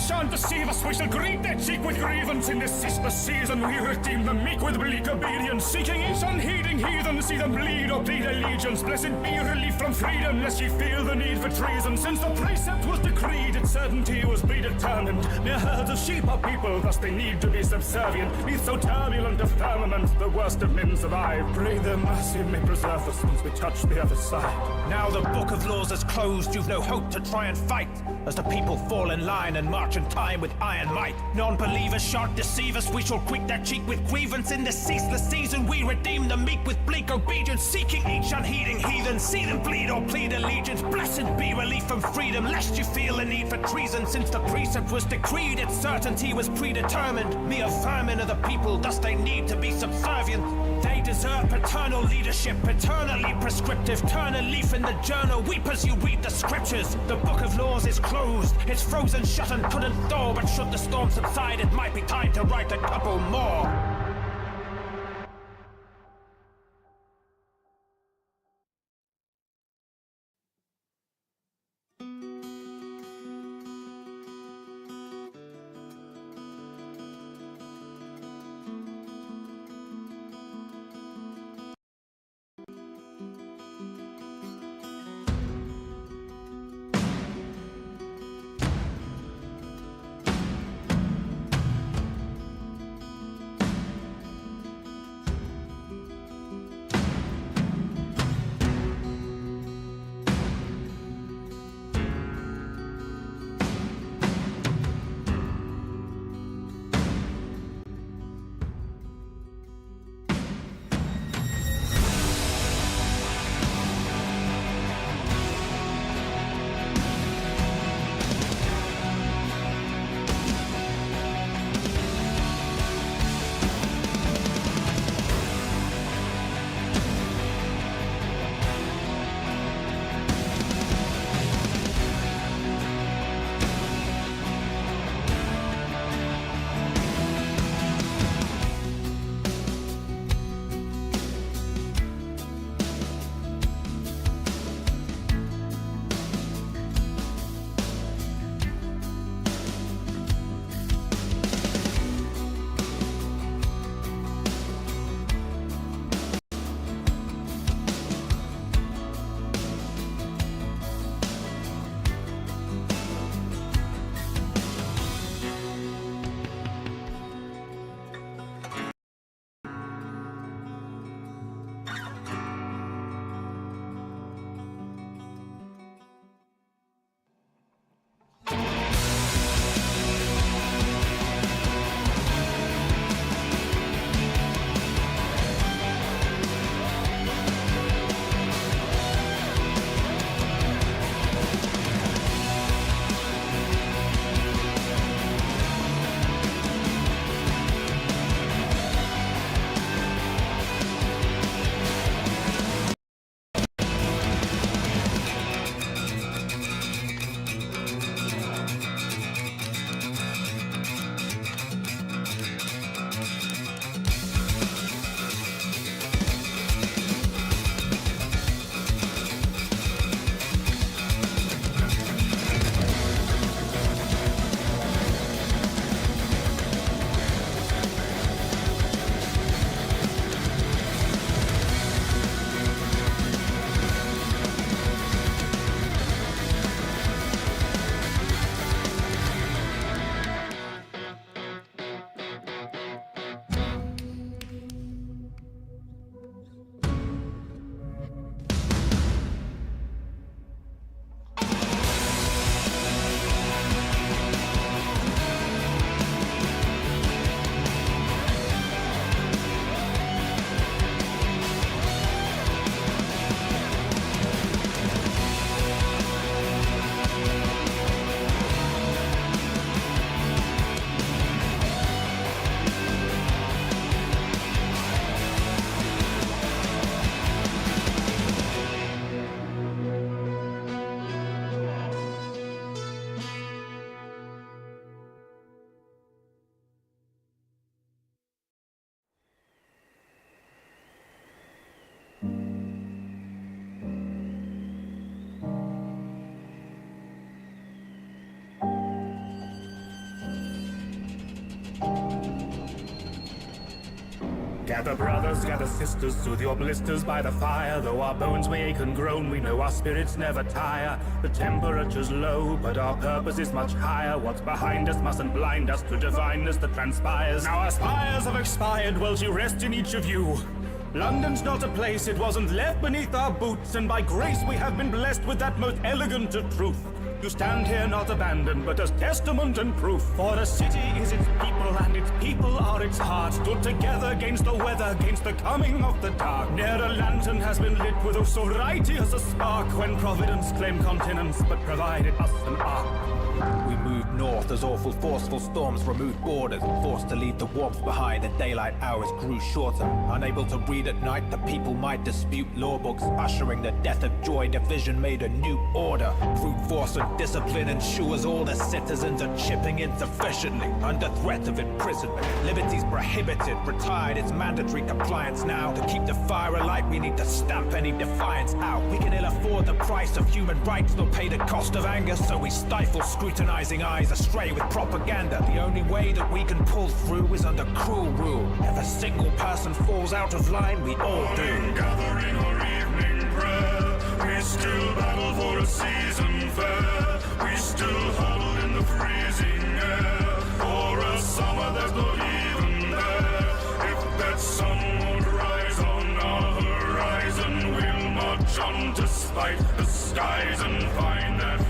shan't deceive us. We shall greet their cheek with grievance. In this ceaseless season we redeem the meek with bleak obedience. Seeking each unheeding heathen, see them bleed or plead allegiance. Blessed be relief from freedom, lest ye feel the need for treason. Since the precept was decreed, its certainty was predetermined. Mere herds of sheep are people, thus they need to be subservient. Neath so turbulent a firmament, the worst of men survive. Pray their mercy may preserve us once we touch the other side. Now the book of laws is closed, you've no hope to try and fight, as the people fall in line and march in time with iron might. Non-believers shan't deceive us, we shall greet their cheek with grievance. In this ceaseless season we redeem the meek with bleak obedience. Seeking each unheeding heathen, see them bleed or plead allegiance. Blessed be relief from freedom, lest you feel the need for treason. Since the precept was decreed, its certainty was predetermined. Mere vermin of the people, thus they need to be subservient. They deserve paternal leadership, eternally prescriptive. Turn a leaf in the journal, weep as you read the scriptures. The book of laws is closed, it's frozen shut and couldn't thaw. But should the storm subside, it might be time to write a couple more. Gather brothers, gather sisters, soothe your blisters by the fire. Though our bones may ache and groan, we know our spirits never tire. The temperature's low, but our purpose is much higher. What's behind us mustn't blind us to divineness that transpires. Now our spires have expired, well she rest in each of you. London's not a place, it wasn't left beneath our boots, and by grace we have been blessed with that most elegant of truth. You stand here not abandoned, but as testament and proof. For the city is its people, and its people are its heart. Stood together against the weather, against the coming of the dark. Ne'er a lantern has been lit with oh so righteous a spark, when Providence claimed continence, but provided us an ark. We moved north as awful forceful storms removed borders. Forced to leave the warmth behind, the daylight hours grew shorter. Unable to read at night, the people might dispute law books. Ushering the death of joy, division made a new order. Brute force and discipline ensures all the citizens are chipping in sufficiently. Under threat of imprisonment, liberties prohibited. Retired, it's mandatory compliance now. To keep the fire alight, we need to stamp any defiance out. We can ill afford the price of human rights, nor pay the cost of anger, so we stifle scrutinizing eyes astray with propaganda. The only way that we can pull through is under cruel rule. If a single person falls out of line, we all do. Morning gathering or evening prayer, we still battle for a season fair. We still huddle in the freezing air for a summer that's not even there. If that sun won't rise on our horizon, we'll march on despite the skies and find that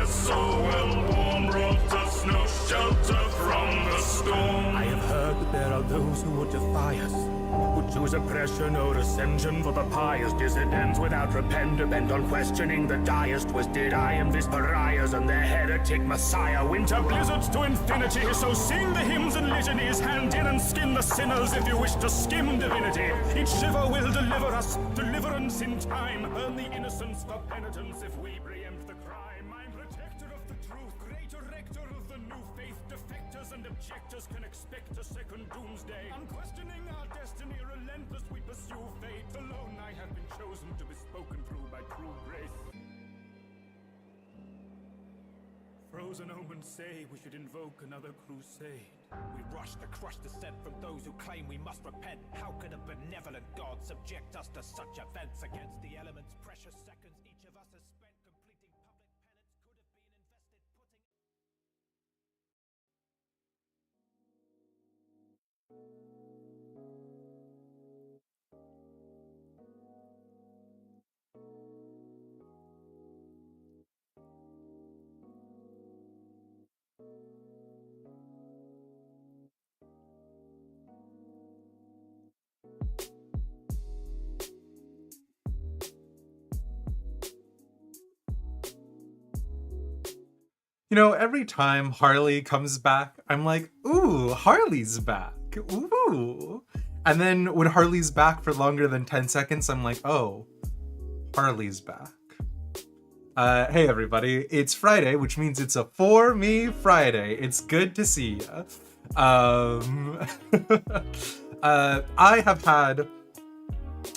so well born brought us no shelter from the storm. I have heard that there are those who would defy us, who choose oppression or ascension for the pious. Dissidents without repent, bent on questioning the direst twisted iambics pariahs and their heretic messiah. Winter blizzards to infinity, so sing the hymns and litanies. Hand in and skin the sinners if you wish to skim divinity. Each shiver will deliver us, deliverance in time. Earn the innocence for penitence if we preempt the crime. Of the new faith, defectors and objectors can expect a second doomsday. Unquestioning our destiny, relentless we pursue fate. Alone I have been chosen to be spoken through by true grace. Frozen omens say we should invoke another crusade. We rush to crush dissent from those who claim we must repent. How could a benevolent God subject us to such events? Against the elements, precious seconds each of us has spent completing public penance could have been invested putting... You know, every time Harley comes back, I'm like, ooh, Harley's back. Ooh. And then when Harley's back for longer than 10 seconds, I'm like, oh, Harley's back. Hey everybody, it's Friday, which means it's a For Me Friday. It's good to see ya. I have had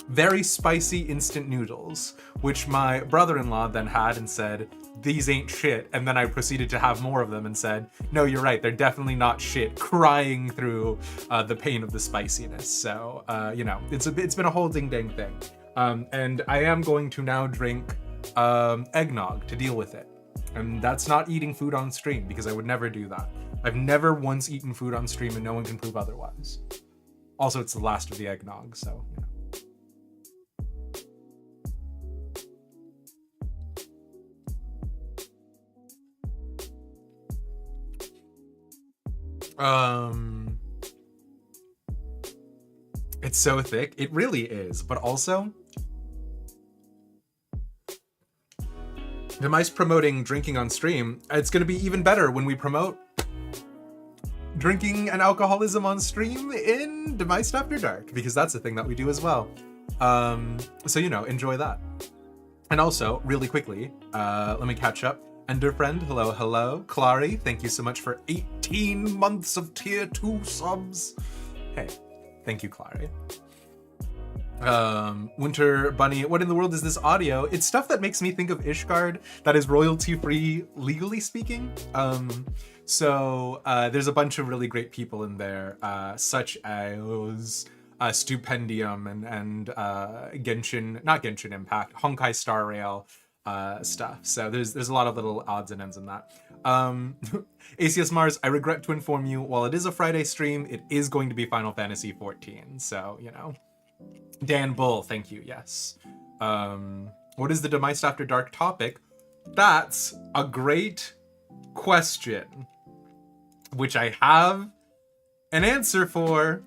very spicy instant noodles, which my brother-in-law then had and said, these ain't shit, and then I proceeded to have more of them and said, no, you're right, they're definitely not shit, crying through the pain of the spiciness. So, you know, it's been a whole ding-dang thing. And I am going to now drink eggnog to deal with it. And that's not eating food on stream, because I would never do that. I've never once eaten food on stream, and no one can prove otherwise. Also, it's the last of the eggnog, so, you know. It's so thick. It really is. But also, Demy's promoting drinking on stream. It's going to be even better when we promote drinking and alcoholism on stream in Demy's After Dark, because that's a thing that we do as well. So, you know, enjoy that. And also, really quickly, let me catch up. Enderfriend, hello, hello. Clary, thank you so much for 18 months of tier 2 subs. Hey, thank you, Clary. Winter Bunny, what in the world is this audio? It's stuff that makes me think of Ishgard that is royalty free, legally speaking. So there's a bunch of really great people in there, such as Stupendium and Genshin, not Genshin Impact, Honkai Star Rail stuff. So there's a lot of little odds and ends in that. ACS Mars, I regret to inform you, while it is a Friday stream, it is going to be Final Fantasy XIV. So, you know. Dan Bull, thank you, yes. What is the Demised After Dark topic? That's a great question, which I have an answer for.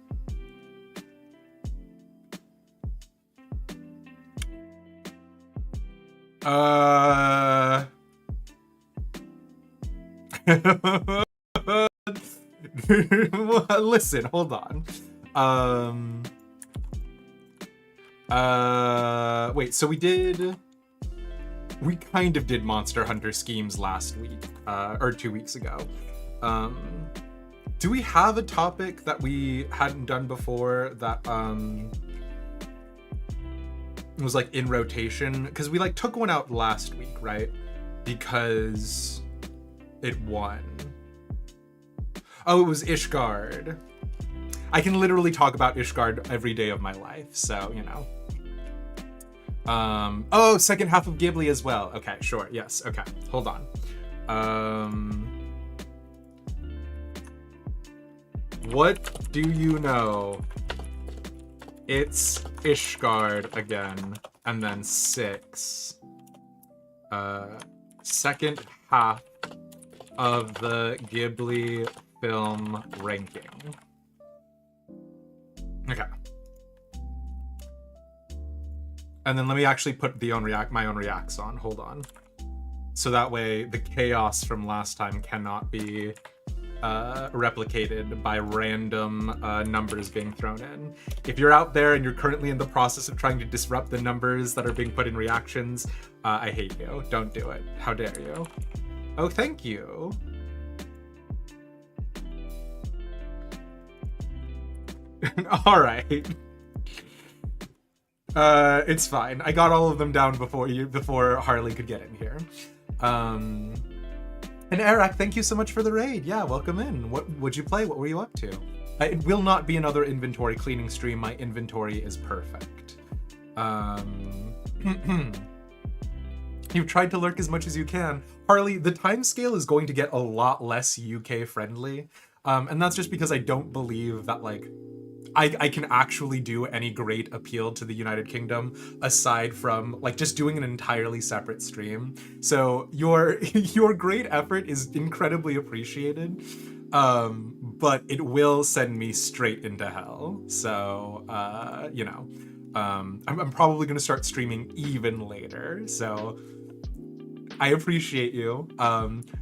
Listen, hold on. Wait, so we kind of did Monster Hunter Schemes last week, or 2 weeks ago. Do we have a topic that we hadn't done before that, was like in rotation? Because we like took one out last week, right? Because it won. Oh, it was Ishgard. I can literally talk about Ishgard every day of my life, so, you know. Oh, second half of Ghibli as well. Okay, sure, yes, okay, hold on. What do you know? It's Ishgard again, and then 6. Second half of the Ghibli film ranking. Okay. And then let me actually put my own reacts on. Hold on. So that way the chaos from last time cannot be replicated by random numbers being thrown in. If you're out there and you're currently in the process of trying to disrupt the numbers that are being put in reactions, I hate you. Don't do it. How dare you? Oh, thank you. All right. It's fine. I got all of them down before Harley could get in here. And Eric, thank you so much for the raid. Yeah, welcome in. What would you play? What were you up to? It will not be another inventory cleaning stream. My inventory is perfect. You've tried to lurk as much as you can. Harley, the timescale is going to get a lot less UK friendly. And that's just because I don't believe that, like, I can actually do any great appeal to the United Kingdom aside from like just doing an entirely separate stream. So your great effort is incredibly appreciated, but it will send me straight into hell. So you know, I'm probably gonna start streaming even later. So I appreciate you.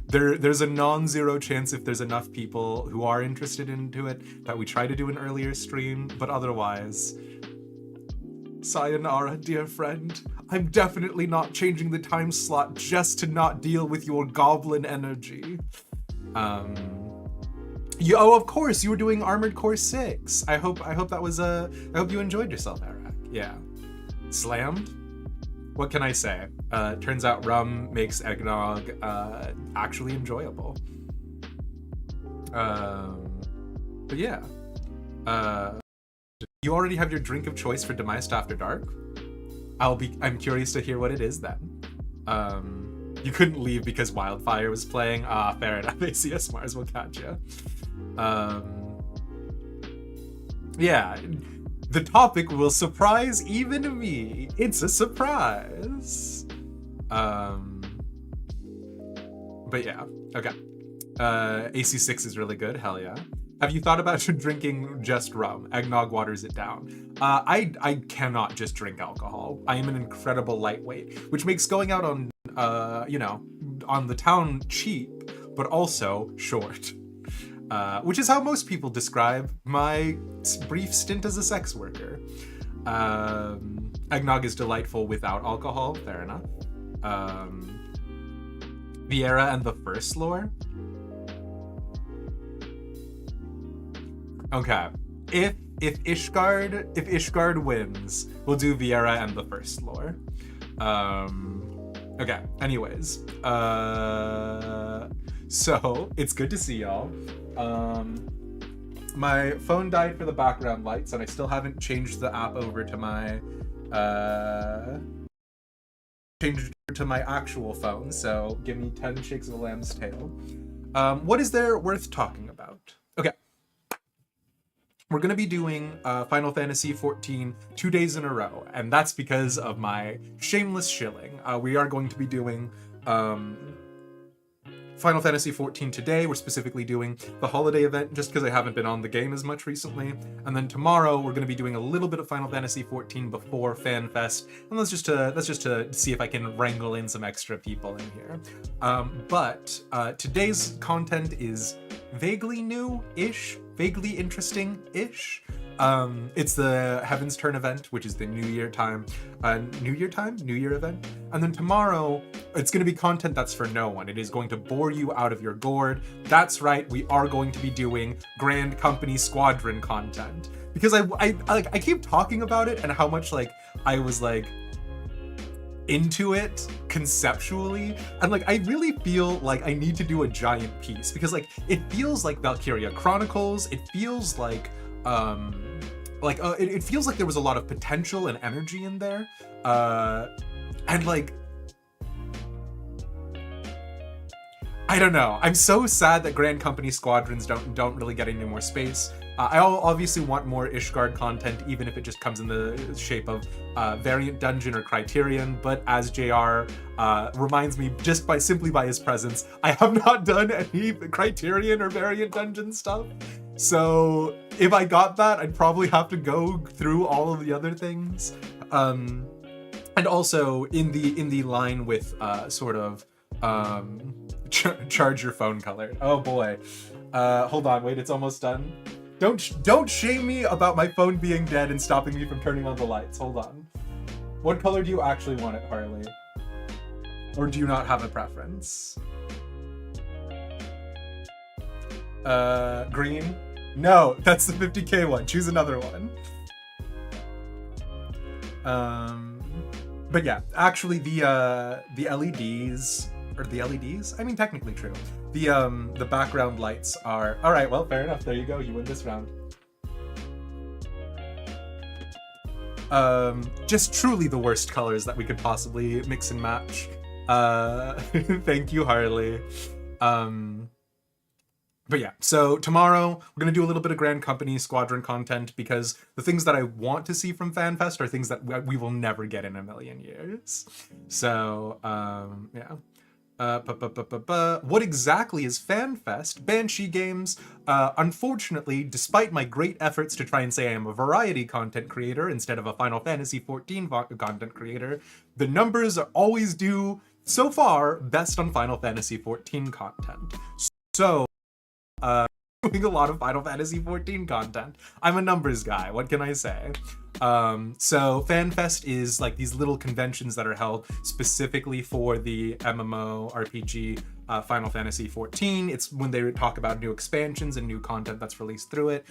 There's a non-zero chance if there's enough people who are interested into it that we try to do an earlier stream, but otherwise, sayonara, dear friend. I'm definitely not changing the time slot just to not deal with your goblin energy. Oh, of course, you were doing Armored Core 6. I hope that was I hope you enjoyed yourself, Eric. Yeah. Slammed? What can I say? Turns out rum makes eggnog actually enjoyable. But yeah. You already have your drink of choice for Demised After Dark? I'm curious to hear what it is then. You couldn't leave because Wildfire was playing? Ah, fair enough. ACS Mars will catch you. Yeah. The topic will surprise even me. It's a surprise. But yeah, okay. AC6 is really good, hell yeah. Have you thought about drinking just rum? Eggnog waters it down. I cannot just drink alcohol. I am an incredible lightweight, which makes going out on, you know, on the town cheap, but also short. Which is how most people describe my brief stint as a sex worker. Eggnog is delightful without alcohol, fair enough. Viera and the First lore? Okay. If if Ishgard wins, we'll do Viera and the first lore. Okay, anyways. So, it's good to see y'all. My phone died for the background lights, and I still haven't changed the app over to my, actual phone, so give me 10 shakes of a lamb's tail. What is there worth talking about? Okay. We're going to be doing Final Fantasy XIV 2 days in a row, and that's because of my shameless shilling. We are going to be doing Final Fantasy XIV today. We're specifically doing the holiday event just because I haven't been on the game as much recently. And then tomorrow we're going to be doing a little bit of Final Fantasy XIV before FanFest, and that's just to see if I can wrangle in some extra people in here. But today's content is vaguely new-ish, vaguely interesting-ish. It's the Heaven's Turn event, which is the New Year event. And then tomorrow, it's going to be content that's for no one. It is going to bore you out of your gourd. That's right, we are going to be doing Grand Company Squadron content. Because I keep talking about it and how much I was into it conceptually, and I really feel like I need to do a giant piece, because it feels like Valkyria Chronicles. It feels it feels like there was a lot of potential and energy in there, and I don't know. I'm so sad that Grand Company Squadrons don't really get any more space. I obviously want more Ishgard content, even if it just comes in the shape of Variant Dungeon or Criterion. But as JR reminds me, just simply by his presence, I have not done any Criterion or Variant Dungeon stuff. So if I got that, I'd probably have to go through all of the other things. And also in the line with charge your phone color. Oh boy. Hold on, wait, it's almost done. Don't shame me about my phone being dead and stopping me from turning on the lights. Hold on. What color do you actually want it, Harley? Or do you not have a preference? Green? No, that's the 50K one. Choose another one. But yeah, actually the LEDs, or the LEDs? I mean, technically true. The background lights are... All right, well, fair enough. There you go. You win this round. Just truly the worst colors that we could possibly mix and match. Thank you, Harley. But yeah, so tomorrow we're going to do a little bit of Grand Company Squadron content, because the things that I want to see from FanFest are things that we will never get in a million years. So, yeah. What exactly is FanFest? Banshee Games. Unfortunately, despite my great efforts to try and say I am a variety content creator instead of a Final Fantasy XIV content creator, the numbers are always due, so far, best on Final Fantasy XIV content. So, doing a lot of Final Fantasy XIV content. I'm a numbers guy, what can I say? So FanFest is these little conventions that are held specifically for the MMO RPG Final Fantasy XIV. It's when they talk about new expansions and new content that's released through it.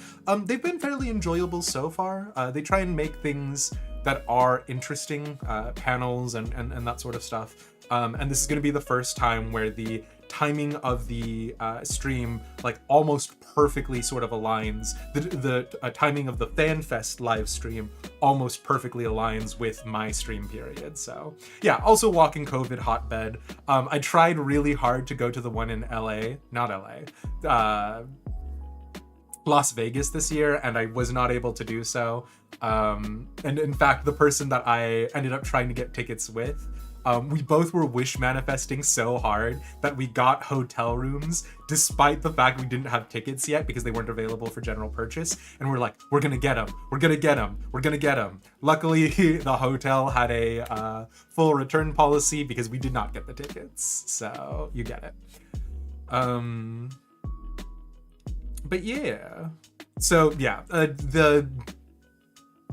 They've been fairly enjoyable so far. They try and make things that are interesting, panels and that sort of stuff. And this is going to be the first time where the timing of the stream almost perfectly sort of aligns. The timing of the FanFest live stream almost perfectly aligns with my stream period. So yeah, also walking COVID hotbed. I tried really hard to go to the one in Las Vegas this year, and I was not able to do so. And in fact, the person that I ended up trying to get tickets with, we both were wish manifesting so hard that we got hotel rooms despite the fact we didn't have tickets yet because they weren't available for general purchase. And we're like, we're gonna get them. We're gonna get them. We're gonna get them. Luckily, the hotel had a full return policy because we did not get the tickets. So you get it. But yeah. So yeah, the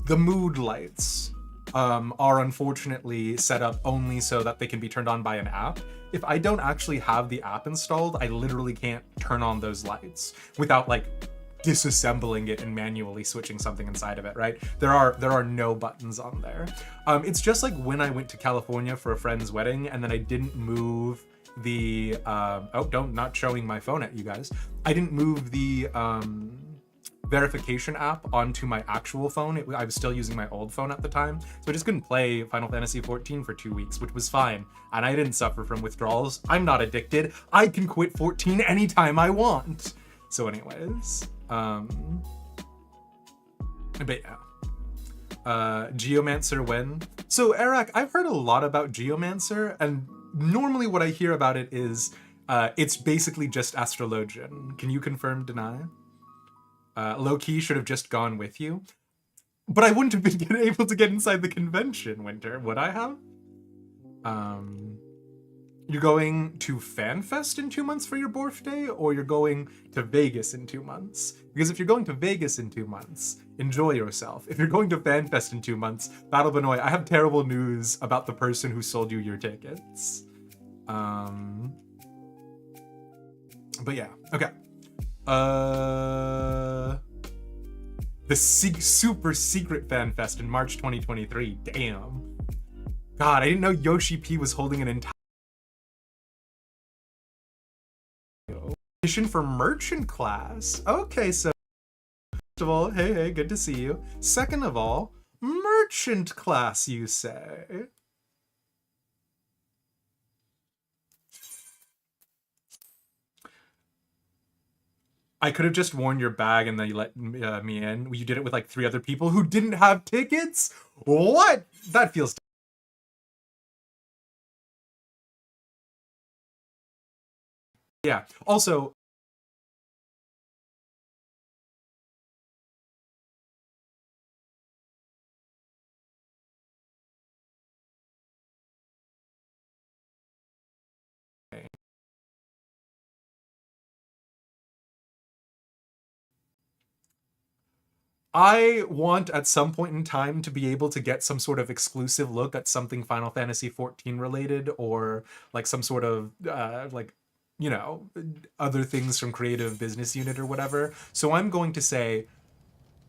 mood lights are unfortunately set up only so that they can be turned on by an app. If I don't actually have the app installed, I literally can't turn on those lights without disassembling it and manually switching something inside of it, right? There are no buttons on there. It's just like when I went to California for a friend's wedding and then I didn't move the not showing my phone at you guys. I didn't move the verification app onto my actual phone. I was still using my old phone at the time, so I just couldn't play Final Fantasy XIV for 2 weeks, which was fine, and I didn't suffer from withdrawals. I'm not addicted. I can quit 14 anytime I want. So anyways, but yeah. Geomancer when? So Eric, I've heard a lot about Geomancer, and normally what I hear about it is it's basically just Astrologian. Can you confirm, deny? Low-key should have just gone with you. But I wouldn't have been able to get inside the convention, Winter. Would I have? You're going to FanFest in 2 months for your birthday, or you're going to Vegas in 2 months? Because if you're going to Vegas in 2 months, enjoy yourself. If you're going to FanFest in 2 months, Battle Benoit, I have terrible news about the person who sold you your tickets. But yeah, okay. The super secret fan fest in March 2023. Damn. God, I didn't know Yoshi P was holding an entire mission for merchant class. Okay, so first of all, hey, good to see you. Second of all, merchant class, you say? I could have just worn your bag and then you let me in. You did it with like 3 other people who didn't have tickets? What? That feels... Yeah. Also... I want at some point in time to be able to get some sort of exclusive look at something Final Fantasy XIV related, or like some sort of like, you know, other things from Creative Business Unit or whatever. So I'm going to say,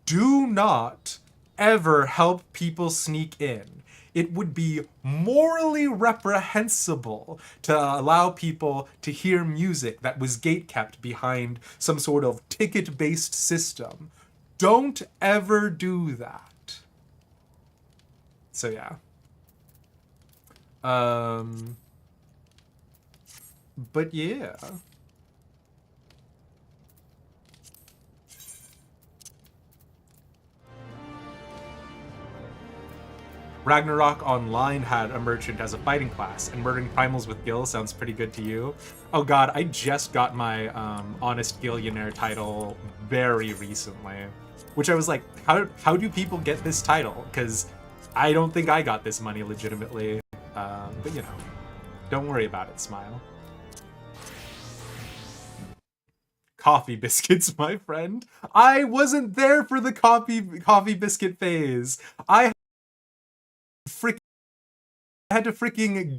do not ever help people sneak in. It would be morally reprehensible to allow people to hear music that was gatekept behind some sort of ticket-based system. Don't ever do that. So yeah. But yeah. Ragnarok Online had a merchant as a fighting class, and murdering primals with Gil sounds pretty good to you. Oh god, I just got my Honest Gillionaire title very recently. Which I was like, how do people get this title? Because I don't think I got this money legitimately. But you know, don't worry about it, Smile. Coffee biscuits, my friend. I wasn't there for the coffee biscuit phase. I had to freaking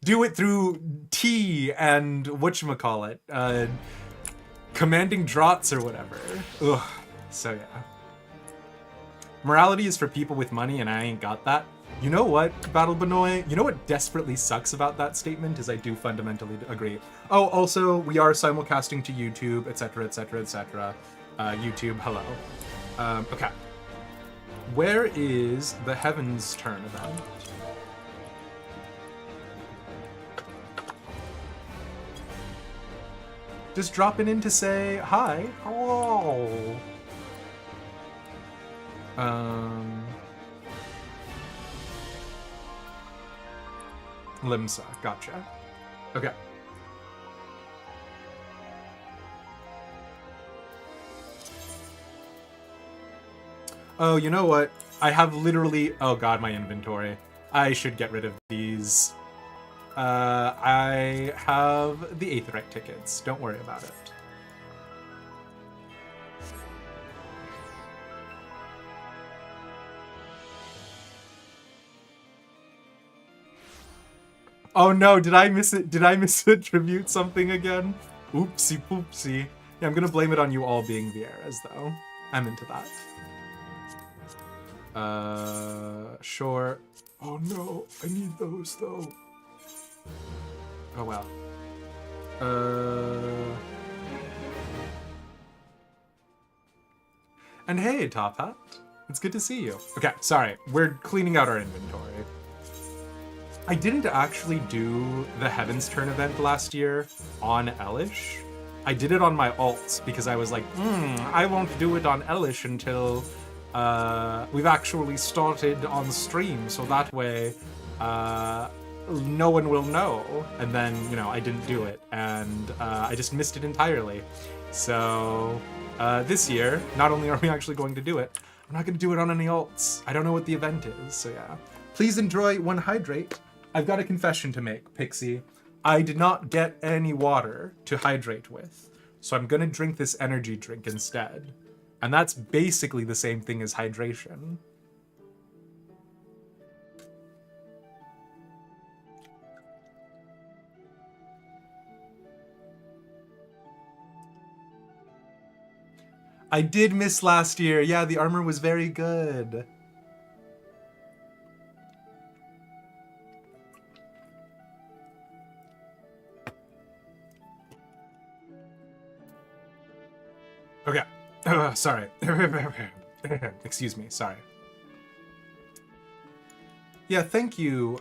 do it through tea and whatchamacallit, commanding draughts or whatever. Ugh. So yeah. Morality is for people with money, and I ain't got that. You know what, Battle Benoit? You know what desperately sucks about that statement is I do fundamentally agree. Oh, also, we are simulcasting to YouTube, etc., etc., etc. YouTube, hello. Okay. Where is the Heaven's Turn event? Just dropping in to say hi. Hello. Limsa, gotcha. Okay. Oh, you know what? I have literally... Oh god, my inventory. I should get rid of these. I have the Aetherite tickets. Don't worry about it. Oh no, did I miss it? Did I misattribute something again? Oopsie poopsie. Yeah, I'm gonna blame it on you all being Vieira's, though. I'm into that. Sure. Oh no, I need those, though. Oh, well. And hey, Top Hat. It's good to see you. Okay, sorry. We're cleaning out our inventory. I didn't actually do the Heaven's Turn event last year on Elish. I did it on my alts because I was like, I won't do it on Elish until we've actually started on stream, so that way no one will know. And then, you know, I didn't do it, and I just missed it entirely. So this year, not only are we actually going to do it, I'm not going to do it on any alts. I don't know what the event is, so yeah. Please enjoy one hydrate. I've got a confession to make, Pixie. I did not get any water to hydrate with, so I'm gonna drink this energy drink instead. And that's basically the same thing as hydration. I did miss last year. Yeah, the armor was very good. Okay. Sorry. Excuse me. Sorry. Yeah, thank you.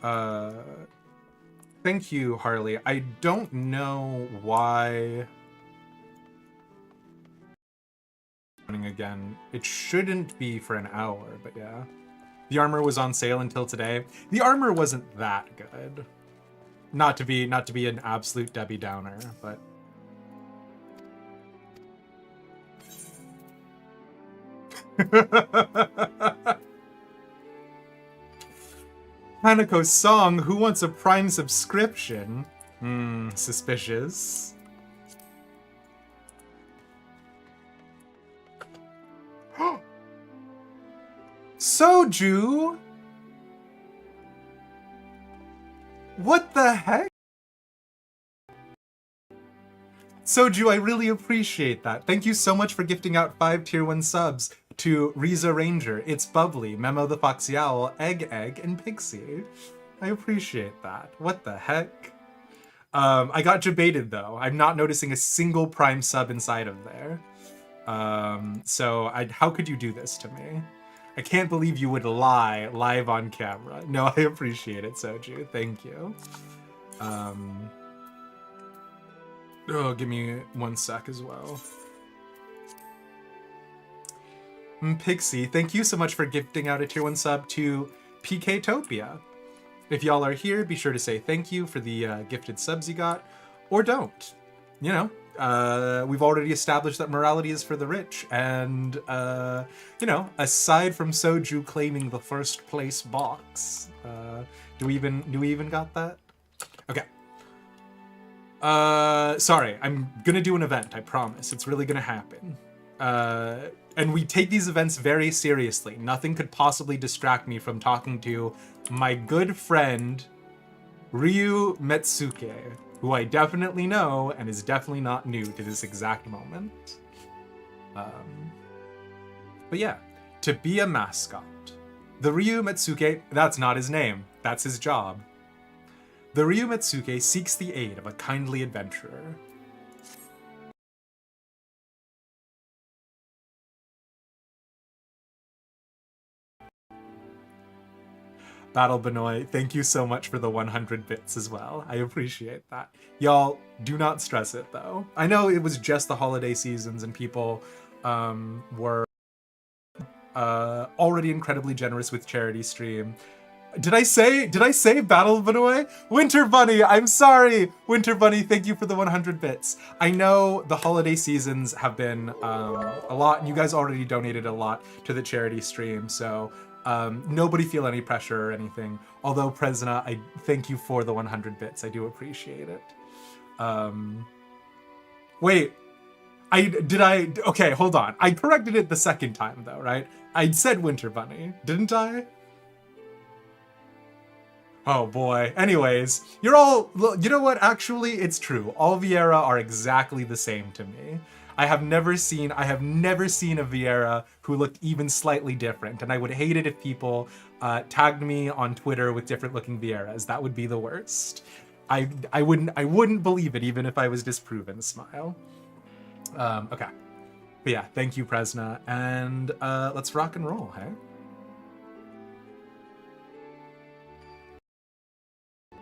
Thank you, Harley. I don't know why... Again, it shouldn't be for an hour, but yeah. The armor was on sale until today. The armor wasn't that good. Not to be an absolute Debbie Downer, but... Hanako's song, who wants a Prime subscription? Suspicious. Soju? What the heck? Soju, I really appreciate that. Thank you so much for gifting out 5 tier 1 subs to Riza Ranger, It's Bubbly, Memo the Foxy Owl, Egg, and Pixie. I appreciate that. What the heck? I got debated though. I'm not noticing a single Prime sub inside of there. So how could you do this to me? I can't believe you would lie live on camera. No, I appreciate it, Soju. Thank you. Oh, give me 1 sec as well. Pixie, thank you so much for gifting out a tier 1 sub to PKtopia. If y'all are here, be sure to say thank you for the gifted subs you got, or don't. You know, we've already established that morality is for the rich, and you know, aside from Soju claiming the first place box, do we even got that? Okay. Sorry, I'm gonna do an event, I promise. It's really gonna happen. And we take these events very seriously. Nothing could possibly distract me from talking to my good friend, Ryu Metsuke, who I definitely know and is definitely not new to this exact moment. But yeah, to be a mascot. The Ryu Metsuke, that's not his name, that's his job. The Ryu Metsuke seeks the aid of a kindly adventurer. Battle Benoit, thank you so much for the 100 bits as well. I appreciate that. Y'all, do not stress it though. I know it was just the holiday seasons and people were already incredibly generous with charity stream. Did I say Battle Benoit? Winter Bunny, I'm sorry. Winter Bunny, thank you for the 100 bits. I know the holiday seasons have been a lot, and you guys already donated a lot to the charity stream, so nobody feel any pressure or anything. Although, Presna, I thank you for the 100 bits. I do appreciate it. Wait, okay, hold on. I corrected it the second time though, right? I said Winter Bunny, didn't I? Oh boy. Anyways, you're all, you know what? Actually, it's true. All Vieira are exactly the same to me. I have never seen a Vieira who looked even slightly different, and I would hate it if people tagged me on Twitter with different looking Vieiras. That would be the worst. I wouldn't believe it even if I was disproven. Smile. Okay. But yeah, thank you, Presna, and let's rock and roll, hey?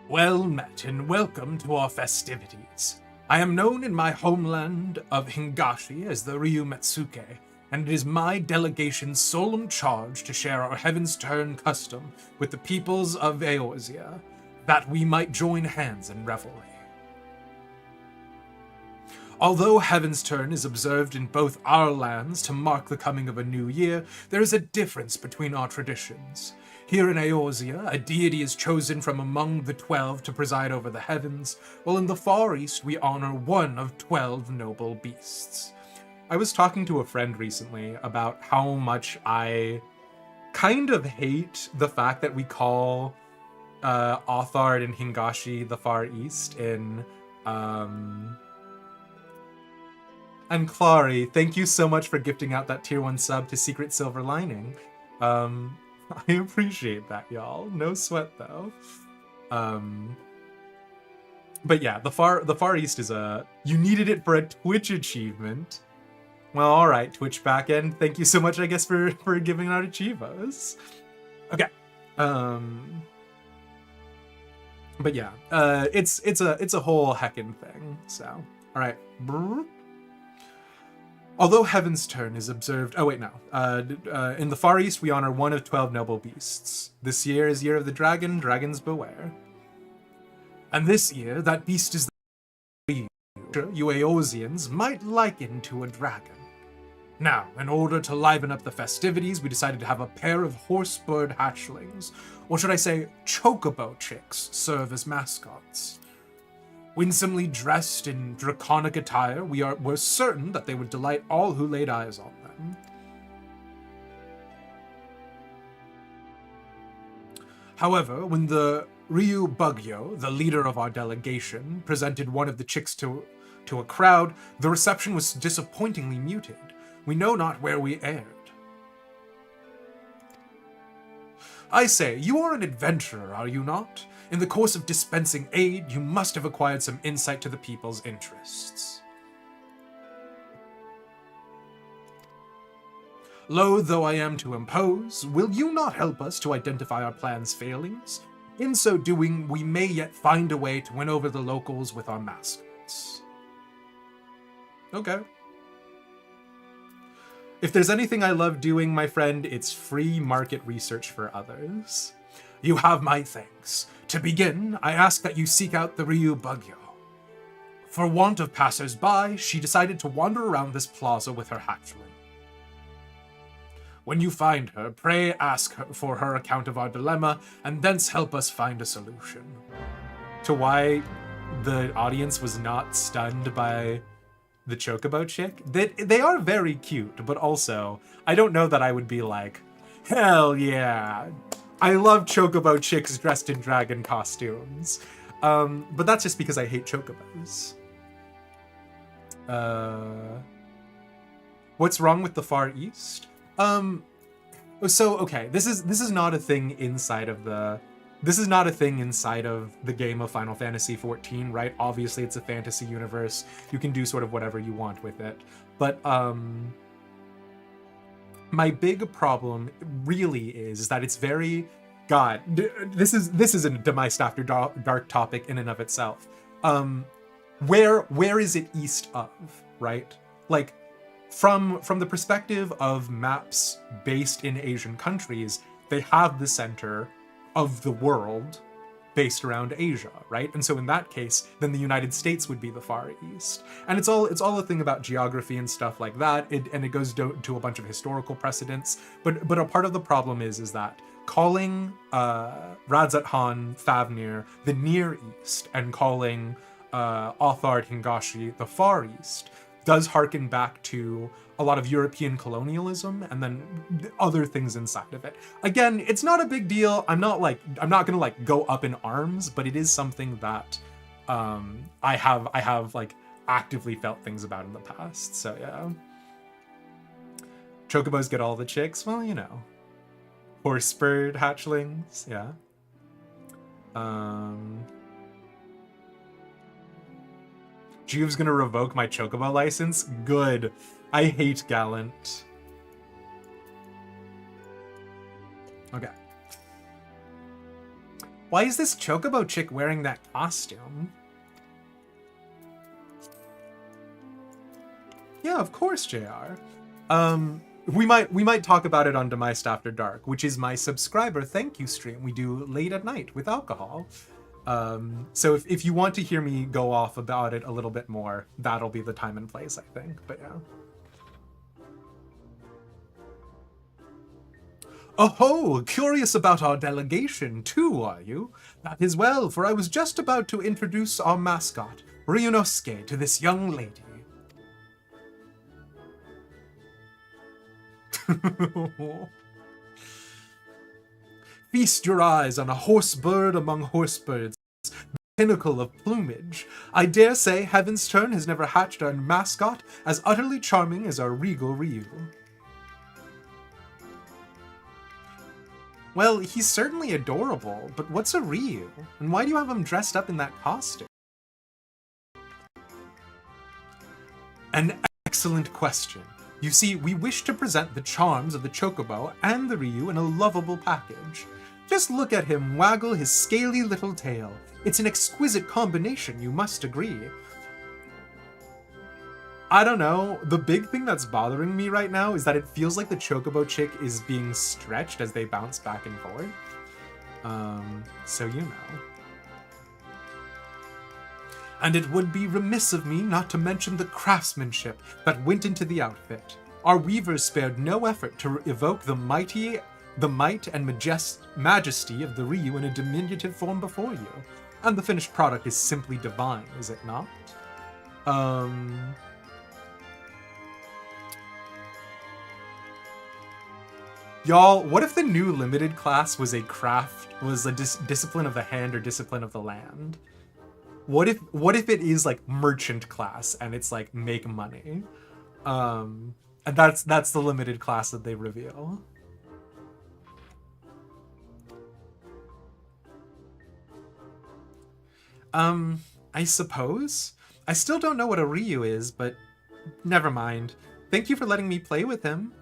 Well met, and welcome to our festivities. I am known in my homeland of Hingashi as the Ryu Metsuke, and it is my delegation's solemn charge to share our Heaven's Turn custom with the peoples of Eorzea, that we might join hands in revelry. Although Heaven's Turn is observed in both our lands to mark the coming of a new year, there is a difference between our traditions. Here in Eorzea, a deity is chosen from among the 12 to preside over the heavens, while in the Far East we honor one of 12 noble beasts. I was talking to a friend recently about how much I kind of hate the fact that we call Authard and Hingashi the Far East in... And Clary, thank you so much for gifting out that tier 1 sub to Secret Silver Lining. I appreciate that, y'all. No sweat, though. But yeah, the Far East is you needed it for a Twitch achievement. Well, all right, Twitch backend. Thank you so much, I guess, for giving out achievos. Okay. But yeah, it's a whole heckin' thing. So, all right. Although Heaven's Turn is observed... Oh, wait, no. In the Far East, we honor one of 12 noble beasts. This year is Year of the Dragon, dragons beware. And this year, that beast is the you Eorzeans might liken to a dragon. Now, in order to liven up the festivities, we decided to have a pair of horsebird hatchlings, or should I say, chocobo chicks, serve as mascots. Winsomely dressed in draconic attire, we're certain that they would delight all who laid eyes on them. However, when the Ryu Bugyo, the leader of our delegation, presented one of the chicks to a crowd, the reception was disappointingly muted. We know not where we erred. I say, you are an adventurer, are you not? In the course of dispensing aid, you must have acquired some insight to the people's interests. Loath though I am to impose, will you not help us to identify our plan's failings? In so doing, we may yet find a way to win over the locals with our mascots. Okay. If there's anything I love doing, my friend, it's free market research for others. You have my thanks. To begin, I ask that you seek out the Ryu Bugyo. For want of passers-by, she decided to wander around this plaza with her hatchling. When you find her, pray ask her for her account of our dilemma, and thence help us find a solution. To why the audience was not stunned by the chocobo chick? They are very cute, but also, I don't know that I would be like, hell yeah, I love chocobo chicks dressed in dragon costumes. But that's just because I hate chocobos. What's wrong with the Far East? So okay, this is not a thing inside of the game of Final Fantasy XIV, right? Obviously, it's a fantasy universe. You can do sort of whatever you want with it. But my big problem really is that it's very... God, this is a Demised After Dark topic in and of itself. Where is it east of, right? Like, from the perspective of maps based in Asian countries, they have the center of the world based around Asia, right? And so in that case, then the United States would be the Far East. And it's all a thing about geography and stuff like that, and it goes to a bunch of historical precedents. But a part of the problem is that calling Radzat-Han Thavnir the Near East and calling Authard Hingashi the Far East, does harken back to a lot of European colonialism and then other things inside of it. Again, it's not a big deal. I'm not gonna like go up in arms, but it is something that I have like actively felt things about in the past. So yeah. Chocobos get all the chicks? Well, you know. Horse bird hatchlings, yeah. Juve's gonna revoke my Chocobo license? Good. I hate Gallant. Okay. Why is this Chocobo chick wearing that costume? Yeah, of course, JR. We might talk about it on Demised After Dark, which is my subscriber thank you stream we do late at night with alcohol. So if you want to hear me go off about it a little bit more, that'll be the time and place, I think. But yeah. Oh, curious about our delegation too, are you? That is well, for I was just about to introduce our mascot, Ryunosuke, to this young lady. Feast your eyes on a horse bird among horse birds, pinnacle of plumage. I dare say Heaven's Turn has never hatched a mascot as utterly charming as our regal Ryu. Well, he's certainly adorable, but what's a Ryu? And why do you have him dressed up in that costume? An excellent question. You see, we wish to present the charms of the Chocobo and the Ryu in a lovable package. Just look at him waggle his scaly little tail. It's an exquisite combination, you must agree. I don't know, the big thing that's bothering me right now is that it feels like the Chocobo chick is being stretched as they bounce back and forth. So you know. And it would be remiss of me not to mention the craftsmanship that went into the outfit. Our weavers spared no effort to evoke the might and majesty of the Ryu in a diminutive form before you. And the finished product is simply divine, is it not? Y'all, what if the new limited class was a discipline of the hand or discipline of the land? What if it is like merchant class and it's like make money? And that's the limited class that they reveal. I suppose? I still don't know what a Ryu is, but never mind. Thank you for letting me play with him.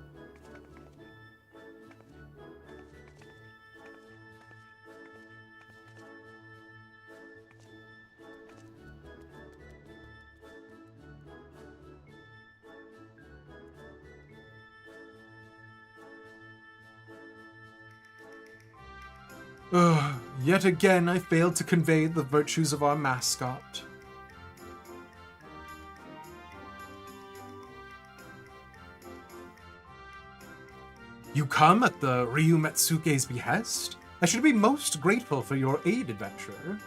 Yet again I failed to convey the virtues of our mascot. You come at the Ryu Metsuke's behest? I should be most grateful for your aid, adventurer.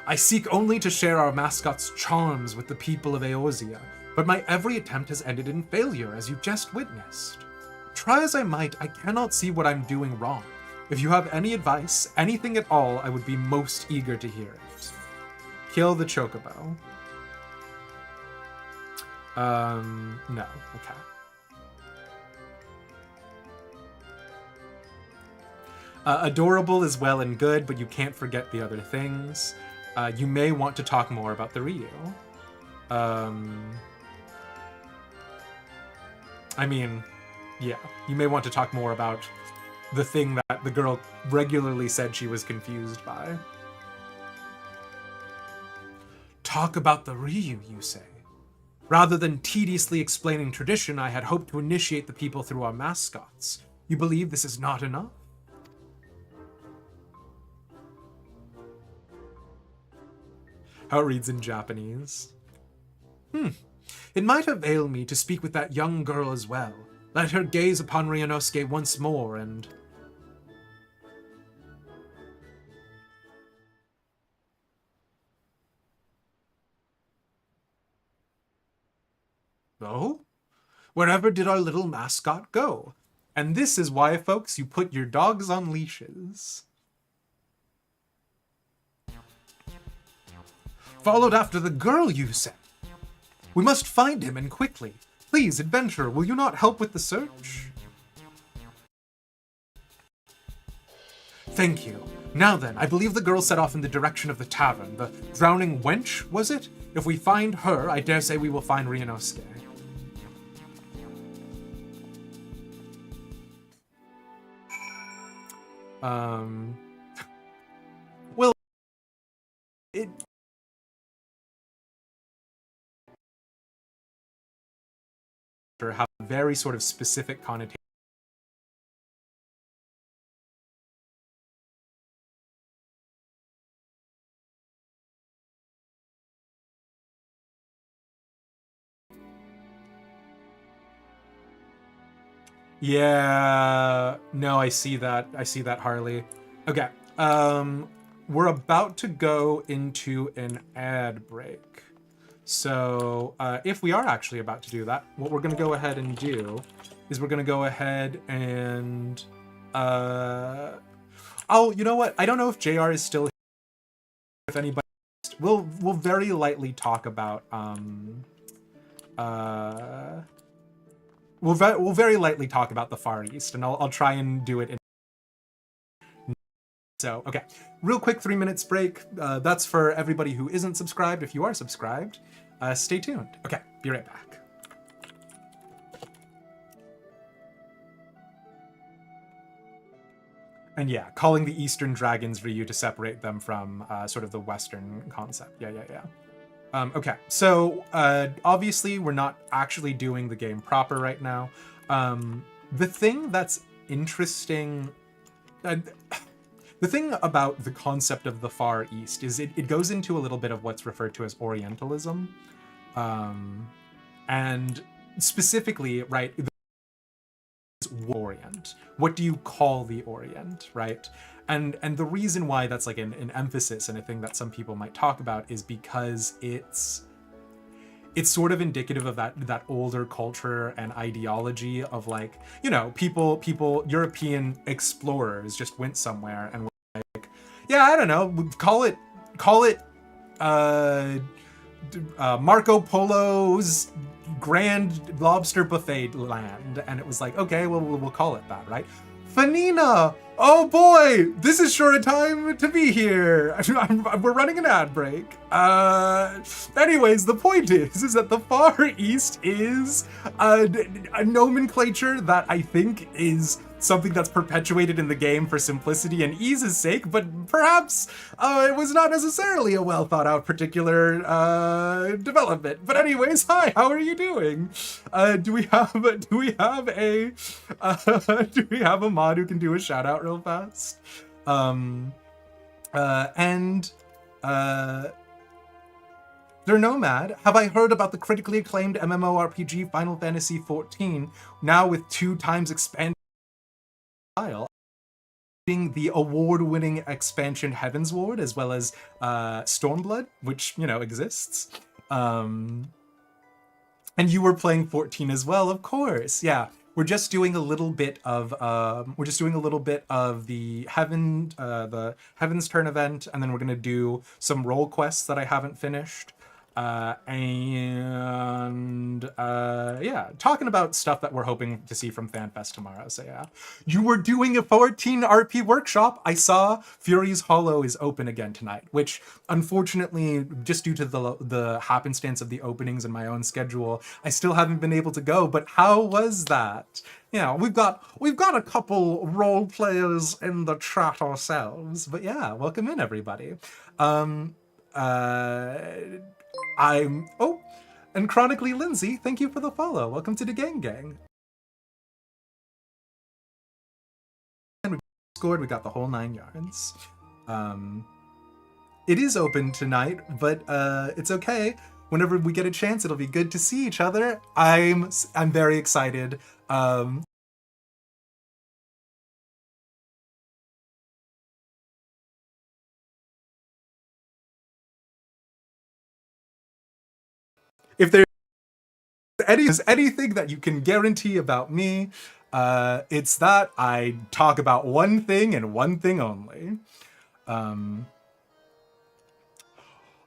I seek only to share our mascot's charms with the people of Eorzea, but my every attempt has ended in failure, as you just witnessed. Try as I might, I cannot see what I'm doing wrong. If you have any advice, anything at all, I would be most eager to hear it. Kill the Chocobo. No, okay. Adorable is well and good, but you can't forget the other things. You may want to talk more about the Ryu. I mean, yeah, you may want to talk more about the thing that the girl regularly said she was confused by. Talk about the Ryu, you say? Rather than tediously explaining tradition, I had hoped to initiate the people through our mascots. You believe this is not enough? How it reads in Japanese. It might avail me to speak with that young girl as well. Let her gaze upon Ryunosuke once more and... go? Wherever did our little mascot go? And this is why, folks, you put your dogs on leashes. Followed after the girl, you said. We must find him, and quickly. Please, adventurer, will you not help with the search? Thank you. Now then, I believe the girl set off in the direction of the tavern. The drowning wench, was it? If we find her, I dare say we will find Ryunosuke. Well, it... have a very sort of specific connotation. Yeah, no, I see that. I see that, Harley. Okay, we're about to go into an ad break. So if we are actually about to do that, what we're going to go ahead and do is we're going to go ahead and... oh, you know what? I don't know if JR is still here. If anybody... We'll very lightly talk about... We'll very lightly talk about the Far East, and I'll try and do it in... So, okay. Real quick 3 minutes break. That's for everybody who isn't subscribed. If you are subscribed, stay tuned. Okay, be right back. And yeah, calling the Eastern Dragons Ryu to separate them from sort of the Western concept. Yeah. Okay, so obviously we're not actually doing the game proper right now. The thing that's interesting... the thing about the concept of the Far East is it goes into a little bit of what's referred to as Orientalism. And specifically, right, Orient. What do you call the Orient, right? And the reason why that's like an emphasis and a thing that some people might talk about is because it's sort of indicative of that older culture and ideology of, like, you know, people European explorers just went somewhere and were like, yeah, I don't know, call it Marco Polo's Grand Lobster Buffet land, and it was like, okay, well, we'll call it that, right? Fanina! Oh boy, this is sure a time to be here. We're running an ad break. Anyways, the point is that the Far East is a nomenclature that I think is something that's perpetuated in the game for simplicity and ease's sake, but perhaps it was not necessarily a well thought out particular development. But anyways, hi, how are you doing? Do we have a mod who can do a shout out real fast? They're Nomad. Have I heard about the critically acclaimed MMORPG Final Fantasy XIV, now with 2 times expanded style, the award-winning expansion Heaven's Ward, as well as Stormblood, which, you know, exists. And you were playing 14 as well, of course. Yeah, we're just doing a little bit of the Heaven's Turn event, and then we're gonna do some Rolequests that I haven't finished. Yeah, talking about stuff that we're hoping to see from FanFest tomorrow. So yeah, you were doing a 14 RP workshop. I saw Fury's Hollow is open again tonight, which unfortunately, just due to the happenstance of the openings and my own schedule, I still haven't been able to go. But how was that? You know, we've got a couple role players in the chat ourselves. But yeah, welcome in everybody. And Chronically Lindsay, thank you for the follow. Welcome to the gang. And we scored, we got the whole 9 yards. It is open tonight, but it's okay. Whenever we get a chance, it'll be good to see each other. I'm very excited. If there's there's anything that you can guarantee about me, it's that I talk about one thing and one thing only.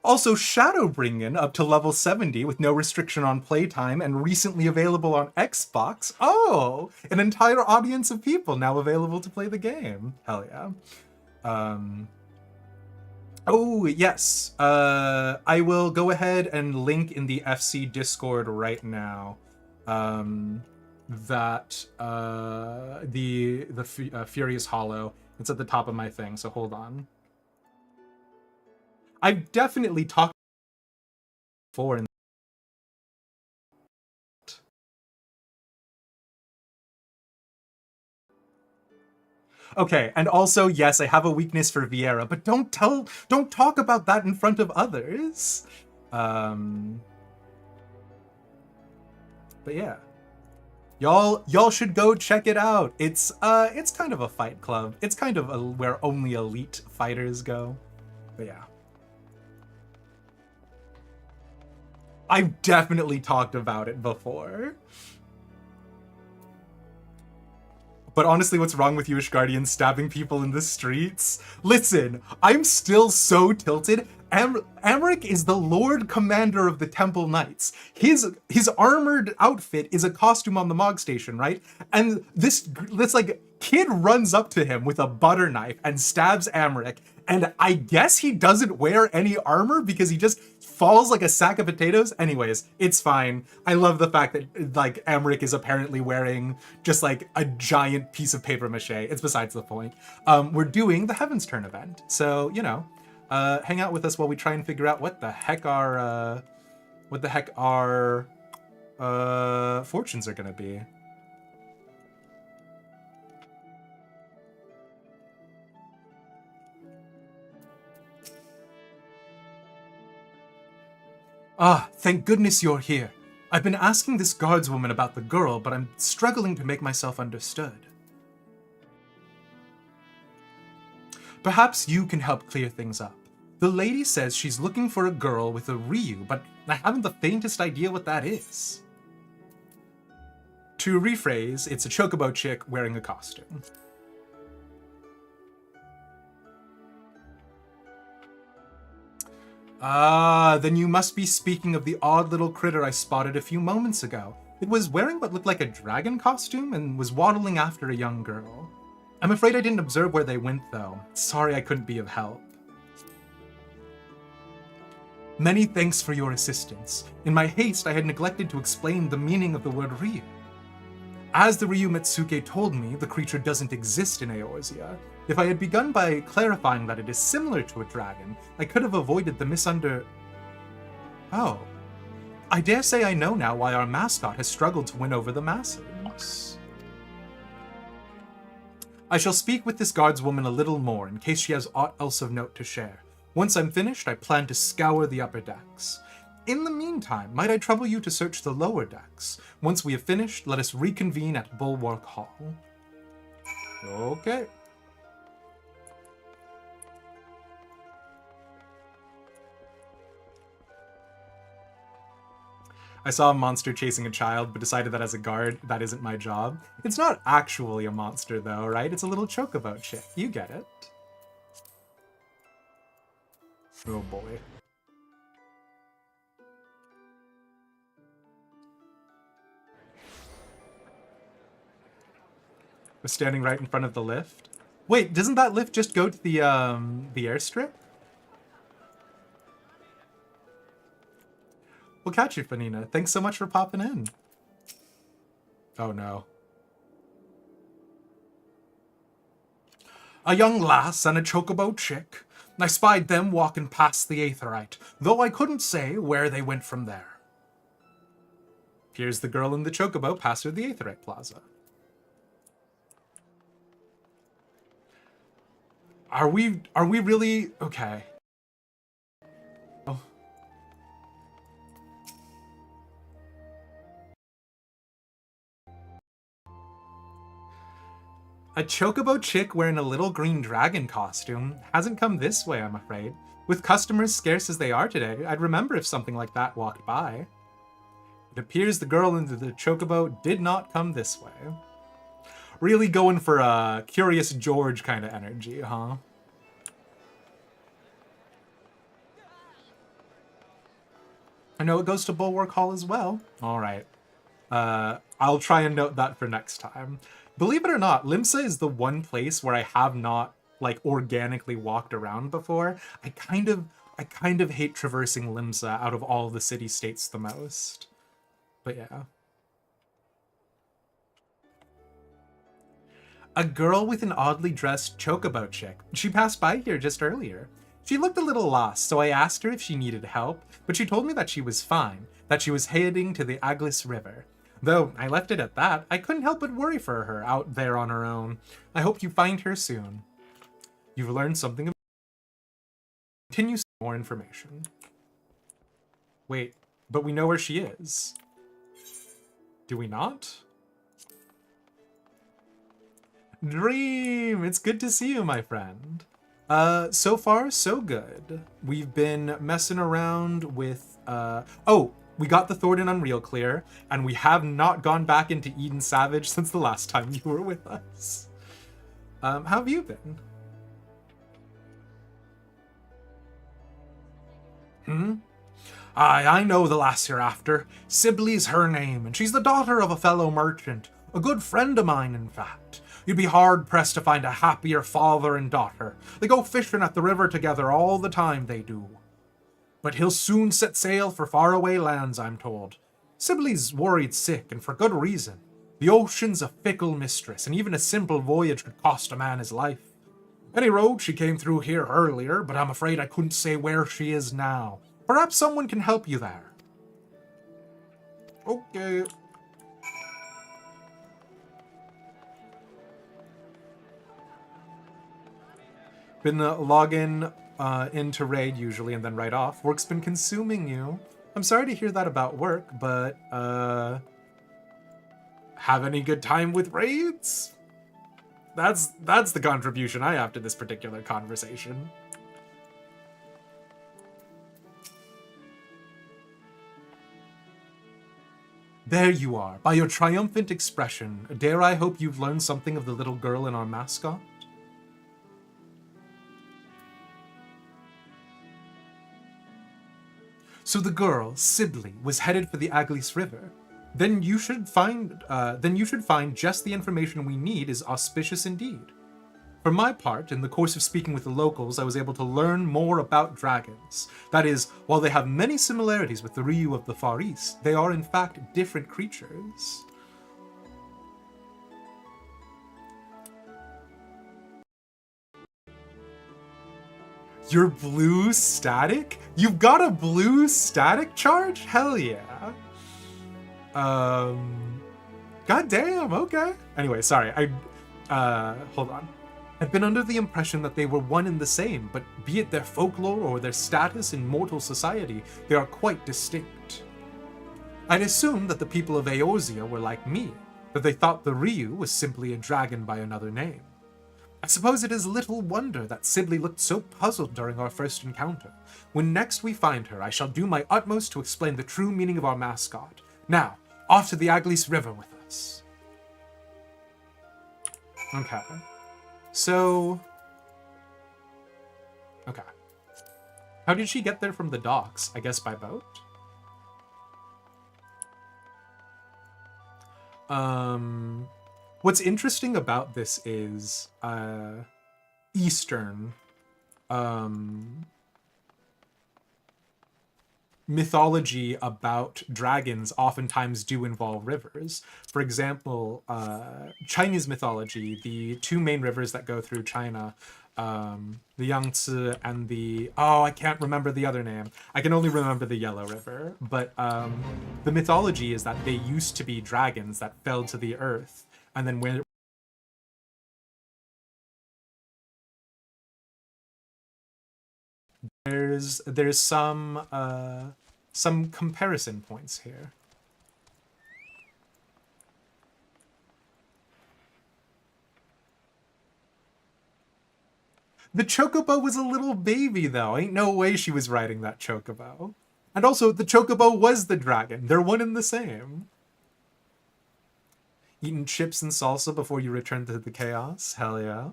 Also, Shadowbringing up to level 70 with no restriction on playtime and recently available on Xbox. Oh, an entire audience of people now available to play the game. Hell yeah. Oh, yes. I will go ahead and link in the FC Discord right now that the Furious Hollow. It's at the top of my thing, so hold on. I've definitely talked before in Okay, and also, yes, I have a weakness for Vieira, but don't talk about that in front of others. But yeah. Y'all should go check it out. It's kind of a fight club. It's kind of where only elite fighters go. But yeah. I've definitely talked about it before. But honestly, what's wrong with you, Ishgardian, stabbing people in the streets? Listen, I'm still so tilted. Amric is the Lord Commander of the Temple Knights. His armored outfit is a costume on the Mog Station, right? And this like kid runs up to him with a butter knife and stabs Amric. And I guess he doesn't wear any armor because he just falls like a sack of potatoes. Anyways, it's fine. I love the fact that like Amric is apparently wearing just like a giant piece of paper mache. It's besides the point. We're doing the Heaven's Turn event, so you know, hang out with us while we try and figure out what the heck our fortunes are gonna be. Ah, thank goodness you're here. I've been asking this guardswoman about the girl, but I'm struggling to make myself understood. Perhaps you can help clear things up. The lady says she's looking for a girl with a Ryu, but I haven't the faintest idea what that is. To rephrase, it's a chocobo chick wearing a costume. Ah, then you must be speaking of the odd little critter I spotted a few moments ago. It was wearing what looked like a dragon costume and was waddling after a young girl. I'm afraid I didn't observe where they went, though. Sorry I couldn't be of help. Many thanks for your assistance. In my haste, I had neglected to explain the meaning of the word Ryu. As the Ryu Metsuke told me, the creature doesn't exist in Eorzea. If I had begun by clarifying that it is similar to a dragon, I could have avoided the Oh. I dare say I know now why our mascot has struggled to win over the masses. I shall speak with this guardswoman a little more in case she has aught else of note to share. Once I'm finished, I plan to scour the upper decks. In the meantime, might I trouble you to search the lower decks? Once we have finished, let us reconvene at Bulwark Hall. Okay. I saw a monster chasing a child, but decided that as a guard, that isn't my job. It's not actually a monster though, right? It's a little chocobo chick. You get it. Oh boy. We're standing right in front of the lift. Wait, doesn't that lift just go to the airstrip? We'll catch you, Fanina. Thanks so much for popping in. Oh no. A young lass and a chocobo chick. I spied them walking past the Aetherite, though I couldn't say where they went from there. Here's the girl in the chocobo past her the Aetherite Plaza. Are we really okay? Oh. A chocobo chick wearing a little green dragon costume hasn't come this way, I'm afraid. With customers scarce as they are today, I'd remember if something like that walked by. It appears the girl in the chocobo did not come this way. Really going for a Curious George kind of energy, huh? I know it goes to Bulwark Hall as well. All right. I'll try and note that for next time. Believe it or not, Limsa is the one place where I have not like organically walked around before. I kind of hate traversing Limsa out of all the city-states the most. But yeah. A girl with an oddly dressed chocobo chick. She passed by here just earlier. She looked a little lost, so I asked her if she needed help, but she told me that she was fine, that she was heading to the Aglis River. Though I left it at that, I couldn't help but worry for her out there on her own. I hope you find her soon. You've learned something about... Continue more information. Wait, but we know where she is. Do we not? Dream! It's good to see you, my friend. So far, so good. We've been messing around with, oh, we got the Thornton Unreal clear, and we have not gone back into Eden Savage since the last time you were with us. How have you been? I know the lass you're after. Sibley's her name, and she's the daughter of a fellow merchant. A good friend of mine, in fact. You'd be hard-pressed to find a happier father and daughter. They go fishing at the river together all the time, they do. But he'll soon set sail for faraway lands, I'm told. Sibley's worried sick, and for good reason. The ocean's a fickle mistress, and even a simple voyage could cost a man his life. Any road, she came through here earlier, but I'm afraid I couldn't say where she is now. Perhaps someone can help you there. Okay. Been logging into raid usually and then right off. Work's been consuming you. I'm sorry to hear that about work, but have any good time with raids? That's the contribution I have to this particular conversation. There you are. By your triumphant expression, dare I hope you've learned something of the little girl in our mascot? So the girl, Sibley, was headed for the Aglis River. Then you should find just the information we need is auspicious indeed. For my part, in the course of speaking with the locals, I was able to learn more about dragons. That is, while they have many similarities with the Ryu of the Far East, they are in fact different creatures. You're blue static? You've got a blue static charge? Hell yeah. God damn, okay. Anyway, sorry, hold on. I've been under the impression that they were one and the same, but be it their folklore or their status in mortal society, they are quite distinct. I'd assumed that the people of Eorzea were like me, that they thought the Ryu was simply a dragon by another name. I suppose it is little wonder that Sibley looked so puzzled during our first encounter. When next we find her, I shall do my utmost to explain the true meaning of our mascot. Now, off to the Aglis River with us. Okay. So... Okay. How did she get there from the docks? I guess by boat? What's interesting about this is Eastern mythology about dragons oftentimes do involve rivers. For example, Chinese mythology, the two main rivers that go through China, the Yangtze and the... Oh, I can't remember the other name. I can only remember the Yellow River. But the mythology is that they used to be dragons that fell to the earth. And then when there's some comparison points here. The chocobo was a little baby though. Ain't no way she was riding that chocobo. And also, the chocobo was the dragon. They're one and the same. Eating chips and salsa before you return to the chaos? Hell yeah.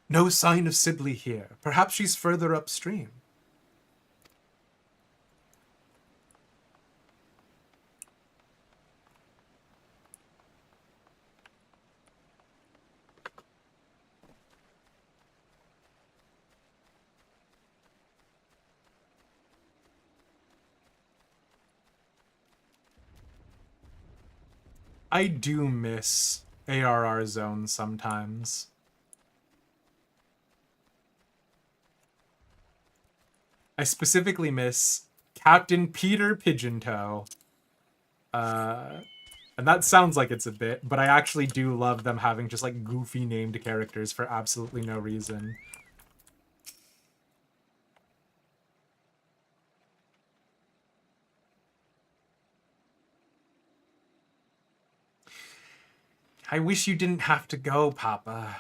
No sign of Sibley here. Perhaps she's further upstream. I do miss ARR Zone sometimes. I specifically miss Captain Peter Pigeontoe. And that sounds like it's a bit, but I actually do love them having just like goofy named characters for absolutely no reason. I wish you didn't have to go, Papa.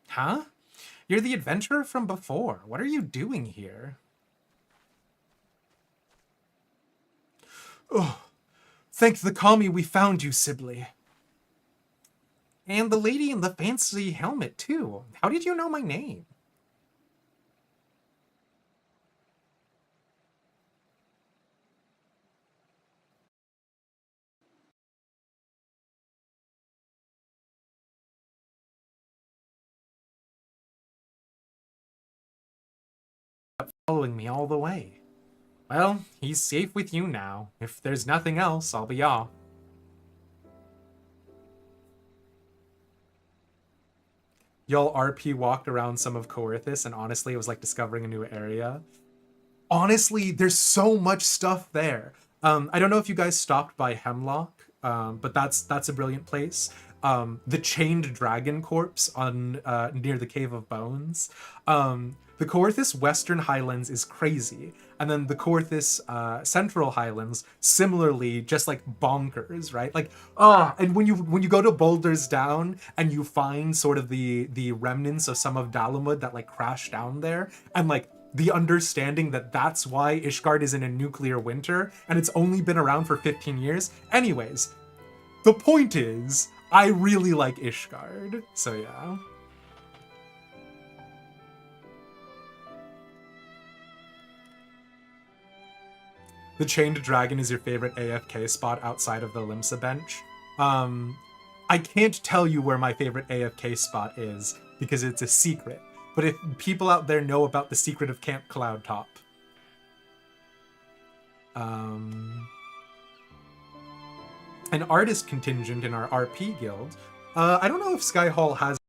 Huh? You're the adventurer from before. What are you doing here? Oh, thank the kami we found you, Sibley. And the lady in the fancy helmet, too. How did you know my name? Following me all the way. Well, he's safe with you now. If there's nothing else, I'll be off. Y'all RP walked around some of Coerthus, and honestly, it was like discovering a new area. Honestly, there's so much stuff there. I don't know if you guys stopped by Hemlock, but that's a brilliant place. The Chained Dragon Corpse on near the Cave of Bones. The Coerthus Western Highlands is crazy, and then the Coerthus Central Highlands similarly just like bonkers, right? Like and when you go to Boulders Down and you find sort of the remnants of some of Dalamud that like crashed down there, and like the understanding that that's why Ishgard is in a nuclear winter and it's only been around for 15 years. Anyways, the point is, I really like Ishgard, so yeah. The Chained Dragon is your favorite AFK spot outside of the Limsa bench. I can't tell you where my favorite AFK spot is because it's a secret. But if people out there know about the secret of Camp Cloudtop. An artist contingent in our RP guild. I don't know if Sky Hall has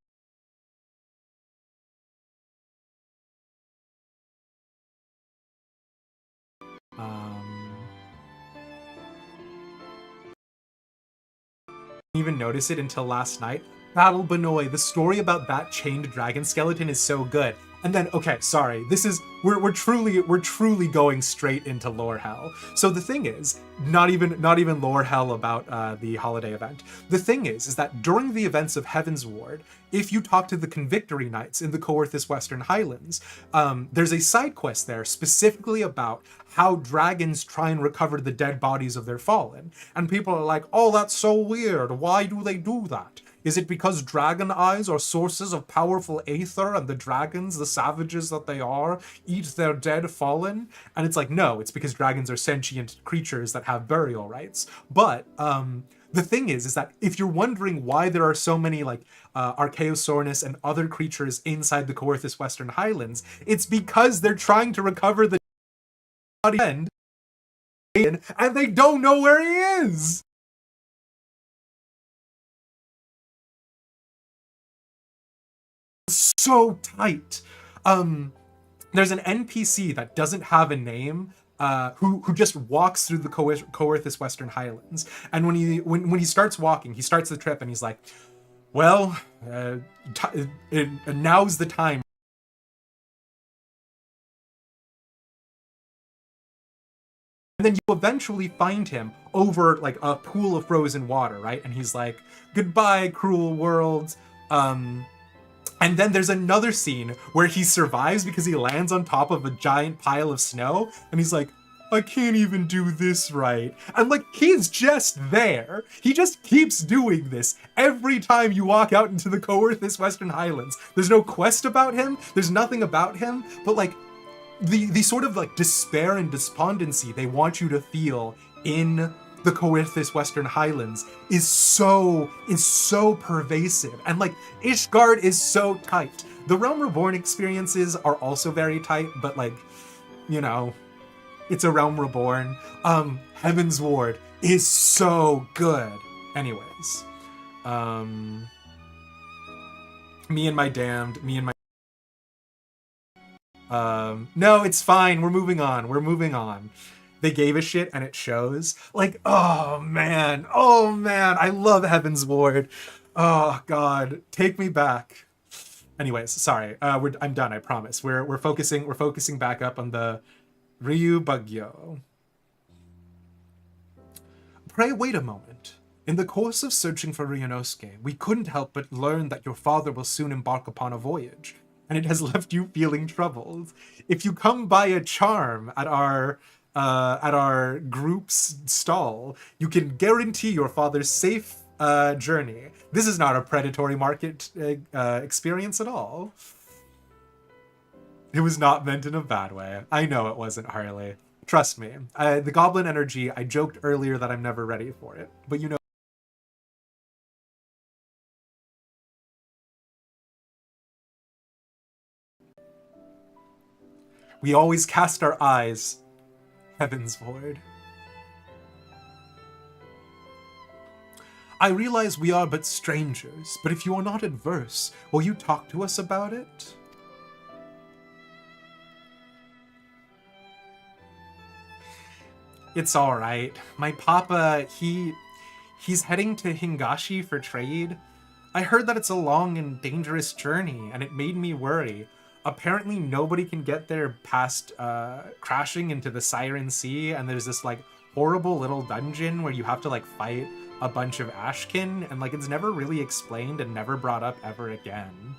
even notice it until last night. Battle Benoy, the story about that chained dragon skeleton is so good. And then, okay, sorry, this is we're truly going straight into lore hell. So the thing is, not even lore hell about the holiday event. The thing is that during the events of Heaven's Ward, if you talk to the Convictory Knights in the Coerthus Western Highlands, there's a side quest there specifically about how dragons try and recover the dead bodies of their fallen. And people are like, oh, that's so weird. Why do they do that? Is it because dragon eyes are sources of powerful aether and the dragons, the savages that they are, eat their dead fallen? And it's like, no, it's because dragons are sentient creatures that have burial rites. But the thing is that if you're wondering why there are so many like Archaeosaurus and other creatures inside the Coerthus Western Highlands, it's because they're trying to recover the body and they don't know where he is. So tight. There's an NPC that doesn't have a name, who just walks through the Coerthus Western Highlands, and when he starts walking, he starts the trip, and he's like, "Well, now's the time." And then you eventually find him over like a pool of frozen water, right? And he's like, "Goodbye, cruel world. And then there's another scene where he survives because he lands on top of a giant pile of snow, and he's like, I can't even do this right. And like, he's just there. He just keeps doing this every time you walk out into the Coerthas Western Highlands. There's no quest about him, there's nothing about him, but like, the sort of like despair and despondency they want you to feel in the Coerthas Western Highlands is so pervasive. And like, Ishgard is so tight. The Realm Reborn experiences are also very tight, but like, you know, it's a Realm Reborn. Heaven's Ward is so good. Anyways, me and my damned, no, it's fine. We're moving on. They gave a shit and it shows. Like, oh man, I love Heaven's Ward. Oh god, take me back. Anyways, sorry. I'm done, I promise. We're focusing back up on the Ryu Bagyo. Pray wait a moment. In the course of searching for Ryunosuke, we couldn't help but learn that your father will soon embark upon a voyage, and it has left you feeling troubled. If you come by a charm at our group's stall, you can guarantee your father's safe journey. This is not a predatory market experience at all. It was not meant in a bad way. I know it wasn't, Harley. Trust me. The goblin energy, I joked earlier that I'm never ready for it, but you know. We always cast our eyes Heaven's Void. I realize we are but strangers, but if you are not adverse, will you talk to us about it? It's alright. My papa, he's heading to Hingashi for trade. I heard that it's a long and dangerous journey, and it made me worry. Apparently nobody can get there past crashing into the Siren Sea, and there's this like horrible little dungeon where you have to like fight a bunch of Ashkin, and like it's never really explained and never brought up ever again.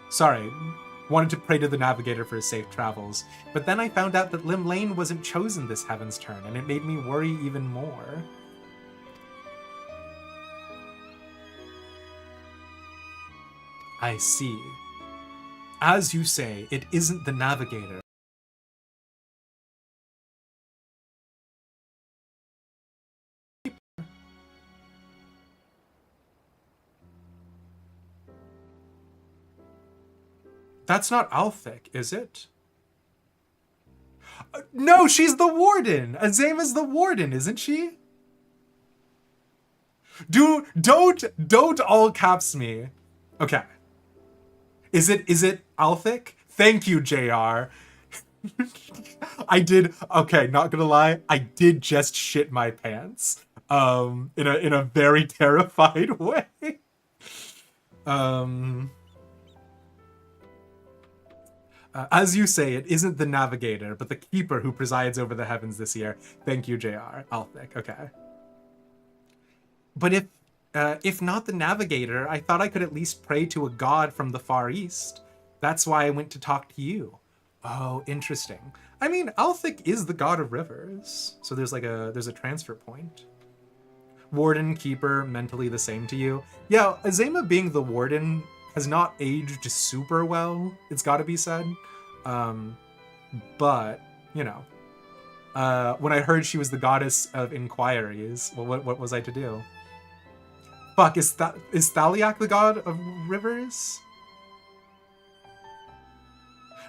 Sorry. Wanted to pray to the Navigator for his safe travels, but then I found out that Lim Lane wasn't chosen this Heaven's Turn, and it made me worry even more. I see. As you say, it isn't the Navigator. That's not Althik, is it? No, she's the Warden! Azema's the Warden, isn't she? Don't all caps me. Okay. Is it Althik? Thank you, JR. Okay, not gonna lie, I did just shit my pants. In a very terrified way. As you say, it isn't the Navigator, but the Keeper who presides over the heavens this year. Thank you, JR. Althik, okay. But if not the Navigator, I thought I could at least pray to a god from the Far East. That's why I went to talk to you. Oh, interesting. I mean, Althik is the god of rivers, so there's a transfer point. Warden, Keeper, mentally the same to you. Yeah, Azema being the Warden has not aged super well, it's gotta be said. But, you know. When I heard she was the goddess of inquiries, well, what was I to do? Fuck, is Thaliak the god of rivers?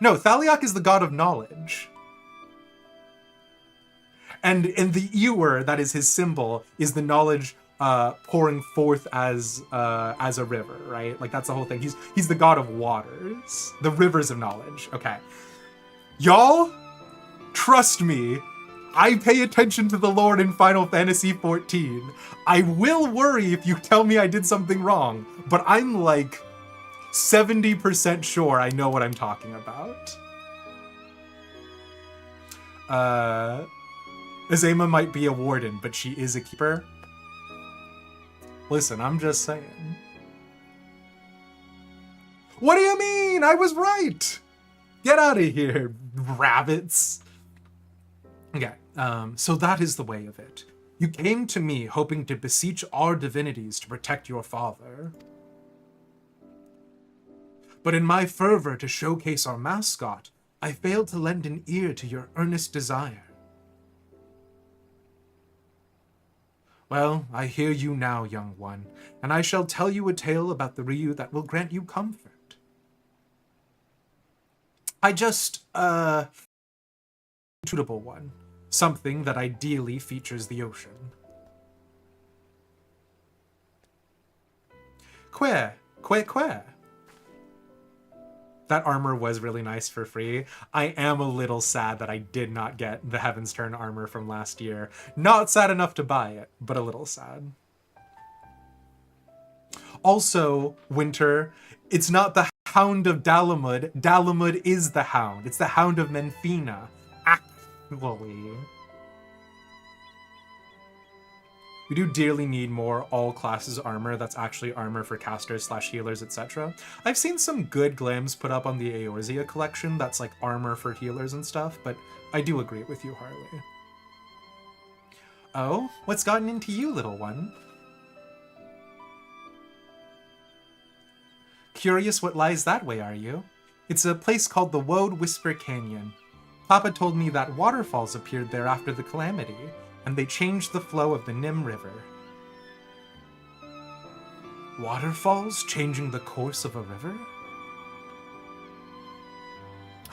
No, Thaliak is the god of knowledge. And in the Ewer, that is his symbol, is the knowledge pouring forth as a river, right? Like, that's the whole thing. He's the god of waters, the rivers of knowledge. Okay, y'all, trust me, I pay attention to the Lord in Final Fantasy XIV. I will worry if you tell me I did something wrong, but I'm like 70% sure I know what I'm talking about. Azema might be a warden, but she is a keeper. Listen, I'm just saying. What do you mean? I was right! Get out of here, rabbits. Okay, so that is the way of it. You came to me hoping to beseech our divinities to protect your father. But in my fervor to showcase our mascot, I failed to lend an ear to your earnest desire. Well, I hear you now, young one, and I shall tell you a tale about the Ryu that will grant you comfort. I just, suitable one. Something that ideally features the ocean. Quare. That armor was really nice for free. I am a little sad that I did not get the Heaven's Turn armor from last year. Not sad enough to buy it, but a little sad. Also, Winter, it's not the Hound of Dalamud. Dalamud is the Hound. It's the Hound of Menfina. Actually. We do dearly need more all classes armor that's actually armor for casters / healers, etc. I've seen some good glams put up on the Eorzea collection that's like armor for healers and stuff, but I do agree with you, Harley. Oh, what's gotten into you, little one? Curious what lies that way, are you? It's a place called the Woad Whisper Canyon. Papa told me that waterfalls appeared there after the calamity, and they changed the flow of the Nim River. Waterfalls changing the course of a river?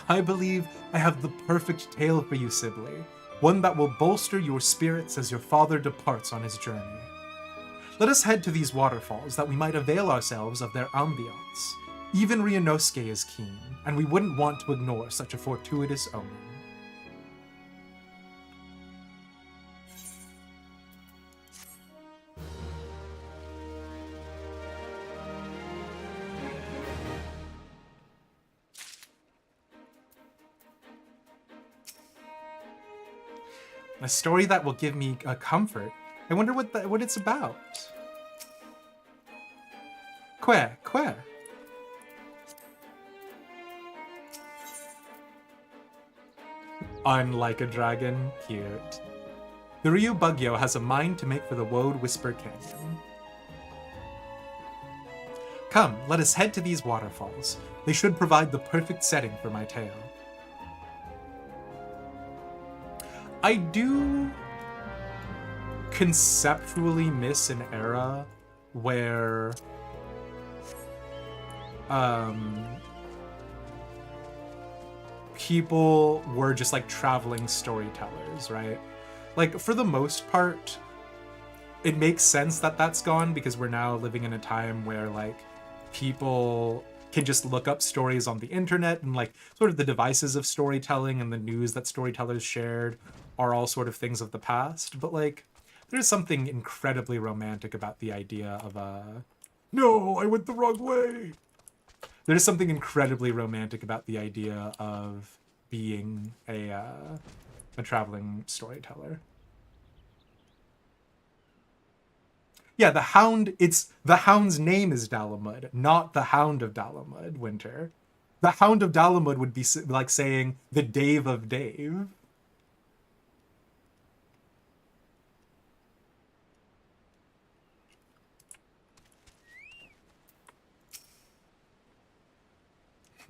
I believe I have the perfect tale for you, Sibley, one that will bolster your spirits as your father departs on his journey. Let us head to these waterfalls that we might avail ourselves of their ambiance. Even Ryunosuke is keen, and we wouldn't want to ignore such a fortuitous omen. A story that will give me a comfort. I wonder what it's about. Quare. Unlike a dragon, cute. The Ryu Bugyo has a mind to make for the Woad Whisper Canyon. Come, let us head to these waterfalls. They should provide the perfect setting for my tale. I do conceptually miss an era where people were just like traveling storytellers, right? Like for the most part, it makes sense that that's gone because we're now living in a time where like people can just look up stories on the internet, and like sort of the devices of storytelling and the news that storytellers shared are all sort of things of the past. But like there's something incredibly romantic about the idea of no, I went the wrong way. There's something incredibly romantic about the idea of being a traveling storyteller. Yeah, the Hound, the Hound's name is Dalamud, not the Hound of Dalamud, Winter. The Hound of Dalamud would be like saying the Dave of Dave.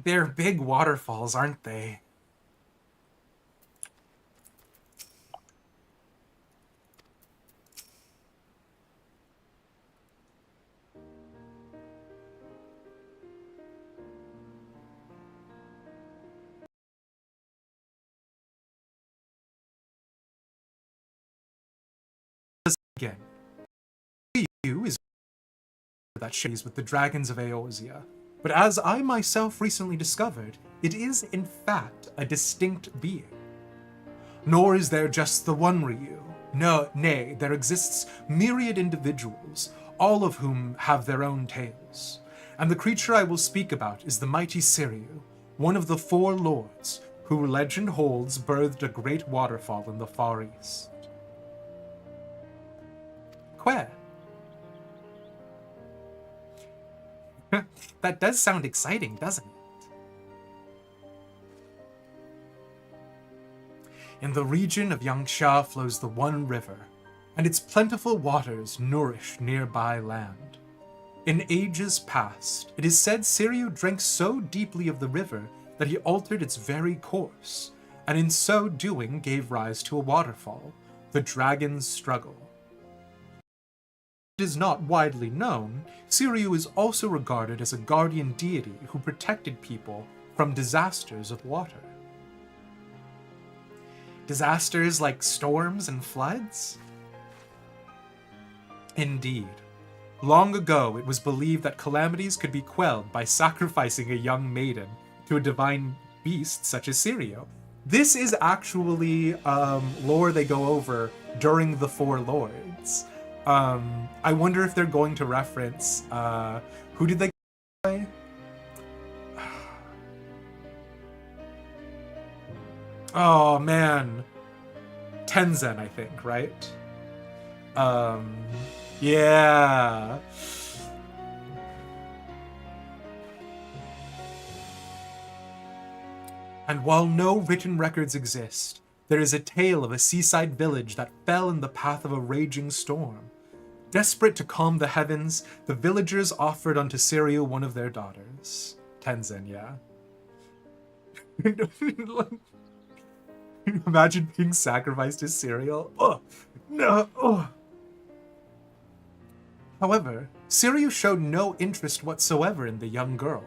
They're big waterfalls, aren't they? Again, Ryu is that shares with the dragons of Eorzea. But as I myself recently discovered, it is in fact a distinct being. Nor is there just the one Ryu. No, nay, there exists myriad individuals, all of whom have their own tales. And the creature I will speak about is the mighty Siryu, one of the four lords, who legend holds birthed a great waterfall in the Far East. Quare. That does sound exciting, doesn't it? In the region of Yangsha flows the One River, and its plentiful waters nourish nearby land. In ages past, it is said Siryu drank so deeply of the river that he altered its very course, and in so doing gave rise to a waterfall, the Dragon's Struggle. It is not widely known, Siryu is also regarded as a guardian deity who protected people from disasters of water. Disasters like storms and floods? Indeed. Long ago, it was believed that calamities could be quelled by sacrificing a young maiden to a divine beast such as Siryu. This is actually lore they go over during the Four Lords. I wonder if they're going to reference who did they play? Oh man, Tenzin, I think, right? Yeah. And while no written records exist, there is a tale of a seaside village that fell in the path of a raging storm. Desperate to calm the heavens, the villagers offered unto Siryu one of their daughters. Tenzin, yeah. Imagine being sacrificed as cereal. Oh, no. Oh. However, Siryu showed no interest whatsoever in the young girl.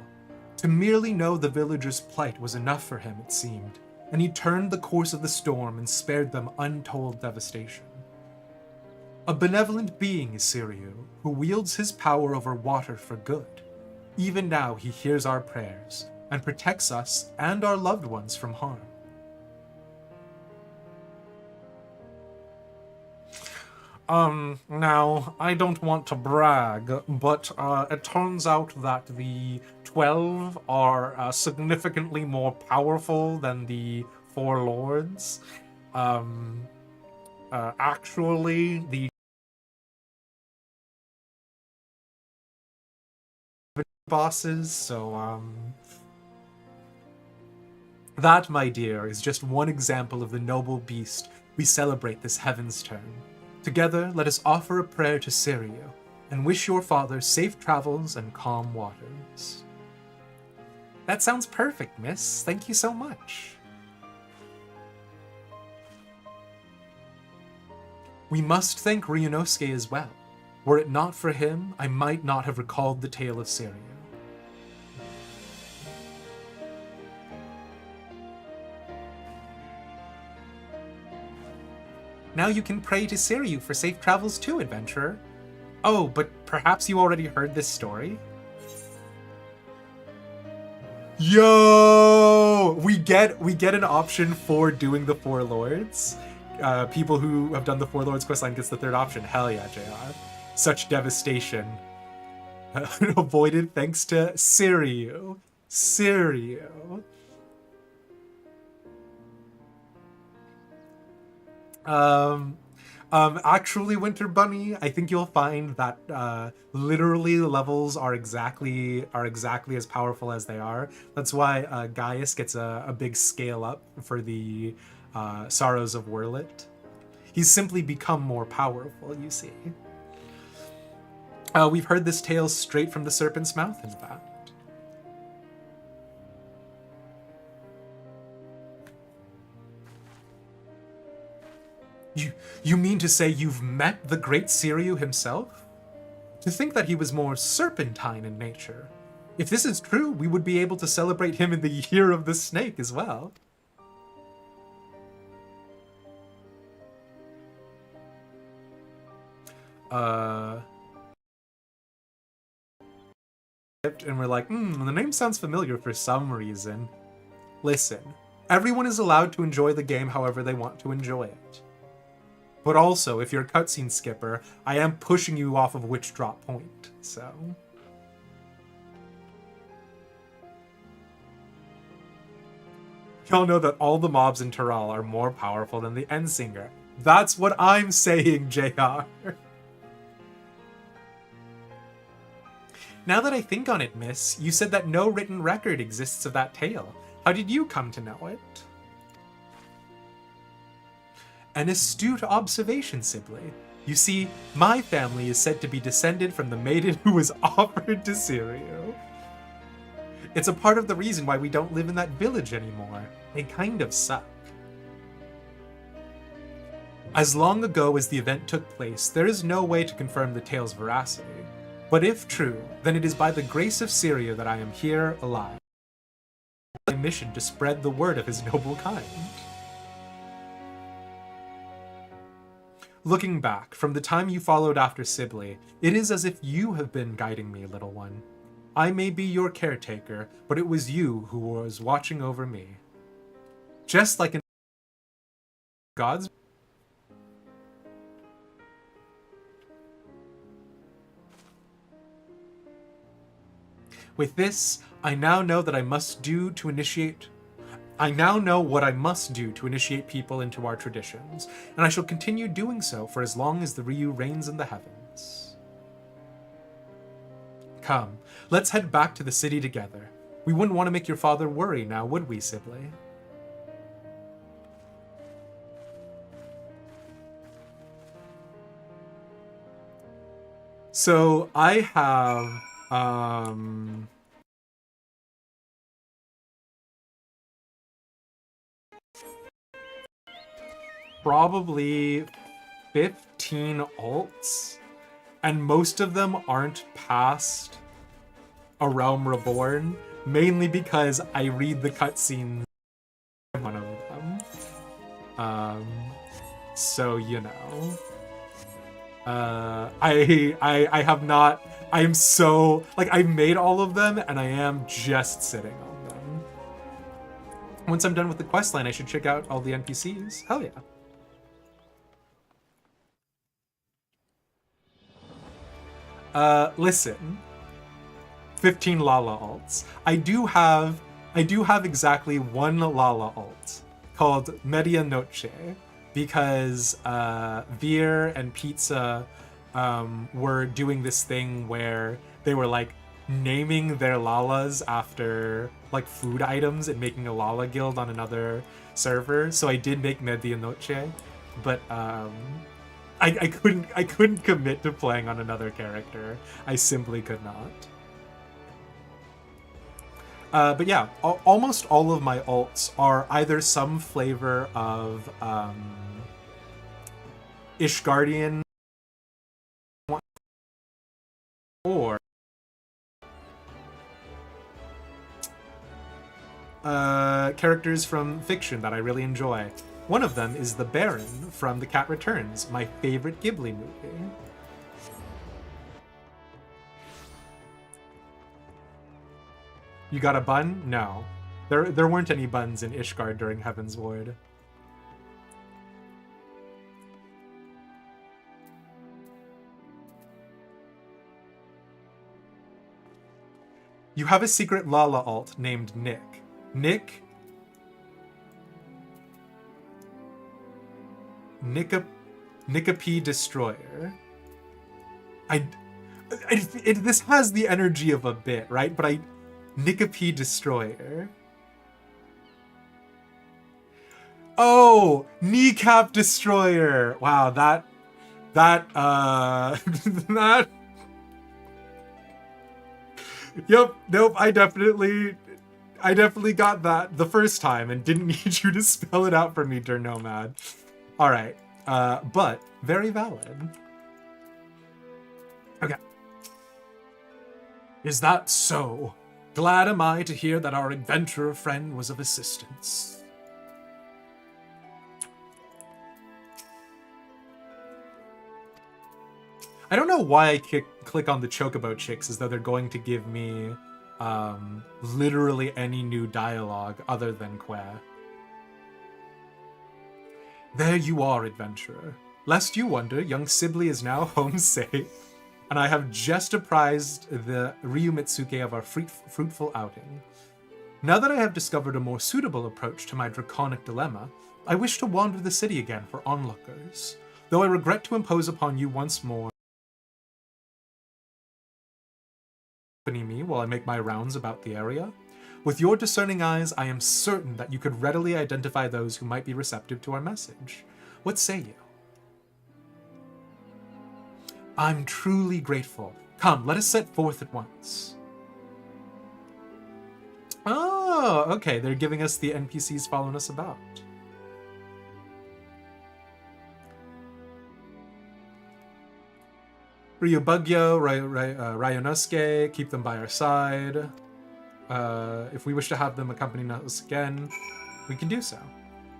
To merely know the villagers' plight was enough for him, it seemed, and he turned the course of the storm and spared them untold devastation. A benevolent being is Siryu, who wields his power over water for good. Even now he hears our prayers, and protects us and our loved ones from harm. Now, I don't want to brag, but it turns out that the 12 are significantly more powerful than the Four Lords. Actually, the bosses, so, that, my dear, is just one example of the noble beast we celebrate this heaven's turn. Together, let us offer a prayer to Siryu, and wish your father safe travels and calm waters. That sounds perfect, miss. Thank you so much. We must thank Ryunosuke as well. Were it not for him, I might not have recalled the tale of Siryu. Now you can pray to Siryu for safe travels too, adventurer. Oh, but perhaps you already heard this story? Yo! We get an option for doing the Four Lords. People who have done the Four Lords questline gets the third option. Hell yeah, JR. Such devastation. Avoided thanks to Siryu. Siryu. Actually, Winter Bunny, I think you'll find that literally the levels are exactly as powerful as they are. That's why Gaius gets a big scale up for the Sorrows of Werlit. He's simply become more powerful, you see. We've heard this tale straight from the serpent's mouth, in fact. You mean to say you've met the great Siryu himself? To think that he was more serpentine in nature. If this is true, we would be able to celebrate him in the Year of the Snake as well. And we're like, the name sounds familiar for some reason. Listen, everyone is allowed to enjoy the game however they want to enjoy it. But also, if you're a cutscene skipper, I am pushing you off of which drop point, so... Y'all know that all the mobs in Tural are more powerful than the Endsinger. That's what I'm saying, JR. Now that I think on it, miss, you said that no written record exists of that tale. How did you come to know it? An astute observation, Sibley. You see, my family is said to be descended from the maiden who was offered to Sirio. It's a part of the reason why we don't live in that village anymore. They kind of suck. As long ago as the event took place, there is no way to confirm the tale's veracity. But if true, then it is by the grace of Syria that I am here alive. My mission to spread the word of his noble kind. Looking back, from the time you followed after Sibley, it is as if you have been guiding me, little one. I may be your caretaker, but it was you who was watching over me. Just like an God's. With this, I now know that I must do to initiate. I now know what I must do to initiate people into our traditions, and I shall continue doing so for as long as the Ryu reigns in the heavens. Come, let's head back to the city together. We wouldn't want to make your father worry now, would we, Sibley? So I have probably 15 alts, and most of them aren't past A Realm Reborn, mainly because I read the cutscenes one of them. So you know. I have not. I am so like I've made all of them, and I am just sitting on them. Once I'm done with the questline, I should check out all the NPCs. Hell yeah. Listen. 15 Lala alts. I do have exactly one Lala alt called Medianoche, because Veer and Pizza were doing this thing where they were like naming their Lalas after like food items and making a Lala guild on another server. So I did make Medianoche, but I couldn't commit to playing on another character. I simply could not. But yeah, almost all of my alts are either some flavor of Ishgardian or characters from fiction that I really enjoy. One of them is the Baron from The Cat Returns, my favorite Ghibli movie. You got a bun? No. There weren't any buns in Ishgard during Heaven's Ward. You have a secret Lala alt named Nick. Nick... Nick-a-P Destroyer. This has the energy of a bit, right? But Nick-a-P Destroyer. Oh, Kneecap Destroyer. Wow, that Yep, nope, I definitely got that the first time and didn't need you to spell it out for me, Dir Nomad. All right, but very valid. Okay. Is that so? Glad am I to hear that our adventurer friend was of assistance. I don't know why I click on the Chocobo chicks as though they're going to give me literally any new dialogue other than Que. There you are, adventurer. Lest you wonder, young Sibley is now home safe, and I have just apprised the Ryu Mitsuke of our fruitful outing. Now that I have discovered a more suitable approach to my draconic dilemma, I wish to wander the city again for onlookers, though I regret to impose upon you once more accompany me while I make my rounds about the area? With your discerning eyes, I am certain that you could readily identify those who might be receptive to our message. What say you? I'm truly grateful. Come, let us set forth at once. Oh, okay, they're giving us the NPCs following us about. Ryubugyo, Ryonosuke, keep them by our side. If we wish to have them accompany us again, we can do so.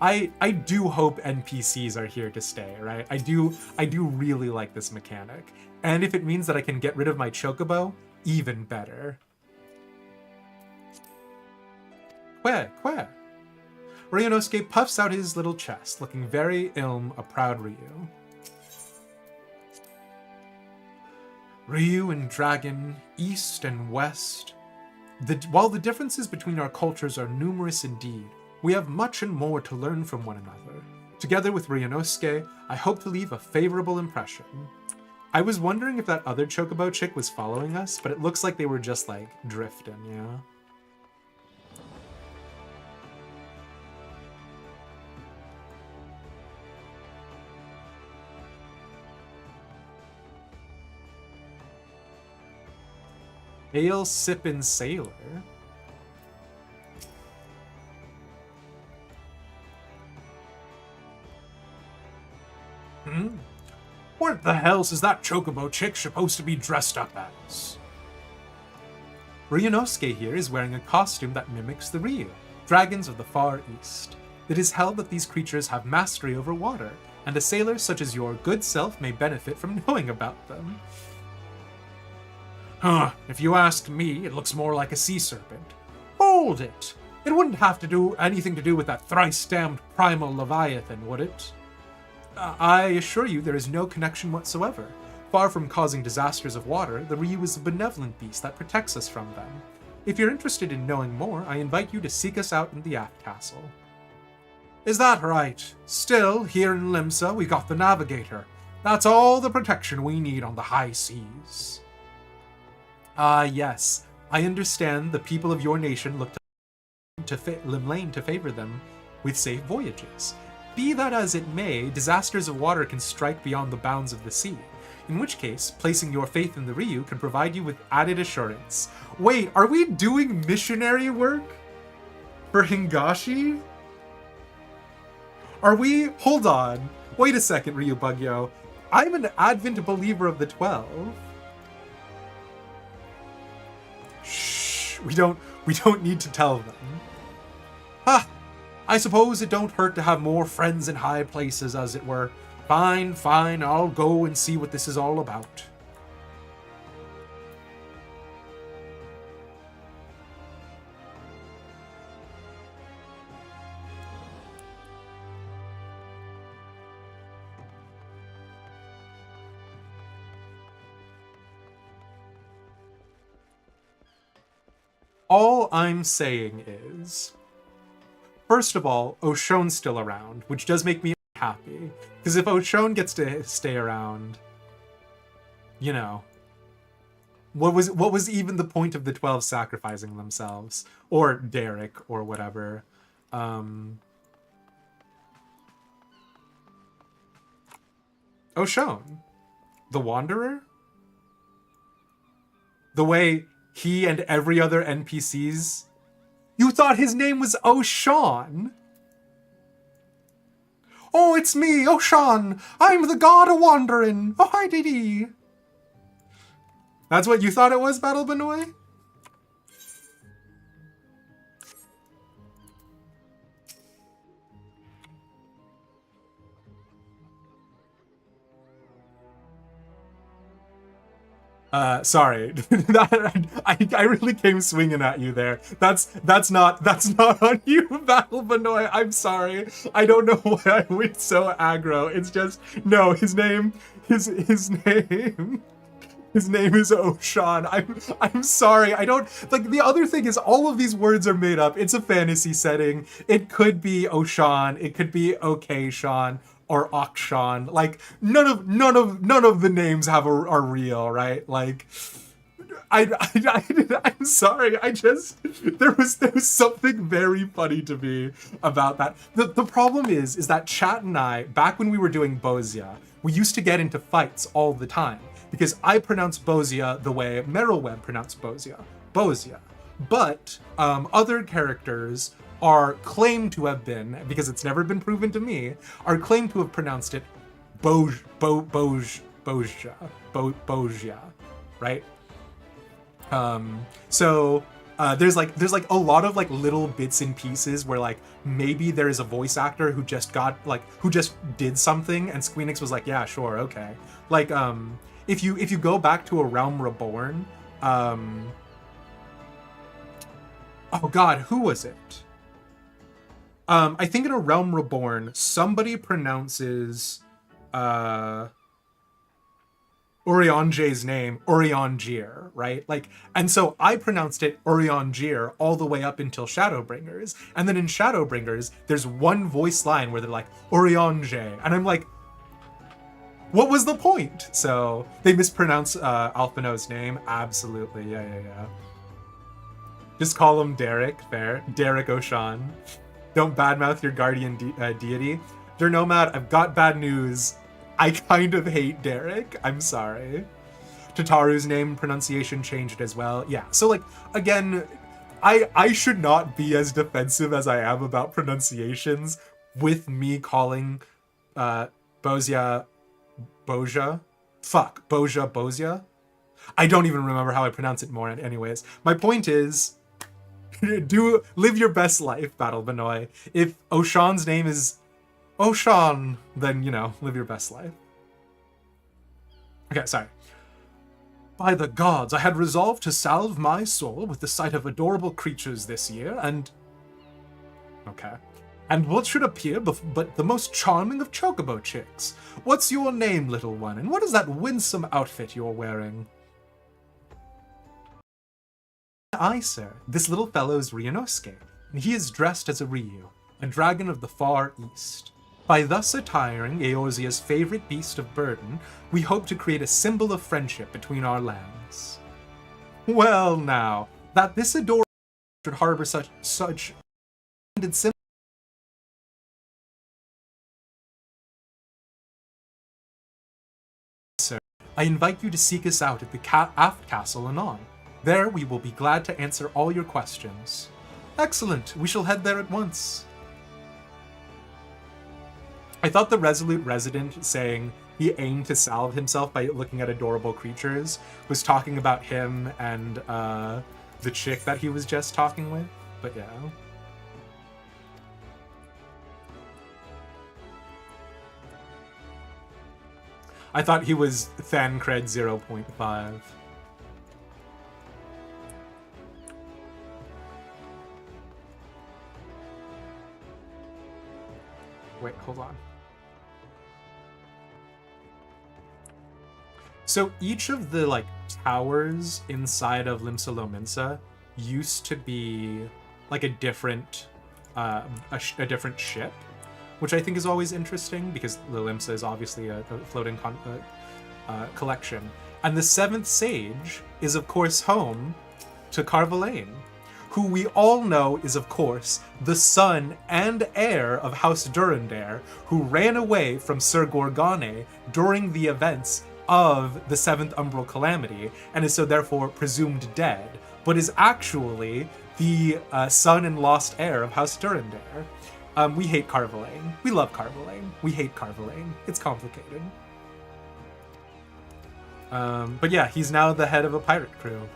I do hope NPCs are here to stay, right? I do really like this mechanic. And if it means that I can get rid of my chocobo, even better. Quer. Ryonosuke puffs out his little chest, looking very a proud Ryu. Ryu and Dragon, East and West. While the differences between our cultures are numerous indeed, we have much and more to learn from one another. Together with Ryonosuke, I hope to leave a favorable impression. I was wondering if that other chocobo chick was following us, but it looks like they were just, like, drifting, you know? Ale sippin' sailor. What the hell is that chocobo chick supposed to be dressed up as? Ryonosuke here is wearing a costume that mimics the Ryu, dragons of the Far East. It is held that these creatures have mastery over water, and a sailor such as your good self may benefit from knowing about them. If you ask me, it looks more like a sea serpent. Hold it! It wouldn't have to do anything to do with that thrice-damned primal leviathan, would it? I assure you there is no connection whatsoever. Far from causing disasters of water, the Ryu is a benevolent beast that protects us from them. If you're interested in knowing more, I invite you to seek us out in the aft castle. Is that right? Still, here in Limsa, we got the Navigator. That's all the protection we need on the high seas. Yes. I understand the people of your nation look to Limlane to favor them with safe voyages. Be that as it may, disasters of water can strike beyond the bounds of the sea, in which case, placing your faith in the Ryu can provide you with added assurance. Wait, are we doing missionary work for Hingashi? Are we? Hold on. Wait a second, Ryubugyo. I'm an Advent believer of the 12. Shh, we don't need to tell them. I suppose it don't hurt to have more friends in high places, as it were. Fine, I'll go and see what this is all about. All I'm saying is, first of all, Oshon's still around, which does make me happy. Because if Oshon gets to stay around, you know, what was even the point of the 12 sacrificing themselves? Or Derek, or whatever. Oshon. The Wanderer? The way he and every other NPCs... You thought his name was Oshon? Oh, it's me, Oshon! I'm the god of wandering! Oh, hi, dee. That's what you thought it was, Battle Benoy? Sorry. I really came swinging at you there. That's not on you, Battle Benoy. I'm sorry. I don't know why I went so aggro. It's just, no, his name is Oshon. I'm sorry. I don't, like, the other thing is all of these words are made up. It's a fantasy setting. It could be Oshon. It could be Okay Sean. Or Akshan. Like, none of the names are real, right? Like, I'm sorry. There was something very funny to me about that. The problem is that Chat and I, back when we were doing Bozia, we used to get into fights all the time because I pronounce Bozia the way Merylweb pronounced Bozia, Bozia. But other characters are claimed to have been, because it's never been proven to me, are claimed to have pronounced it Bozia, right? So there's like a lot of like little bits and pieces where like maybe there is a voice actor who just did something and Squeenix was like, yeah, sure, okay. Like if you go back to A Realm Reborn, oh god, who was it? I think in A Realm Reborn, somebody pronounces Orionje's name Orionjir, right? Like, and so I pronounced it Orionjir all the way up until Shadowbringers. And then in Shadowbringers, there's one voice line where they're like, Orionje. And I'm like, what was the point? So they mispronounce Alphino's name. Absolutely. Yeah. Just call him Derek. Fair. Derek O'Shawn. Don't badmouth your guardian deity. Dernomad, I've got bad news. I kind of hate Derek. I'm sorry. Tataru's name pronunciation changed as well. Yeah, so like, again, I should not be as defensive as I am about pronunciations with me calling Bozia. I don't even remember how I pronounce it more anyways. My point is, live your best life, Battle Benoy. If O'Shawn's name is O'Shawn, then, you know, live your best life. Okay, sorry. By the gods, I had resolved to salve my soul with the sight of adorable creatures this year, and... Okay. And what should appear but the most charming of chocobo chicks? What's your name, little one, and what is that winsome outfit you're wearing? Aye, sir. This little fellow's Ryunosuke, and he is dressed as a Ryu, a dragon of the far east. By thus attiring Eorzea's favorite beast of burden, we hope to create a symbol of friendship between our lands. Well now, that this adorable should harbor such symbols. Sir, I invite you to seek us out at the Aft Castle anon. There we will be glad to answer all your questions. Excellent, we shall head there at once. I thought the Resolute Resident saying he aimed to salve himself by looking at adorable creatures was talking about him and the chick that he was just talking with, but yeah. I thought he was Thancred 0.5. Wait, hold on. So each of the like towers inside of Limsa Lominsa used to be like a different different ship, which I think is always interesting because the Limsa is obviously a floating collection. And the Seventh Sage is of course home to Carvalane, who we all know is of course the son and heir of House Durandare, who ran away from Sir Gorgane during the events of the Seventh Umbral Calamity, and is so therefore presumed dead, but is actually the son and lost heir of House Durandare. We hate Carvalane. We love Carvalane. We hate Carvalane. It's complicated. But yeah, he's now the head of a pirate crew.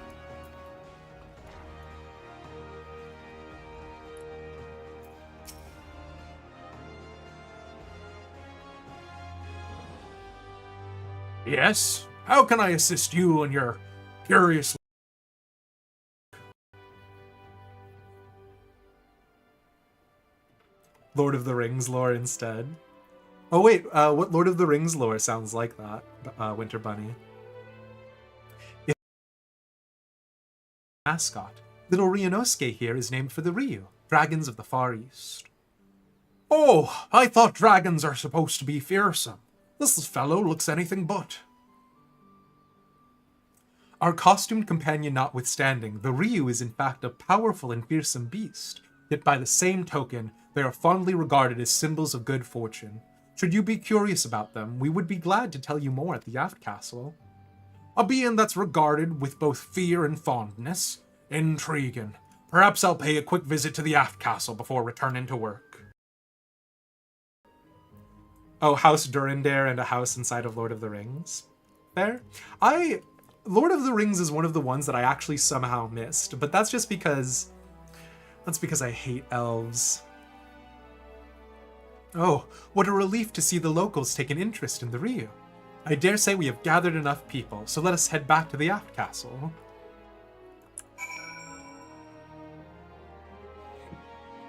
Yes? How can I assist you and your curious... Lord of the Rings lore instead. Oh wait, what Lord of the Rings lore sounds like that, Winter Bunny? Mascot. Little Ryunosuke here is named for the Ryu, dragons of the Far East. Oh, I thought dragons are supposed to be fearsome. This fellow looks anything but. Our costumed companion notwithstanding, the Ryu is in fact a powerful and fearsome beast, yet by the same token, they are fondly regarded as symbols of good fortune. Should you be curious about them, we would be glad to tell you more at the Aft Castle. A being that's regarded with both fear and fondness. Intriguing. Perhaps I'll pay a quick visit to the Aft Castle before returning to work. Oh, House Durandare and a house inside of Lord of the Rings. Fair. Lord of the Rings is one of the ones that I actually somehow missed, but that's just because... That's because I hate elves. Oh, what a relief to see the locals take an interest in the Ryu. I dare say we have gathered enough people, so let us head back to the Aft Castle.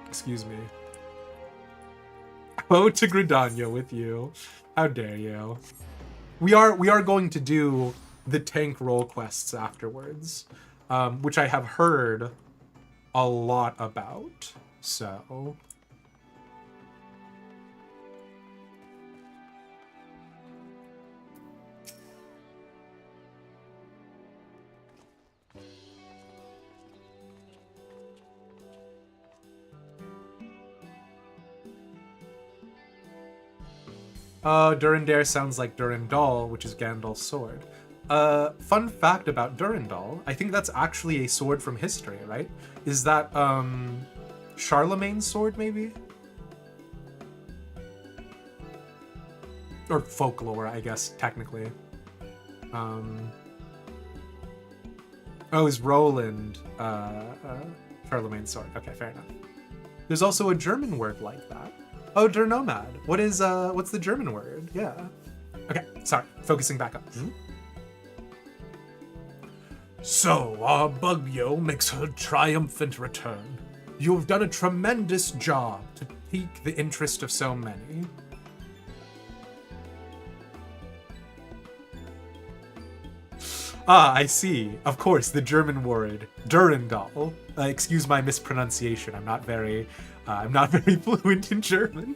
Excuse me. Oh, to Gridania with you. How dare you. We are going to do the tank role quests afterwards, which I have heard a lot about, so... Durandare sounds like Durandal, which is Gandalf's sword. Fun fact about Durandal, I think that's actually a sword from history, right? Is that, Charlemagne's sword, maybe? Or folklore, I guess, technically. Oh, is Roland, Charlemagne's sword. Okay, fair enough. There's also a German word like that. Oh, Der Nomad. What's the German word? Yeah. Okay, sorry. Focusing back up. So, our Bugyo makes her triumphant return. You have done a tremendous job to pique the interest of so many. Ah, I see. Of course, the German word, Durandal. Excuse my mispronunciation. I'm not very fluent in German.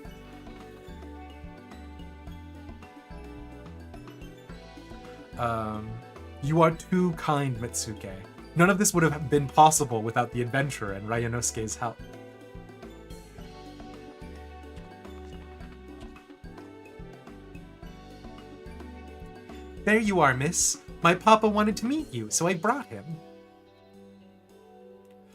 You are too kind, Mitsuke. None of this would have been possible without the adventurer and Ryanosuke's help. There you are, miss. My papa wanted to meet you, so I brought him.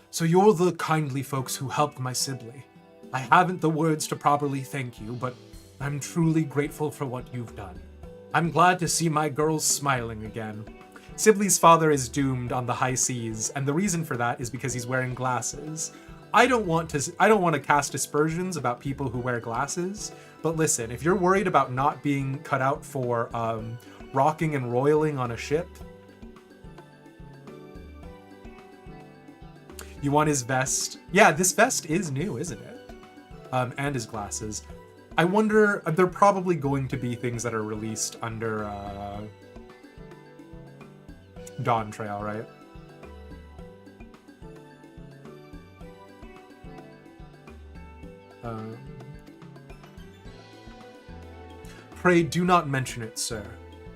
So you're the kindly folks who helped my Sibley. I haven't the words to properly thank you, but I'm truly grateful for what you've done. I'm glad to see my girls smiling again. Sibley's father is doomed on the high seas, and the reason for that is because he's wearing glasses. I don't want to cast aspersions about people who wear glasses, but listen, if you're worried about not being cut out for rocking and roiling on a ship, you want his vest. Yeah, this vest is new, isn't it? And his glasses. I wonder, they're probably going to be things that are released under Dawn Trail, right? Pray do not mention it, sir.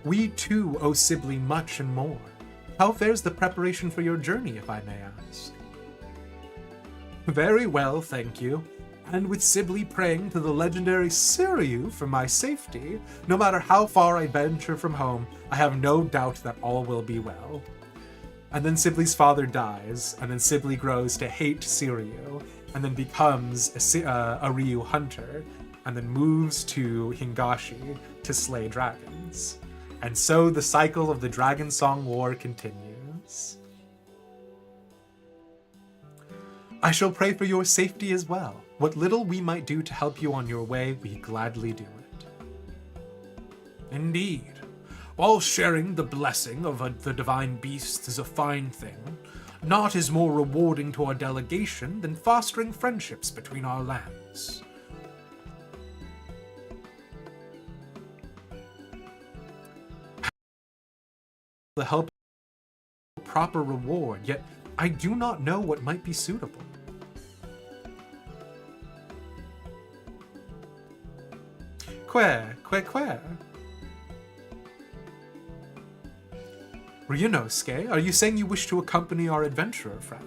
We too owe Sibley much and more. How fares the preparation for your journey, if I may ask? Very well, thank you. And with Sibley praying to the legendary Siryu for my safety, no matter how far I venture from home, I have no doubt that all will be well. And then Sibley's father dies, and then Sibley grows to hate Siryu, and then becomes a Ryu hunter, and then moves to Hingashi to slay dragons. And so the cycle of the Dragon Song War continues. I shall pray for your safety as well. What little we might do to help you on your way, we gladly do it. Indeed. While sharing the blessing of the divine beasts is a fine thing, naught is more rewarding to our delegation than fostering friendships between our lands. The help proper reward, yet I do not know what might be suitable. Quare. Ryunosuke, are you saying you wish to accompany our adventurer friend?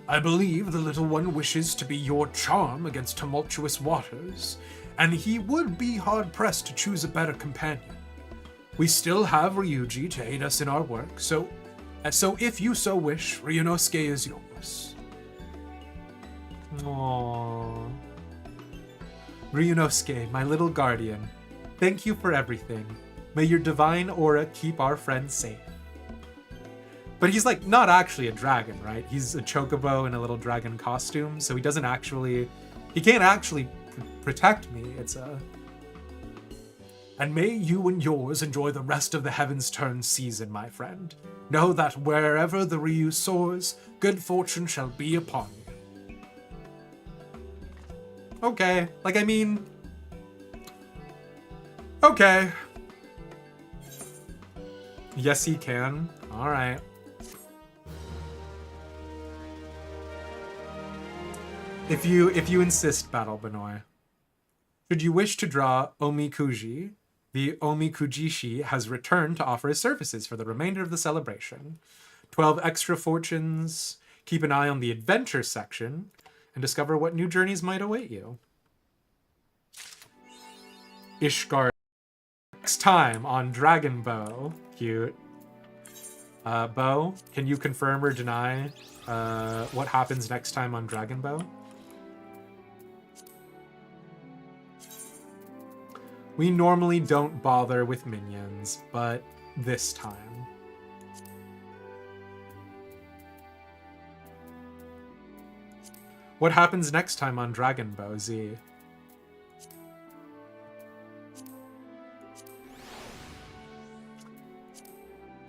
I believe the little one wishes to be your charm against tumultuous waters, and he would be hard-pressed to choose a better companion. We still have Ryuji to aid us in our work, so if you so wish, Ryunosuke is yours. Aww. Ryunosuke, my little guardian, thank you for everything. May your divine aura keep our friends safe. But he's like not actually a dragon, right? He's a chocobo in a little dragon costume, so he can't actually protect me. It's a... And may you and yours enjoy the rest of the Heaven's Turn season, my friend. Know that wherever the Ryu soars, good fortune shall be upon you. Okay, like, I mean... Okay. Yes, he can. Alright. If you insist, Battle Benoy. Should you wish to draw Omikuji, the Omikujishi has returned to offer his services for the remainder of the celebration. 12 extra fortunes. Keep an eye on the adventure section and discover what new journeys might await you. Ishgard. Next time on Dragon Bow. Cute. Bo, can you confirm or deny what happens next time on Dragon Bow? We normally don't bother with minions, but this time. What happens next time on Dragon Ball Z?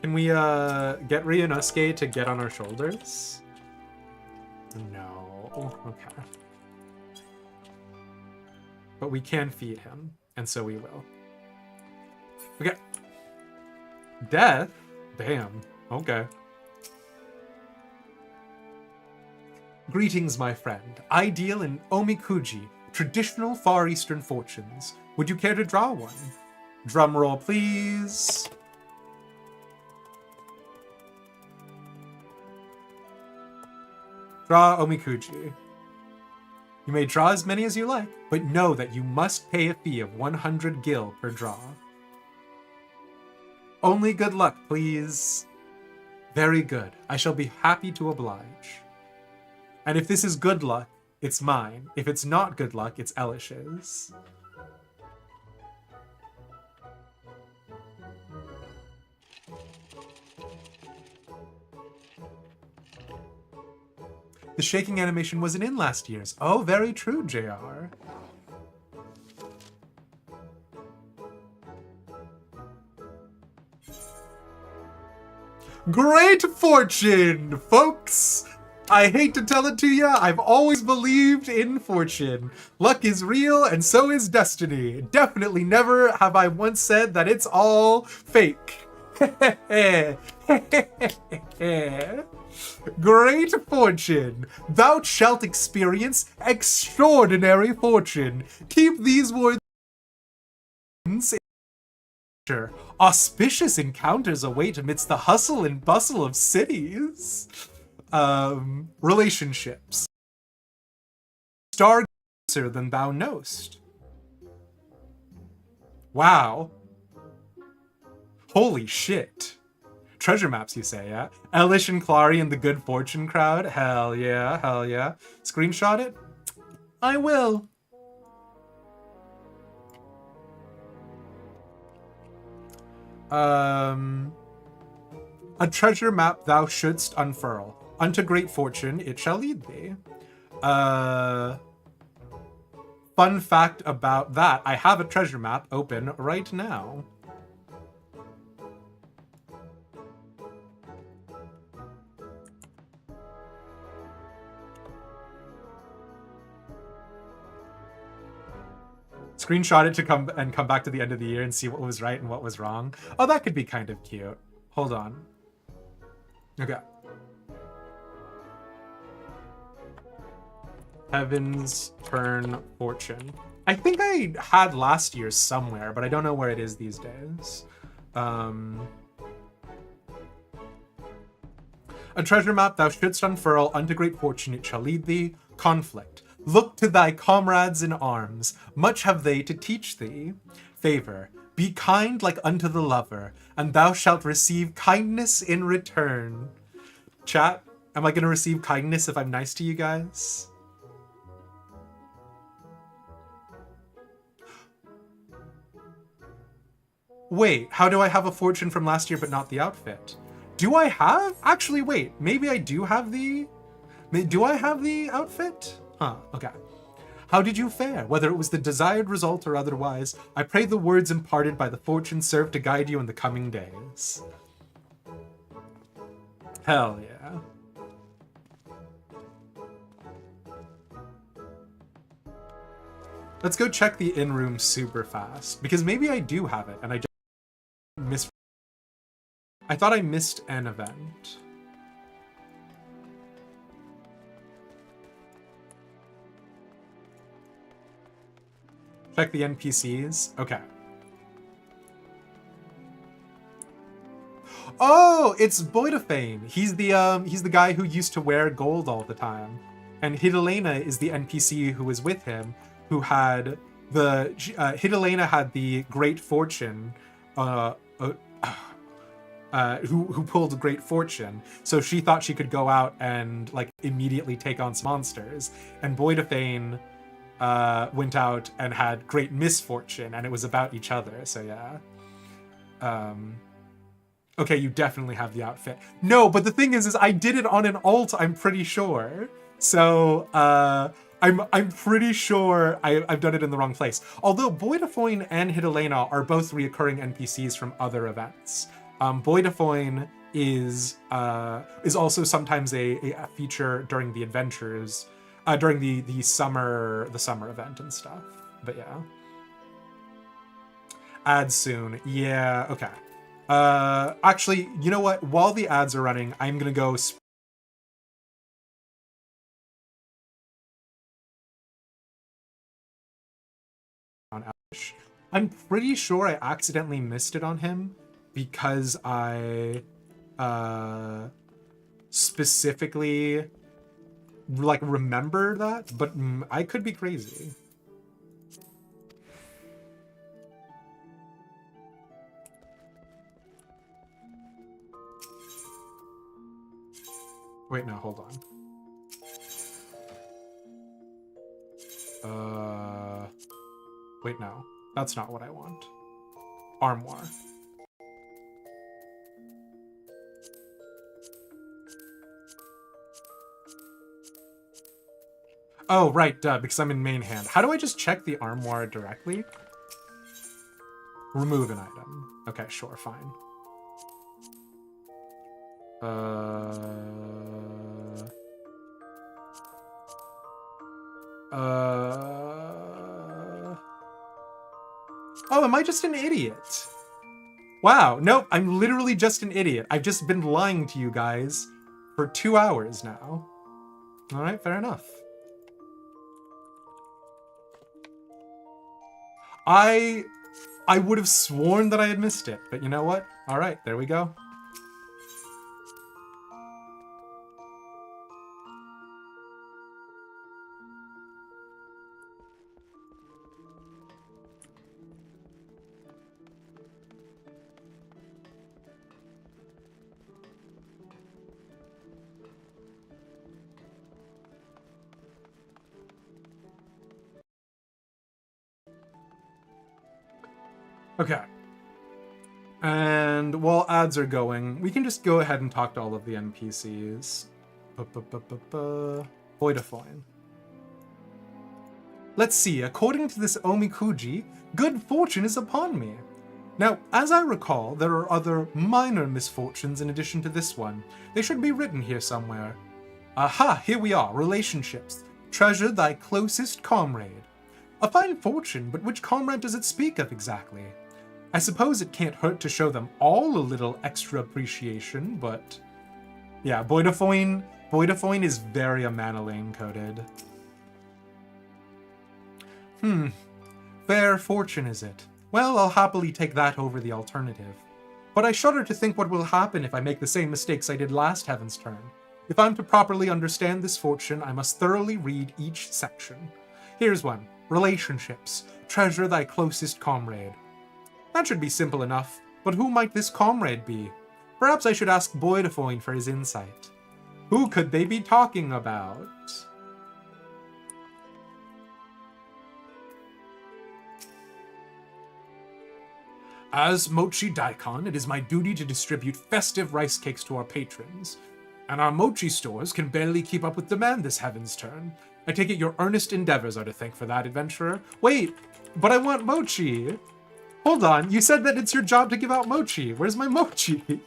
Can we get Ryunosuke to get on our shoulders? No. Okay. But we can feed him. And so we will. Okay. Death? Damn. Okay. Greetings, my friend. I deal in Omikuji, traditional Far Eastern fortunes. Would you care to draw one? Drum roll, please. Draw Omikuji. You may draw as many as you like, but know that you must pay a fee of 100 gil per draw. Only good luck, please. Very good. I shall be happy to oblige. And if this is good luck, it's mine. If it's not good luck, it's Elish's. The shaking animation wasn't in last year's. Oh, very true, JR. Great fortune, folks! I hate to tell it to you, I've always believed in fortune. Luck is real, and so is destiny. Definitely never have I once said that it's all fake. Great fortune! Thou shalt experience extraordinary fortune. Keep these words in future. Auspicious encounters await amidst the hustle and bustle of cities. Relationships. Star closer than thou knowest. Wow. Holy shit. Treasure maps, you say, yeah? Elish and Clary and the Good Fortune crowd? Hell yeah, hell yeah. Screenshot it? I will. A treasure map thou shouldst unfurl. Unto great fortune it shall lead thee. Fun fact about that, I have a treasure map open right now. Screenshot it to come back to the end of the year and see what was right and what was wrong. Oh, that could be kind of cute. Hold on. Okay. Heaven's Turn Fortune. I think I had last year's somewhere, but I don't know where it is these days. A treasure map thou shouldst unfurl, unto great fortune it shall lead thee. Conflict. Look to thy comrades in arms, much have they to teach thee. Favor. Be kind like unto the lover, and thou shalt receive kindness in return. Chat, am I going to receive kindness if I'm nice to you guys? Wait, how do I have a fortune from last year but not the outfit? Do I have? Actually, wait, maybe I do have the... Do I have the outfit? Huh, okay. How did you fare? Whether it was the desired result or otherwise, I pray the words imparted by the fortune serve to guide you in the coming days. Hell yeah. Let's go check the in-room super fast, because maybe I do have it, and I just missed... I thought I missed an event. Check the NPCs. Okay. Oh, it's Boydafane. He's the guy who used to wear gold all the time. And Hidalena is the NPC who was with him, who had the Hidalena had the great fortune, who pulled a great fortune. So she thought she could go out and like immediately take on some monsters. And Boydafane went out and had great misfortune, and it was about each other. So yeah. Okay, you definitely have the outfit. No, but the thing is I did it on an alt, I'm pretty sure. So I'm pretty sure I've done it in the wrong place. Although Boydafoin and Hidalena are both reoccurring NPCs from other events. Boydafoin is also sometimes a feature during the adventures, during the summer event and stuff. But yeah. Ads soon. Yeah, okay. Actually, you know what? While the ads are running, I'm gonna go on Ash. I'm pretty sure I accidentally missed it on him because I specifically like remember that, but I could be crazy. Wait, no, hold on. Wait, no. That's not what I want. Armoire. Oh, right, duh, because I'm in main hand. How do I just check the armoire directly? Remove an item. Okay, sure, fine. Oh, am I just an idiot? Wow, nope, I'm literally just an idiot. I've just been lying to you guys for 2 hours now. All right, fair enough. I would have sworn that I had missed it, but you know what? All right, there we go. Okay. And while ads are going, we can just go ahead and talk to all of the NPCs. Voidafoin. Let's see, according to this Omikuji, good fortune is upon me. Now, as I recall, there are other minor misfortunes in addition to this one. They should be written here somewhere. Aha, here we are, relationships. Treasure thy closest comrade. A fine fortune, but which comrade does it speak of exactly? I suppose it can't hurt to show them all a little extra appreciation, but... Yeah, Boydafoin is very Amanalane coded. Fair fortune, is it? Well, I'll happily take that over the alternative. But I shudder to think what will happen if I make the same mistakes I did last Heaven's Turn. If I'm to properly understand this fortune, I must thoroughly read each section. Here's one. Relationships. Treasure thy closest comrade. That should be simple enough, but who might this comrade be? Perhaps I should ask Boydefoin for his insight. Who could they be talking about? As Mochi Daikon, it is my duty to distribute festive rice cakes to our patrons, and our mochi stores can barely keep up with demand this Heaven's Turn. I take it your earnest endeavors are to thank for that, adventurer? Wait, but I want mochi! Hold on, you said that it's your job to give out mochi. Where's my mochi?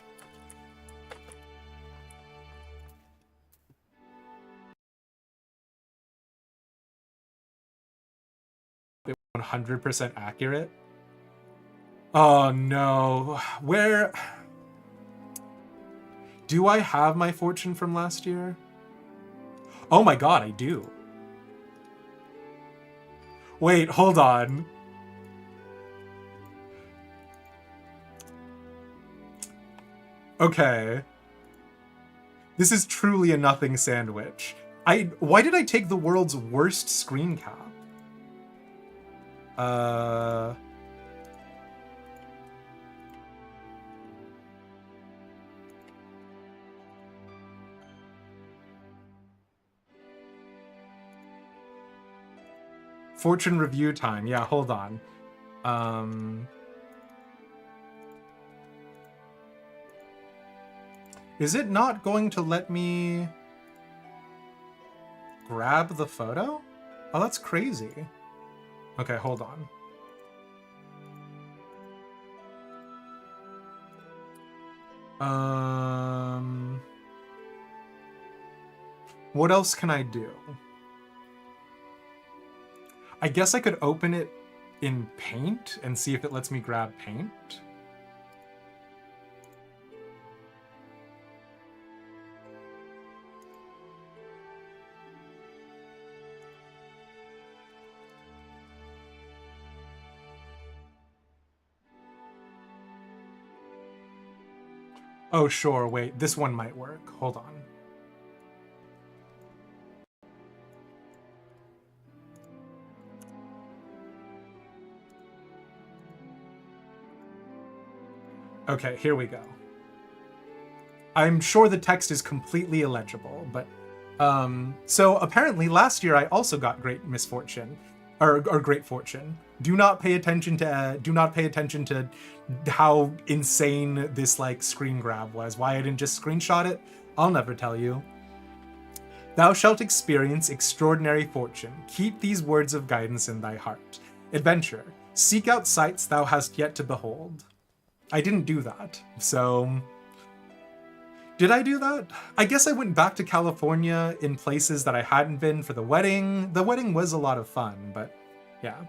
100% accurate? Oh no. Where... Do I have my fortune from last year? Oh my god, I do. Wait, hold on. Okay. This is truly a nothing sandwich. Why did I take the world's worst screen cap? Fortune review time. Yeah, hold on. Is it not going to let me grab the photo? Oh, that's crazy. Okay, hold on. What else can I do? I guess I could open it in Paint and see if it lets me grab Paint. Oh, sure, wait, this one might work. Hold on. Okay, here we go. I'm sure the text is completely illegible, but so apparently last year I also got great misfortune, or great fortune. Do not pay attention to how insane this like screen grab was. Why I didn't just screenshot it, I'll never tell you. Thou shalt experience extraordinary fortune. Keep these words of guidance in thy heart. Adventure, seek out sights thou hast yet to behold. I didn't do that, so... Did I do that? I guess I went back to California in places that I hadn't been for the wedding. The wedding was a lot of fun, but yeah.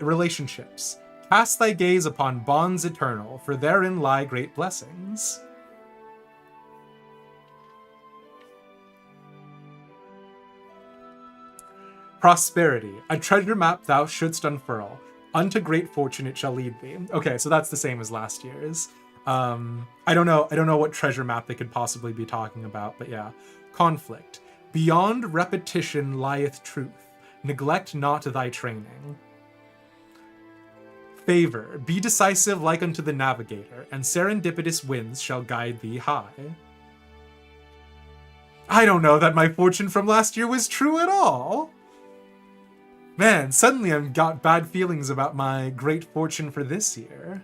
Relationships. Cast thy gaze upon bonds eternal, for therein lie great blessings. Prosperity. A treasure map thou shouldst unfurl. Unto great fortune it shall lead thee. Okay, so that's the same as last year's. I don't know what treasure map they could possibly be talking about, but yeah. Conflict. Beyond repetition lieth truth. Neglect not thy training. Favor. Be decisive like unto the navigator, and serendipitous winds shall guide thee high. I don't know that my fortune from last year was true at all. Man, suddenly I've got bad feelings about my great fortune for this year.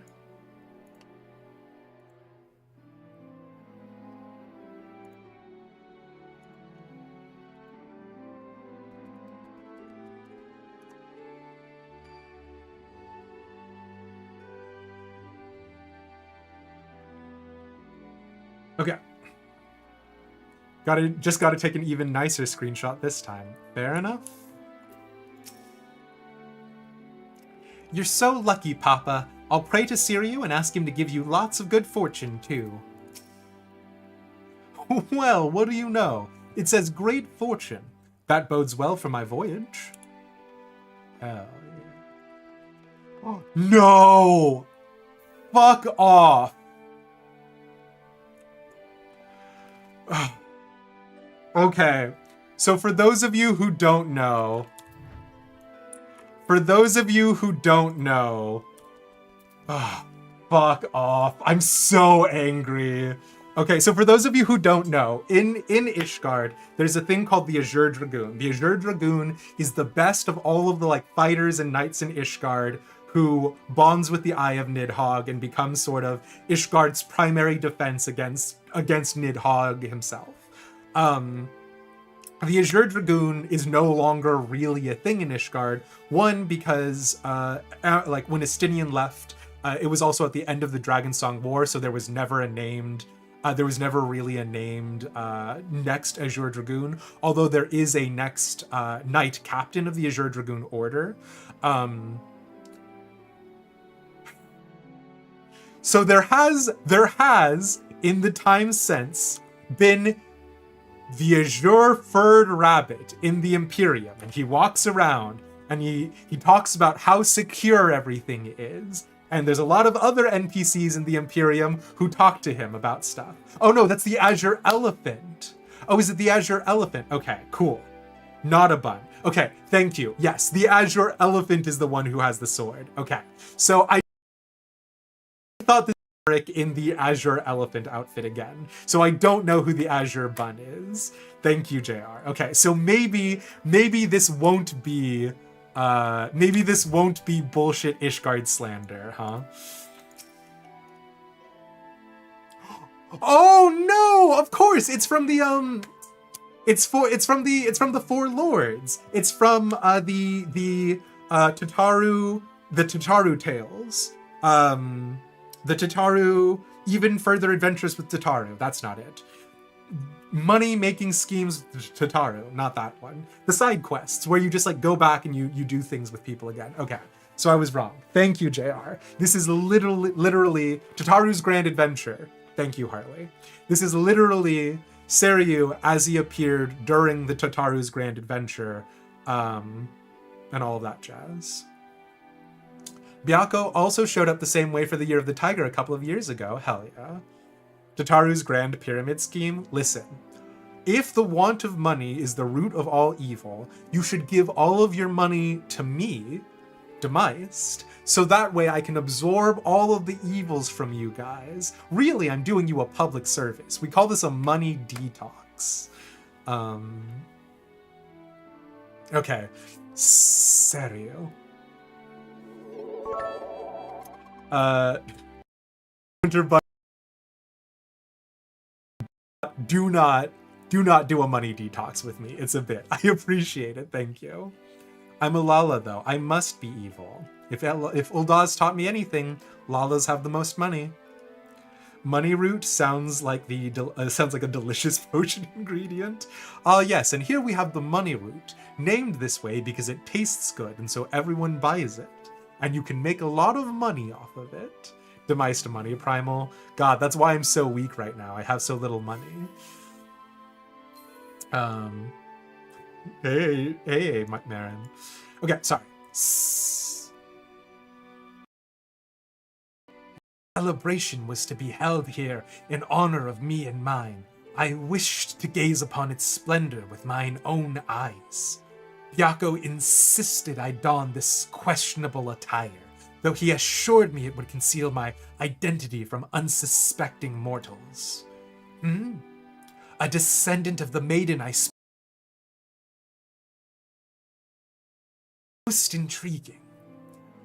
Okay. Just gotta take an even nicer screenshot this time. Fair enough? You're so lucky, Papa. I'll pray to Siriu and ask him to give you lots of good fortune, too. Well, what do you know? It says great fortune. That bodes well for my voyage. Hell yeah. No! Fuck off. Okay. So for those of you who don't know, fuck off. I'm so angry. Okay, so for those of you who don't know, in Ishgard, there's a thing called the Azure Dragoon. The Azure Dragoon is the best of all of the like fighters and knights in Ishgard who bonds with the Eye of Nidhogg and becomes sort of Ishgard's primary defense against Nidhogg himself. The Azure Dragoon is no longer really a thing in Ishgard. One, because like when Estinian left, it was also at the end of the Dragonsong War, so there was never really a named next Azure Dragoon, although there is a next knight captain of the Azure Dragoon Order. So there has, in the time since, been the Azure Furred Rabbit in the Imperium, and he walks around and he talks about how secure everything is. And there's a lot of other NPCs in the Imperium who talk to him about stuff. Oh no, that's the Azure Elephant. Oh, is it the Azure Elephant? Okay, cool. Not a bun. Okay, thank you. Yes, the Azure Elephant is the one who has the sword. Okay, so I thought this was Eric in the Azure Elephant outfit again. So I don't know who the Azure Bun is. Thank you, JR. Okay, so maybe this won't be bullshit Ishgard slander, huh? Oh no! Of course, it's from the it's from the Four Lords. It's from the Tataru tales. The Tataru, even further adventures with Tataru. That's not it. Money making schemes with Tataru, not that one. The side quests where you just like go back and you do things with people again. Okay, so I was wrong. Thank you, JR. This is literally Tataru's Grand Adventure. Thank you, Harley. This is literally Seiryu as he appeared during the Tataru's Grand Adventure, and all of that jazz. Byakko also showed up the same way for the Year of the Tiger a couple of years ago. Hell yeah. Tataru's Grand Pyramid Scheme. Listen, if the want of money is the root of all evil, you should give all of your money to me, Demeist, so that way I can absorb all of the evils from you guys. Really, I'm doing you a public service. We call this a money detox. Okay. Serio. Winter Bun. Do not do a money detox with me. It's a bit. I appreciate it. Thank you. I'm a Lala though. I must be evil. If Uldaz taught me anything, Lalas have the most money. Money root sounds like a delicious potion ingredient. Ah yes, and here we have the money root, named this way because it tastes good, and so everyone buys it, and you can make a lot of money off of it. Demeist money primal. God, that's why I'm so weak right now. I have so little money. Hey, Marin. Okay, sorry. Celebration was to be held here in honor of me and mine. I wished to gaze upon its splendor with mine own eyes. Byakko insisted I don this questionable attire, though he assured me it would conceal my identity from unsuspecting mortals. A descendant of the maiden I spoke. Most intriguing.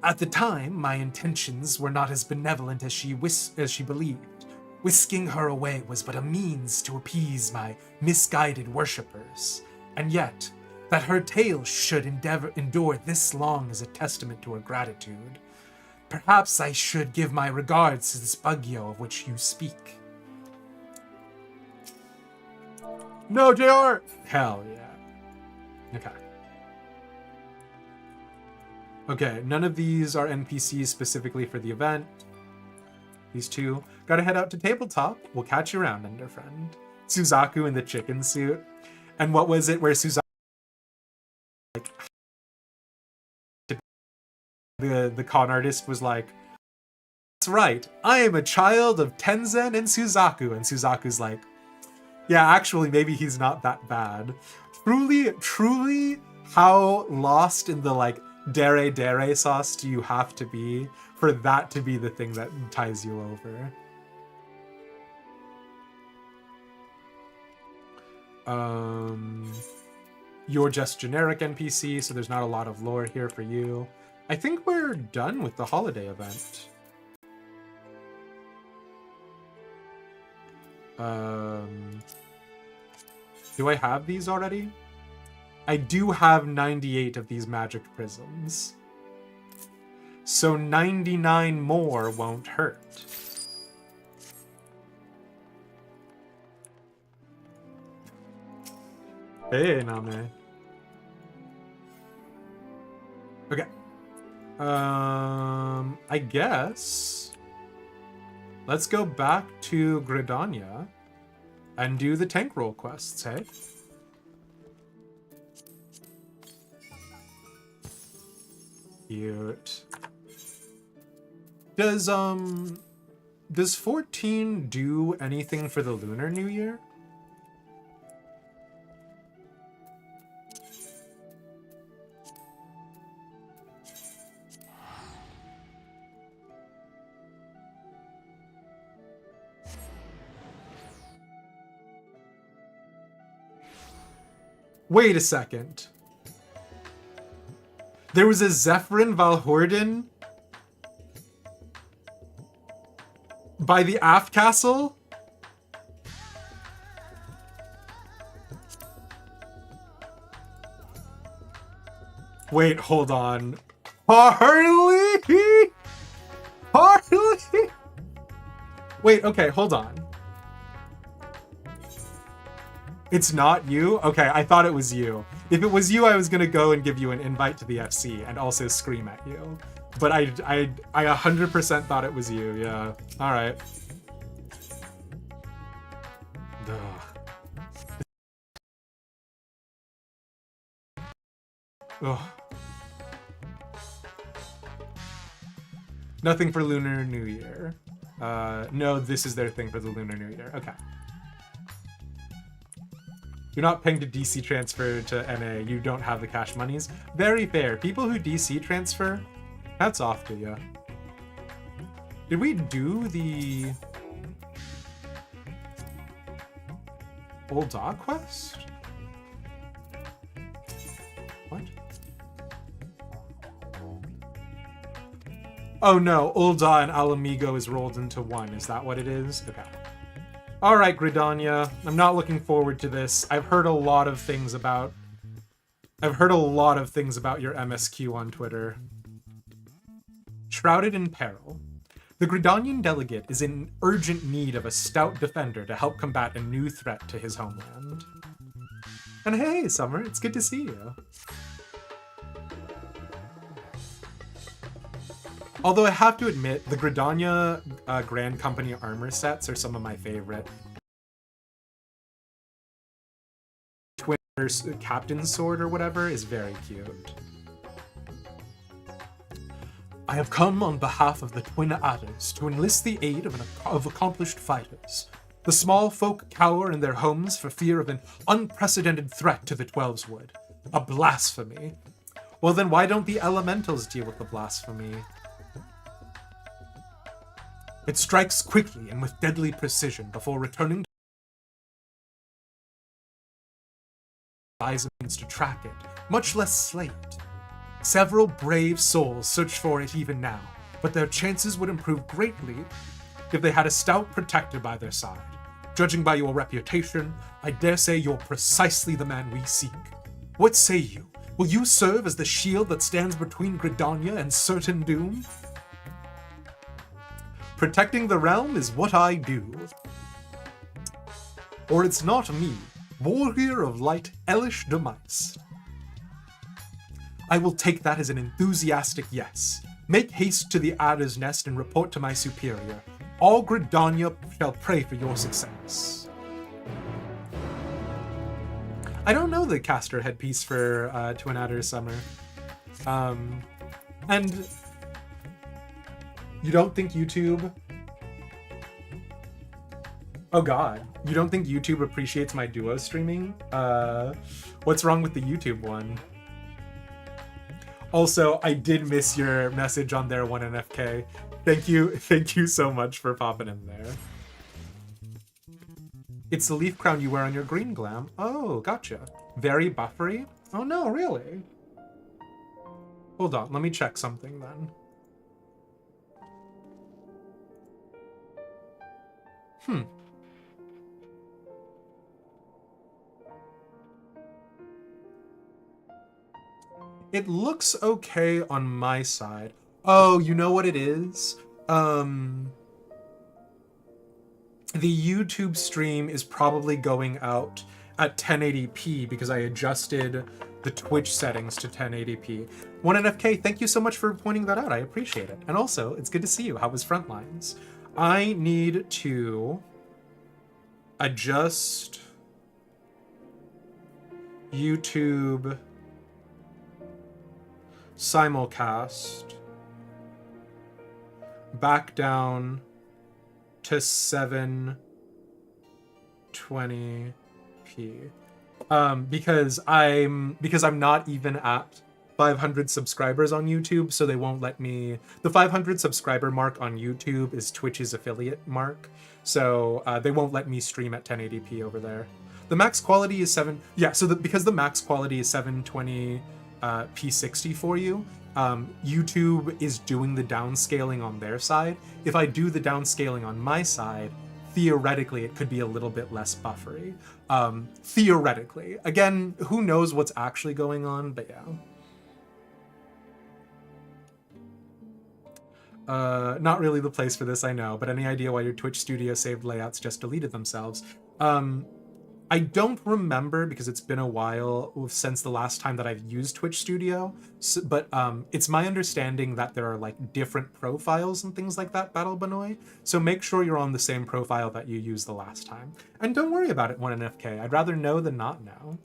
At the time, my intentions were not as benevolent as she believed. Whisking her away was but a means to appease my misguided worshippers, and yet, that her tale should endure this long is a testament to her gratitude. Perhaps I should give my regards to this Baguio of which you speak. No, JR! Hell yeah. Okay. Okay, none of these are NPCs specifically for the event. These two. Gotta head out to tabletop. We'll catch you around, Ender Friend. Suzaku in the chicken suit. And what was it where Suzaku the con artist was like, "That's right, I am a child of Tenzen and Suzaku," and Suzaku's like, "Yeah, actually, maybe he's not that bad." Truly, how lost in the like dere sauce do you have to be for that to be the thing that ties you over? You're just generic NPC, so there's not a lot of lore here for you. I think we're done with the holiday event. Do I have these already? I do have 98 of these magic prisms. So 99 more won't hurt. Hey, Name. Okay. I guess let's go back to Gridania and do the tank roll quests, hey? Cute. Does 14 do anything for the Lunar New Year? Wait a second. There was a Zephyrin Valhorden by the Aft Castle? Wait, hold on. Harley? Harley? Wait, okay, hold on. It's not you? Okay, I thought it was you. If it was you, I was gonna go and give you an invite to the FC and also scream at you. But I 100% thought it was you, yeah. Alright. Ugh. Nothing for Lunar New Year. No, this is their thing for the Lunar New Year. Okay. You're not paying to DC transfer to NA. You don't have the cash monies. Very fair. People who DC transfer, hats off to you. Did we do the Old Dog quest? What? Oh no, Ul'dah and Alamigo is rolled into one. Is that what it is? Okay. All right, Gridania. I'm not looking forward to this. I've heard a lot of things about your MSQ on Twitter. Shrouded in peril. The Gridanian delegate is in urgent need of a stout defender to help combat a new threat to his homeland. And hey, Summer, it's good to see you. Although I have to admit, the Gridania Grand Company armor sets are some of my favorite. Twin Captain's Sword or whatever is very cute. I have come on behalf of the Twin Adders to enlist the aid of accomplished fighters. The small folk cower in their homes for fear of an unprecedented threat to the Twelveswood. A blasphemy. Well then why don't the elementals deal with the blasphemy? It strikes quickly and with deadly precision before returning to means to track it, much less slay it. Several brave souls search for it even now, but their chances would improve greatly if they had a stout protector by their side. Judging by your reputation, I dare say you're precisely the man we seek. What say you? Will you serve as the shield that stands between Gridania and certain doom? Protecting the realm is what I do. Or it's not me, warrior of light Elish Demise. I will take that as an enthusiastic yes. Make haste to the Adder's Nest and report to my superior. All Gridania shall pray for your success. I don't know the caster headpiece for Twin Adder Summer. And You don't think YouTube... Oh god. You don't think YouTube appreciates my duo streaming? What's wrong with the YouTube one? Also, I did miss your message on there, 1NFK. Thank you so much for popping in there. It's the leaf crown you wear on your green glam. Oh, gotcha. Very buffery? Oh no, really? Hold on, let me check something then. It looks okay on my side. Oh, you know what it is? The YouTube stream is probably going out at 1080p because I adjusted the Twitch settings to 1080p. 1NFK, thank you so much for pointing that out. I appreciate it. And also, it's good to see you. How was Frontlines? I need to adjust YouTube simulcast back down to 720p because I'm not even at 500 subscribers on YouTube, so they won't let me. The 500 subscriber mark on YouTube is Twitch's affiliate mark, so they won't let me stream at 1080p over there. The max quality is because the max quality is 720 p60 for you. YouTube is doing the downscaling on their side. If I do the downscaling on my side, theoretically it could be a little bit less buffery. Theoretically. Again, who knows what's actually going on, but yeah. Not really the place for this, I know, but any idea why your Twitch studio saved layouts just deleted themselves? I don't remember because it's been a while since the last time that I've used Twitch Studio, but it's my understanding that there are like different profiles and things like that, Battle Benoy. So make sure you're on the same profile that you used the last time. And don't worry about it, 1NFK. I'd rather know than not know.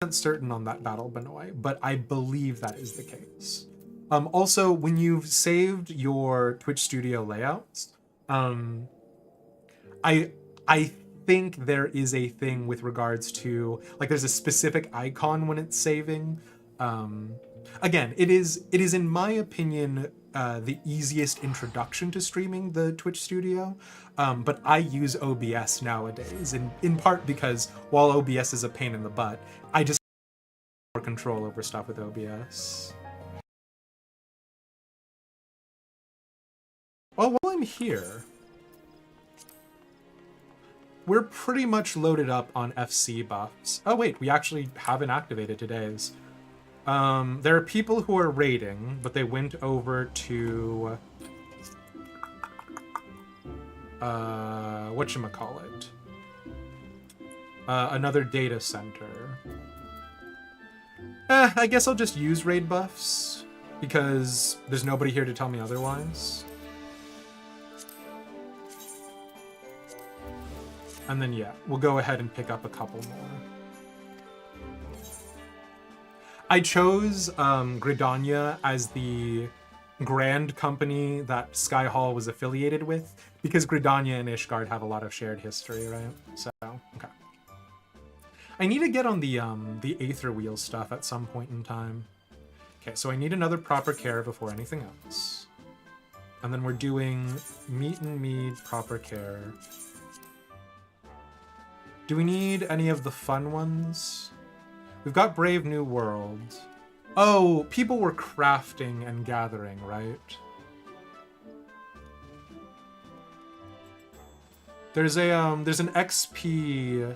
Certain on that, Battle Benoy, but I believe that is the case. Also, when you've saved your Twitch Studio layouts, I think there is a thing with regards to, like, there's a specific icon when it's saving. Again, it is in my opinion the easiest introduction to streaming the Twitch Studio, but I use OBS nowadays, in part because while OBS is a pain in the butt, I just have more control over stuff with OBS. Well, while I'm here, we're pretty much loaded up on FC buffs. Oh wait, we actually haven't activated today's. There are people who are raiding, but they went over to whatchamacallit? Another data center. I guess I'll just use raid buffs because there's nobody here to tell me otherwise. And then, yeah, we'll go ahead and pick up a couple more. I chose Gridania as the grand company that Sky Hall was affiliated with because Gridania and Ishgard have a lot of shared history, right? So, okay. I need to get on the Aether Wheel stuff at some point in time. Okay, so I need another proper care before anything else. And then we're doing Meat and Mead, proper care. Do we need any of the fun ones? We've got Brave New World. Oh, people were crafting and gathering, right? There's an XP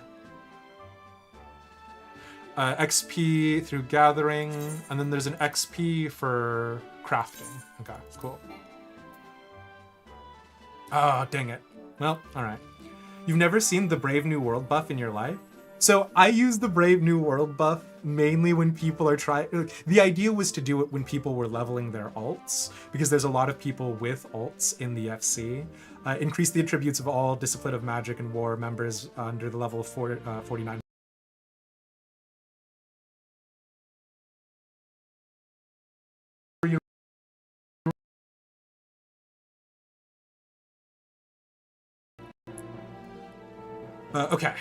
XP through gathering, and then there's an XP for crafting. Okay, cool. Oh, dang it. Well, all right. You've never seen the Brave New World buff in your life? So I use the Brave New World buff mainly when people are trying. The idea was to do it when people were leveling their alts, because there's a lot of people with alts in the FC. Increase the attributes of all Discipline of Magic and War members under the level of 49 Okay.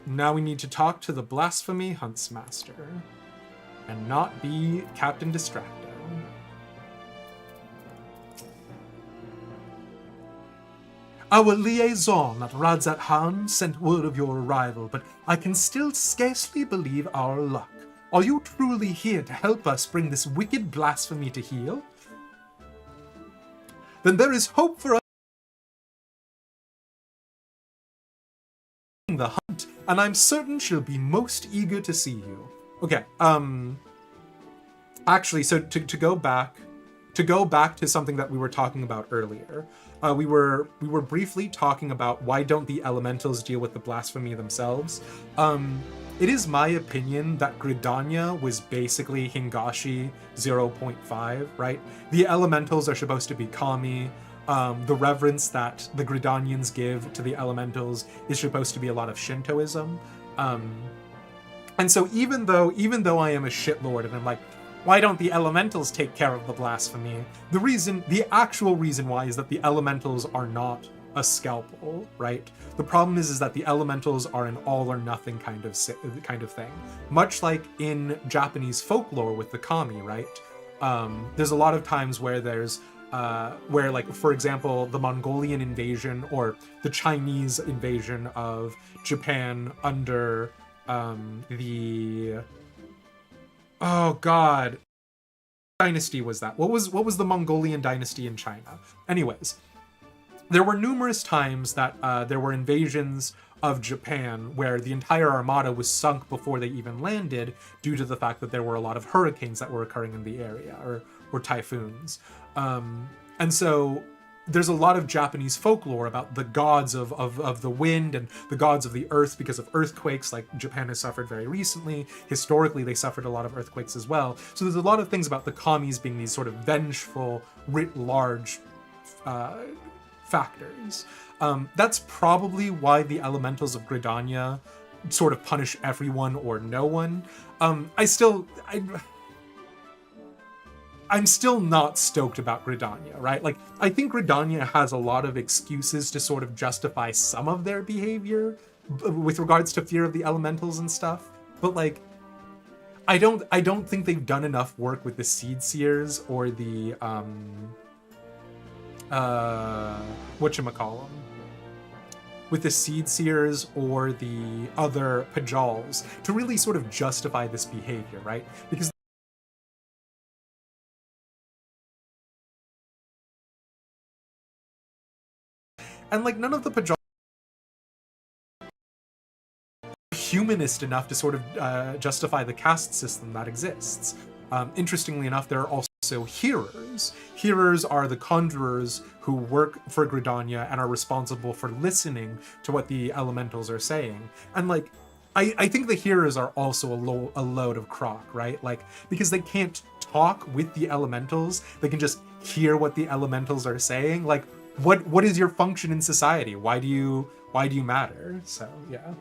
Now we need to talk to the Blasphemy Huntsmaster. And not be Captain Distracto. Our liaison at Radzat Han sent word of your arrival, but I can still scarcely believe our luck. Are you truly here to help us bring this wicked blasphemy to heel? Then there is hope for us in the hunt, and I'm certain she'll be most eager to see you. Okay, actually, so to go back to something that we were talking about earlier, we were briefly talking about why don't the elementals deal with the blasphemy themselves. It is my opinion that Gridania was basically Hingashi 0.5, right? The elementals are supposed to be kami. The reverence that the Gridanians give to the elementals is supposed to be a lot of Shintoism. And so even though I am a shitlord and I'm like, why don't the elementals take care of the blasphemy? The actual reason why is that the elementals are not a scalpel, right? The problem is that the elementals are an all or nothing kind of thing. Much like in Japanese folklore with the kami, right? There's a lot of times where there's where, like, for example, the Mongolian invasion or the Chinese invasion of Japan under oh god, dynasty was that? What was the Mongolian dynasty in China? Anyways, there were numerous times that there were invasions of Japan where the entire armada was sunk before they even landed due to the fact that there were a lot of hurricanes that were occurring in the area, or typhoons. And so there's a lot of Japanese folklore about the gods of the wind and the gods of the earth because of earthquakes, like Japan has suffered very recently. Historically, they suffered a lot of earthquakes as well. So there's a lot of things about the kamis being these sort of vengeful, writ large factors. That's probably why the elementals of Gridania sort of punish everyone or no one. I'm still not stoked about Gridania, right? Like, I think Gridania has a lot of excuses to sort of justify some of their behavior with regards to fear of the elementals and stuff, but like, I don't think they've done enough work with the Seed Seers or the whatchamacallem, with the Seed Seers or the other Pajals to really sort of justify this behavior, right? Because and like none of the Pajals are humanist enough to sort of justify the caste system that exists. Interestingly enough, there are also hearers. Hearers are the conjurers who work for Gridania and are responsible for listening to what the elementals are saying. And like, I think the hearers are also a load of crock, right? Like, because they can't talk with the elementals, they can just hear what the elementals are saying. Like, what is your function in society? Why do you matter? So yeah.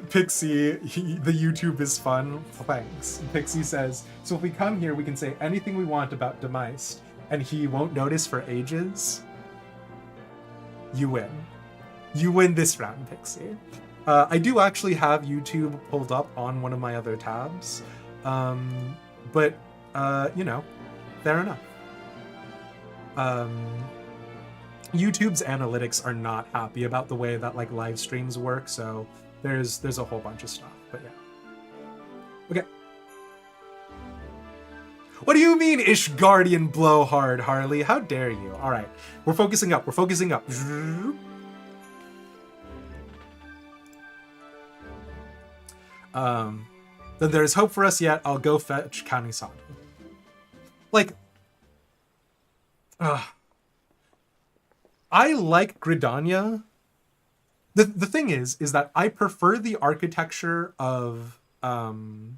Pixie, the YouTube is fun. Thanks. Pixie says, so if we come here, we can say anything we want about Demeist, and he won't notice for ages. You win. You win this round, Pixie. I do actually have YouTube pulled up on one of my other tabs, but you know, fair enough. YouTube's analytics are not happy about the way that like live streams work, so there's a whole bunch of stuff, but yeah. Okay. What do you mean, Ishgardian blowhard, Harley? How dare you? All right, we're focusing up. We're focusing up. Then there's hope for us yet. I'll go fetch Kanisada. Like, I like Gridania. The thing is that I prefer the architecture of Limsa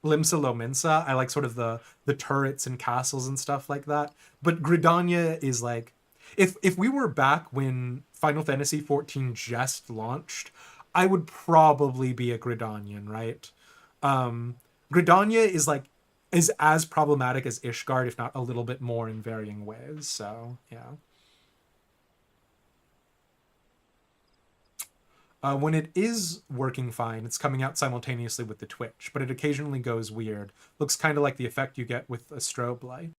Lominsa. I like sort of the turrets and castles and stuff like that. But Gridania is like, if we were back when Final Fantasy XIV just launched, I would probably be a Gridanian, right? Gridania is like, is as problematic as Ishgard, if not a little bit more in varying ways. So, yeah. When it is working fine, it's coming out simultaneously with the Twitch, but it occasionally goes weird. Looks kind of like the effect you get with a strobe light.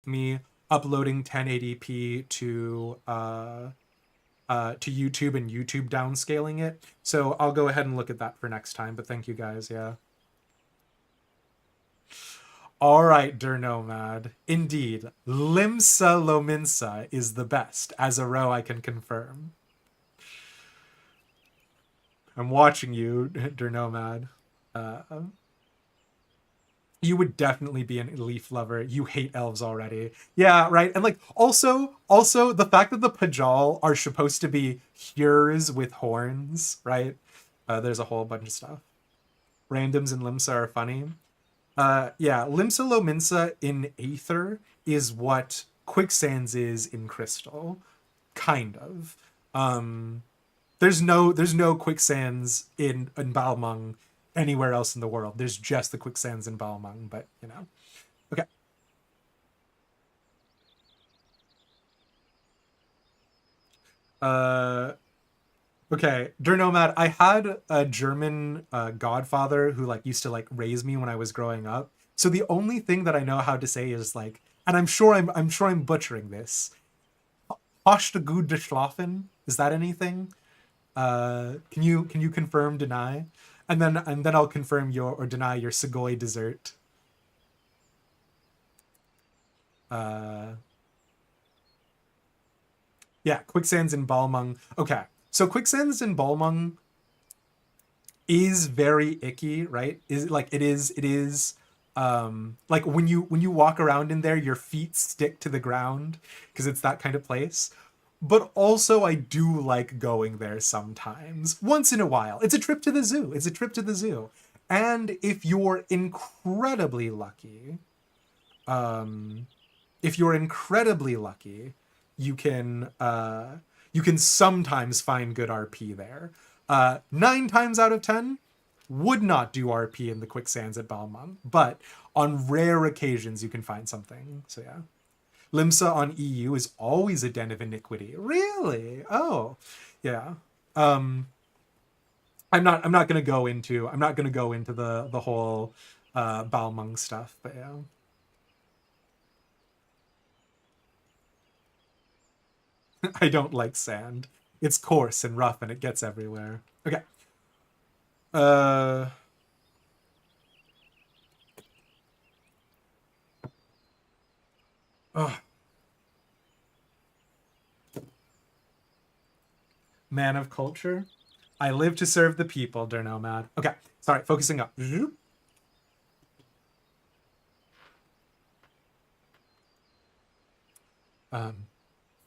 Me uploading 1080p to YouTube and YouTube downscaling it. So I'll go ahead and look at that for next time, but thank you guys, yeah. All right, Dernomad. Indeed, Limsa Lominsa is the best. As a row, I can confirm. I'm watching you, Dernomad. You would definitely be an Leaf lover. You hate elves already. Yeah, right? And like, also, the fact that the Pajal are supposed to be Hures with horns, right? There's a whole bunch of stuff. Randoms in Limsa are funny. Yeah, Limsa Lominsa in Aether is what Quicksands is in Crystal. Kind of. There's no Quicksands in Balmung anywhere else in the world. There's just the Quicksands in Balmung, but, you know. Okay. Okay, Dernomad, I had a German godfather who like used to like raise me when I was growing up. So the only thing that I know how to say is like, and I'm sure I'm butchering this. Hast du gut geschlafen? Is that anything? Can you confirm, deny? And then I'll confirm or deny your Sugoi dessert. Yeah, Quicksands in Balmung. Okay. So Quicksands in Balmung is very icky, right? It is like when you walk around in there, your feet stick to the ground because it's that kind of place. But also I do like going there sometimes. Once in a while. It's a trip to the zoo. And if you're incredibly lucky, you can sometimes find good RP there. 9 times out of 10 would not do RP in the Quicksands at Balmung, but on rare occasions you can find something. So yeah. Limsa on EU is always a den of iniquity. Really? Oh, yeah. I'm not gonna go into the whole Balmung stuff, but yeah. I don't like sand. It's coarse and rough and it gets everywhere. Okay. Man of culture. I live to serve the people, Dernomad. Okay, sorry, focusing up.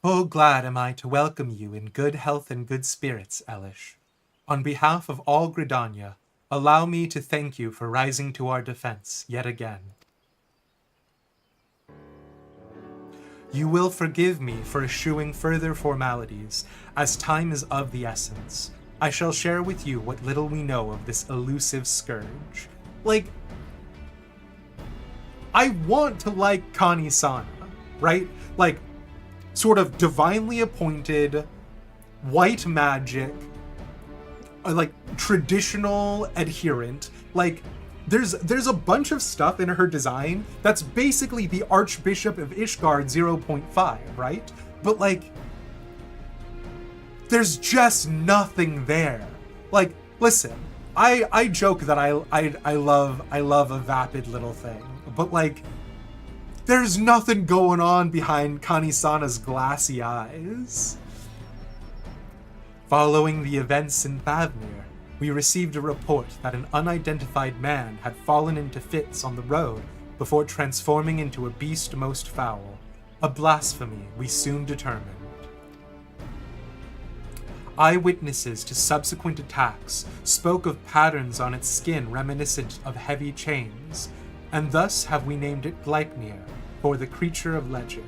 Full glad am I to welcome you in good health and good spirits, Elish. On behalf of all Gridania, allow me to thank you for rising to our defense yet again. You will forgive me for eschewing further formalities, as time is of the essence. I shall share with you what little we know of this elusive scourge. Like, I want to like Kani-sana, right? Like, sort of divinely appointed, white magic, like, traditional adherent. Like, there's a bunch of stuff in her design that's basically the Archbishop of Ishgard 0.5, right? But, like, there's just nothing there. Like, listen, I joke that I love a vapid little thing, but, like, there's nothing going on behind Kani-sana's glassy eyes. Following the events in Thavnir, we received a report that an unidentified man had fallen into fits on the road before transforming into a beast most foul, a blasphemy we soon determined. Eyewitnesses to subsequent attacks spoke of patterns on its skin reminiscent of heavy chains, and thus have we named it Gleipnir, for the creature of legend.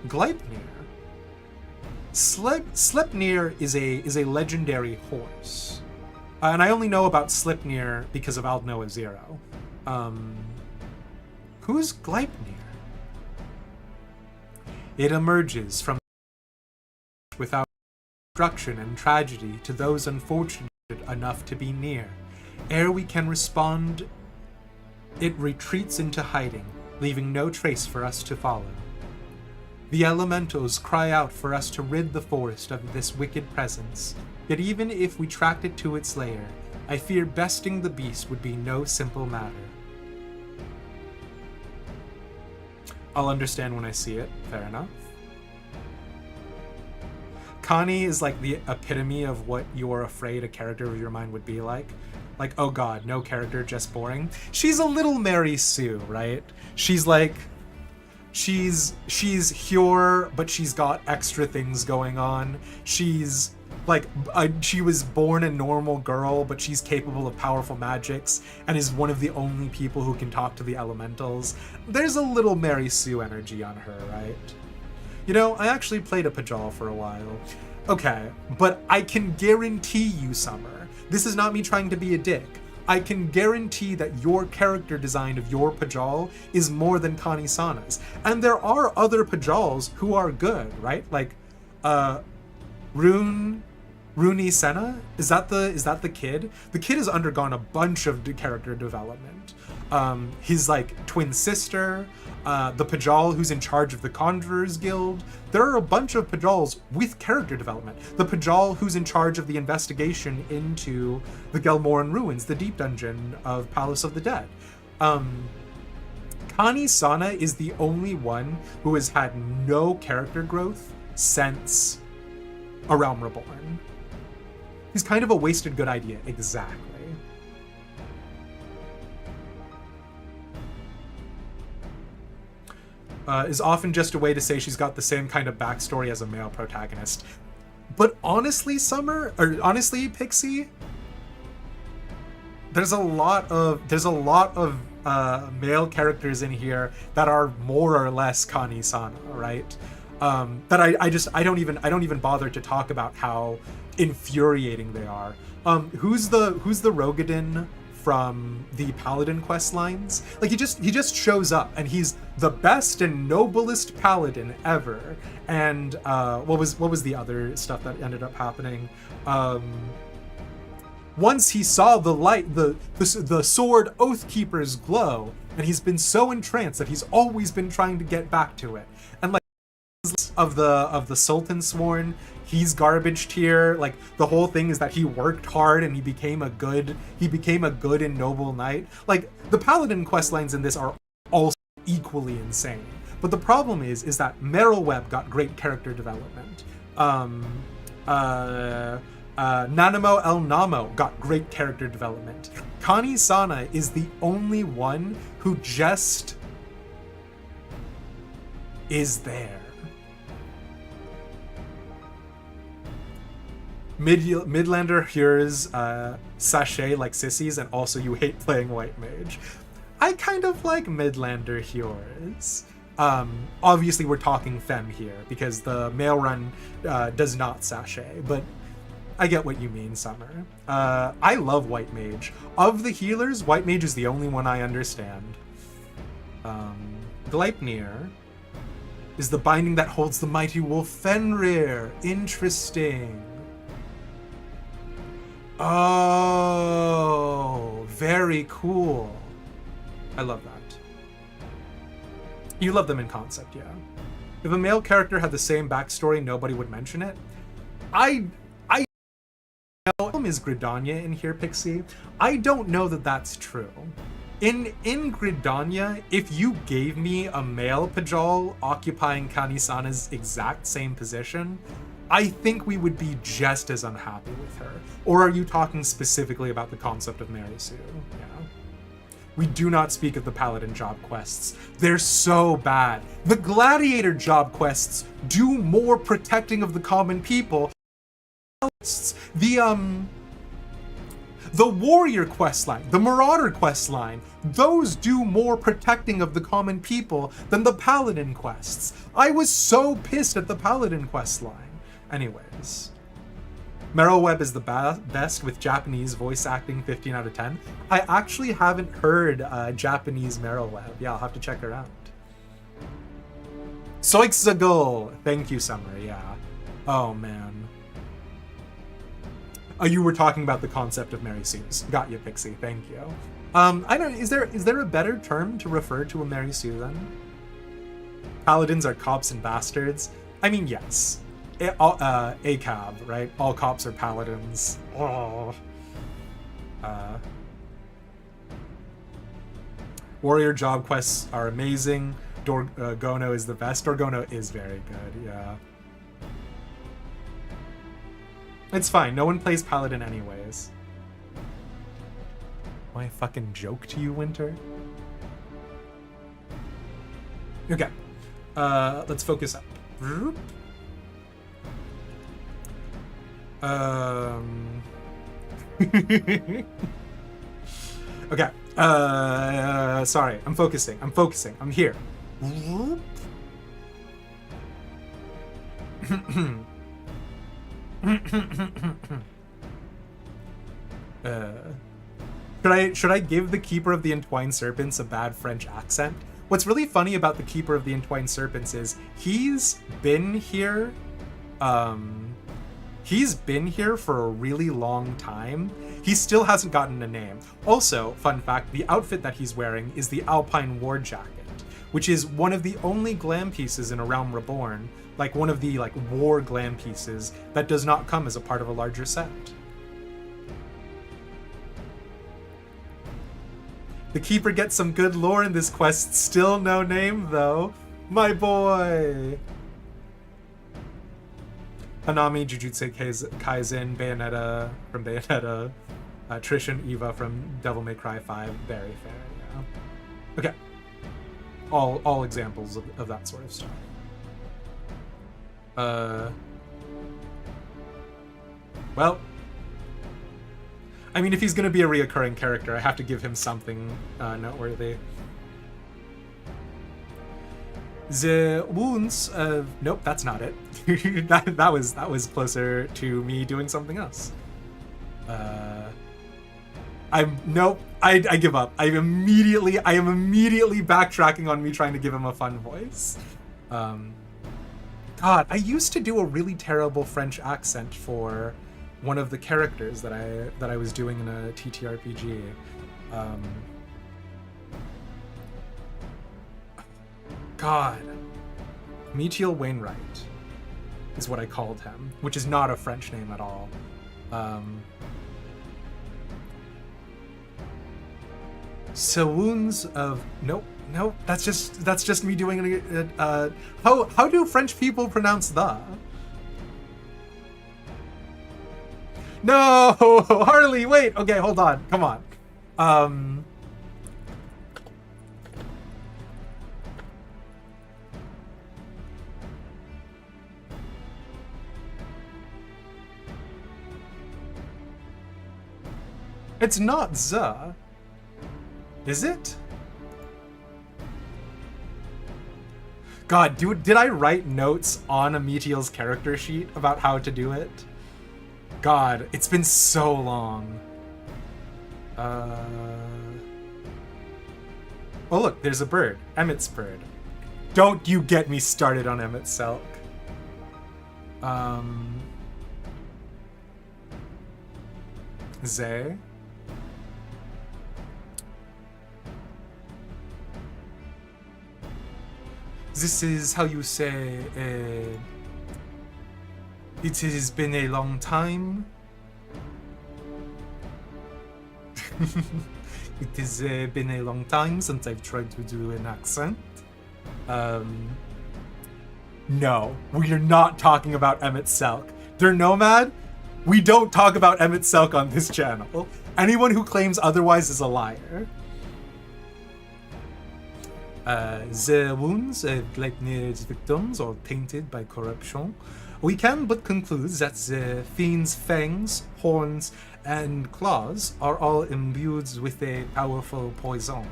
Gleipnir? Sleipnir is a legendary horse. And I only know about Sleipnir because of Aldnoah Zero. Who's Gleipnir? It emerges from without destruction and tragedy to those unfortunate enough to be near. Ere we can respond, it retreats into hiding, leaving no trace for us to follow. The elementals cry out for us to rid the forest of this wicked presence, yet even if we tracked it to its lair, I fear besting the beast would be no simple matter. I'll understand when I see it, fair enough. Connie is like the epitome of what you're afraid a character of your mind would be like. Like, oh god, no character, just boring. She's a little Mary Sue, right? She's like, she's Hyur, but she's got extra things going on. She's like, she was born a normal girl, but she's capable of powerful magics and is one of the only people who can talk to the elementals. There's a little Mary Sue energy on her, right? You know, I actually played a Pajal for a while. Okay, but I can guarantee you, Summer, this is not me trying to be a dick. I can guarantee that your character design of your Pajal is more than Kani-sana's. And there are other Pajals who are good, right? Like, Runi Senna? Is that the kid? The kid has undergone a bunch of character development. His like twin sister, the Pajal who's in charge of the Conjurers Guild. There are a bunch of Pajals with character development. The Pajal who's in charge of the investigation into the Gelmoran ruins, the deep dungeon of Palace of the Dead. Kani-sana is the only one who has had no character growth since A Realm Reborn. He's kind of a wasted good idea, exactly. Is often just a way to say she's got the same kind of backstory as a male protagonist. But honestly, Pixie, there's a lot of male characters in here that are more or less Kani-sana, right? That I don't even bother to talk about how infuriating they are. Who's the Rogadin from the Paladin quest lines? Like he just shows up and he's the best and noblest paladin ever. And what was the other stuff that ended up happening? Once he saw the light, the sword Oathkeeper's glow, and he's been so entranced that he's always been trying to get back to it. And like of the Sultan Sworn, he's garbage tier. Like the whole thing is that he worked hard and he became a good and noble knight. Like the Paladin quest lines in this are also equally insane. But the problem is that Merylweb got great character development. Nanamo El Namo got great character development. Kani-sana is the only one who just is there. Midlander hears sachet like sissies, and also you hate playing white mage. I kind of like Midlander hears. Obviously we're talking femme here because the male run does not sachet, but I get what you mean, Summer. I love white mage. Of the healers, white mage is the only one I understand. Gleipnir is the binding that holds the mighty wolf Fenrir. Interesting. Oh, very cool. I love that. You love them in concept, yeah. If a male character had the same backstory, nobody would mention it. I know is Gridania in here, Pixie. I don't know that that's true. In Gridania, if you gave me a male Pajal occupying Kani-sana's exact same position, I think we would be just as unhappy with her. Or are you talking specifically about the concept of Mary Sue? Yeah. We do not speak of the Paladin job quests. They're so bad. The Gladiator job quests do more protecting of the common people. The Warrior questline, the Marauder questline, those do more protecting of the common people than the Paladin quests. I was so pissed at the Paladin questline. Anyways. Merylweb is the best with Japanese voice acting, 15 out of 10. I actually haven't heard Japanese Merylweb. Yeah, I'll have to check her out. Soixagul! Thank you, Summer, yeah. Oh, man. Oh, you were talking about the concept of Mary Sue's. Got you, Pixie. Thank you. I don't. Is there a better term to refer to a Mary Sue then? Paladins are cops and bastards. I mean, yes. ACAB, right? All cops are paladins. Oh. Warrior job quests are amazing. Dorgono is the best. Dorgono is very good. Yeah. It's fine. No one plays Paladin anyways. Why a fucking joke to you, Winter? Okay. Let's focus up. Okay. Sorry. I'm focusing. I'm here. Should I give the Keeper of the Entwined Serpents a bad French accent? What's really funny about the Keeper of the Entwined Serpents is he's been here for a really long time. He still hasn't gotten a name. Also, fun fact, the outfit that he's wearing is the Alpine War Jacket, which is one of the only glam pieces in A Realm Reborn, like one of the war glam pieces that does not come as a part of a larger set. The Keeper gets some good lore in this quest, still no name though. My boy! Hanami, Jujutsu Kaisen, Bayonetta from Bayonetta, Trish and Eva from Devil May Cry 5. Very fair, yeah. Okay. All examples of that sort of stuff. Well, I mean, if he's gonna be a reoccurring character, I have to give him something noteworthy. The wounds of... Nope, that's not it. that was closer to me doing something else. Nope. I give up. I am immediately backtracking on me trying to give him a fun voice. God, I used to do a really terrible French accent for one of the characters that I was doing in a TTRPG. God. Metiel Wainwright is what I called him, which is not a French name at all. Wounds of... Nope, that's just me doing it. How do French people pronounce the? No, Harley, wait. Okay, hold on. Come on. It's not the. Is it? God, did I write notes on Ametiel's character sheet about how to do it? God, it's been so long. Oh look, there's a bird. Emmett's bird. Don't you get me started on Emmett Selk. Zay. This is how you say, it has been a long time. It has been a long time since I've tried to do an accent. No, we are not talking about Emmett Selk. They're Nomad? We don't talk about Emmett Selk on this channel. Anyone who claims otherwise is a liar. The wounds of Gleipnir's victims are tainted by corruption. We can but conclude that the fiend's fangs, horns, and claws are all imbued with a powerful poison.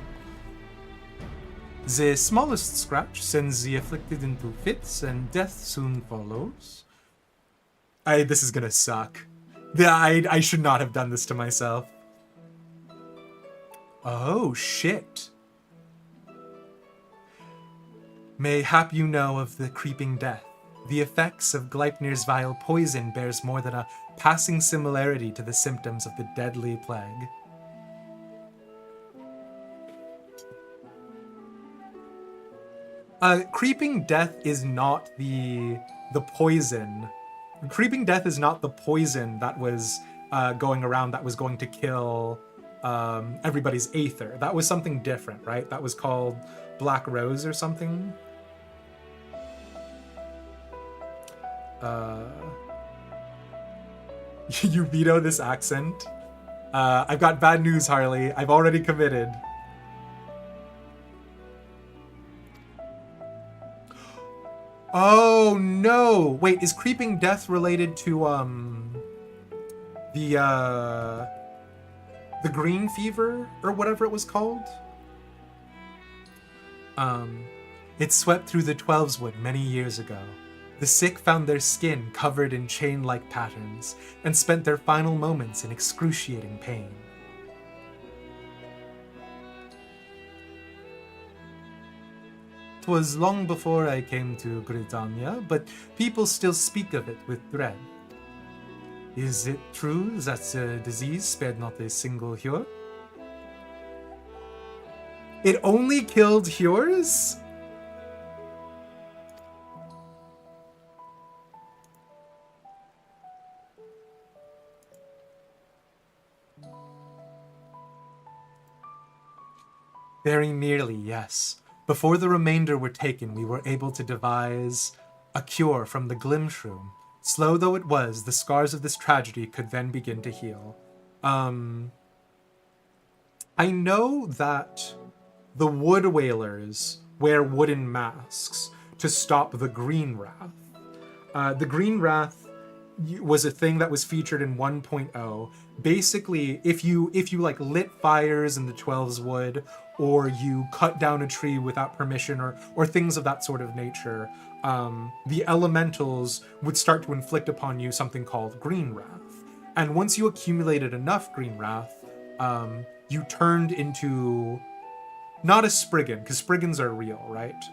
The smallest scratch sends the afflicted into fits, and death soon follows. This is gonna suck. I should not have done this to myself. Oh, shit. Mayhap you know of the creeping death. The effects of Gleipnir's vile poison bears more than a passing similarity to the symptoms of the deadly plague. Creeping death is not the poison. Creeping death is not the poison that was going around that was going to kill everybody's aether. That was something different, right? That was called Black Rose or something. You veto this accent? I've got bad news, Harley. I've already committed. Oh no! Wait, is creeping death related to the green fever or whatever it was called? It swept through the Twelveswood many years ago. The sick found their skin covered in chain-like patterns and spent their final moments in excruciating pain. 'Twas long before I came to Britannia, but people still speak of it with dread. Is it true that the disease spared not a single Hyur? It only killed Hyurs? Very nearly, yes. Before the remainder were taken, we were able to devise a cure from the Glimshroom. Slow though it was, the scars of this tragedy could then begin to heal. I know that the Wood Whalers wear wooden masks to stop the Green Wrath. The Green Wrath was a thing that was featured in 1.0. Basically, if you like lit fires in the Twelveswood, or you cut down a tree without permission, or things of that sort of nature, the elementals would start to inflict upon you something called Green Wrath. And once you accumulated enough Green Wrath, you turned into not a Spriggan, because Spriggans are real, right?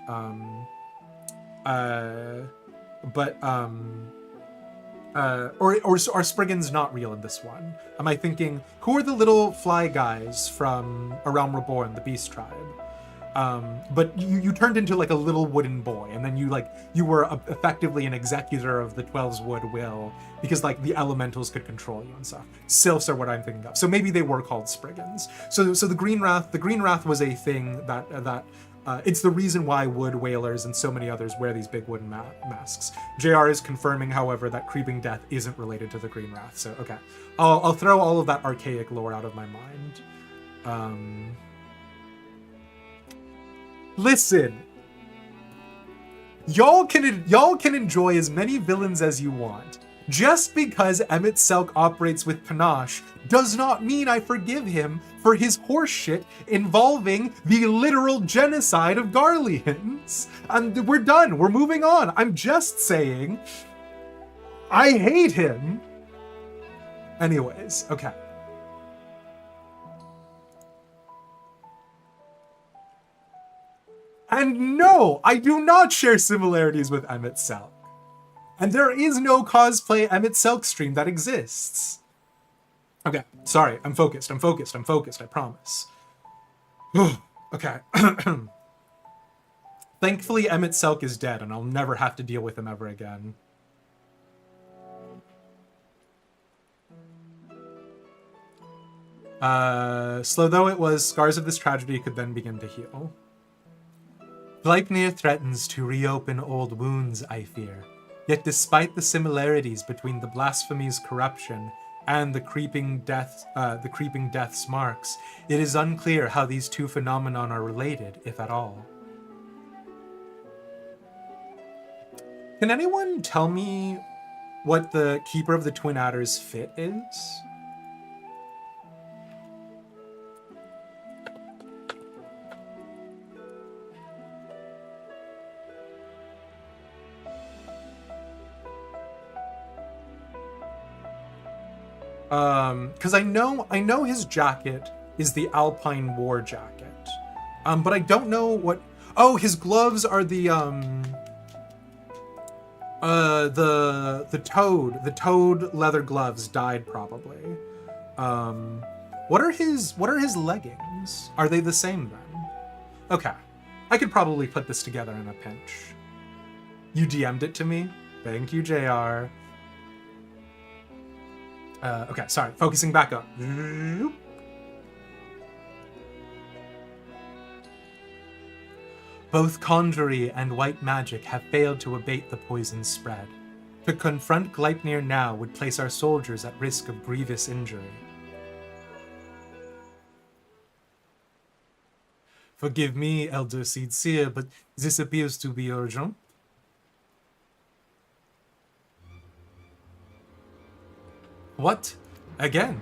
Or are Spriggans not real in this one? Am I thinking, who are the little fly guys from A Realm Reborn, the Beast Tribe? But you turned into like a little wooden boy, and then you were effectively an executor of the Twelveswood will, because like the elementals could control you and stuff. Sylphs are what I'm thinking of. So maybe they were called Spriggans. So the Green Wrath was a thing that it's the reason why Wood Whalers and so many others wear these big wooden masks. JR is confirming, however, that Creeping Death isn't related to the Green Wrath. So, okay. I'll throw all of that archaic lore out of my mind. Listen. Y'all can enjoy as many villains as you want. Just because Emmett Selk operates with panache does not mean I forgive him for his horseshit involving the literal genocide of Garleans. And we're done. We're moving on. I'm just saying, I hate him. Anyways, okay. And no, I do not share similarities with Emmett Selk. And there is no cosplay Emmett Selk stream that exists. Okay, sorry, I'm focused, I promise. Okay. Thankfully, Emmett Selk is dead, and I'll never have to deal with him ever again. Slow though it was, scars of this tragedy could then begin to heal. Gleipnir threatens to reopen old wounds, I fear. Yet despite the similarities between the blasphemy's corruption and the creeping death's marks, it is unclear how these two phenomenon are related, if at all. Can anyone tell me what the Keeper of the Twin Adders fit is? Because I know his jacket is the Alpine War jacket. But I don't know what. Oh, his gloves are the toad leather gloves dyed probably. What are his leggings? Are they the same then? Okay. I could probably put this together in a pinch. You DM'd it to me? Thank you, JR. Okay, sorry. Focusing back up. Both Conjury and White Magic have failed to abate the poison's spread. To confront Gleipnir now would place our soldiers at risk of grievous injury. Forgive me, Elder Seedseer, but this appears to be urgent. What? Again?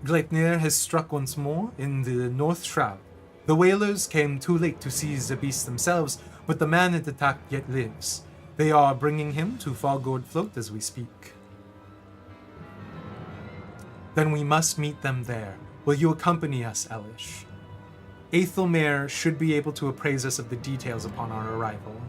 Gleipnir has struck once more in the North Shroud. The whalers came too late to seize the beast themselves, but the man it attacked yet lives. They are bringing him to Falgord Float as we speak. Then we must meet them there. Will you accompany us, Elish? Aethelmere should be able to appraise us of the details upon our arrival.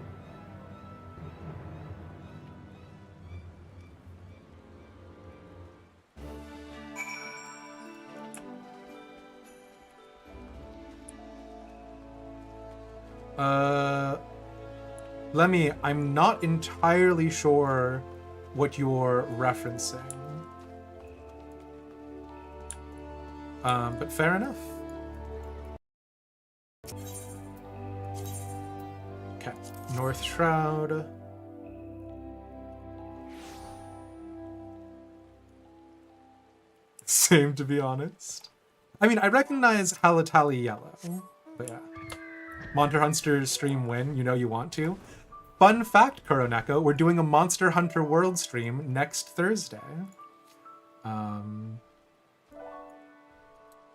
I'm not entirely sure what you're referencing. But fair enough. Okay, North Shroud. Same, to be honest. I mean, I recognize Halatali Yellow, but yeah. Monster Hunter stream win, you know you want to. Fun fact, Kuroneko, we're doing a Monster Hunter World stream next Thursday.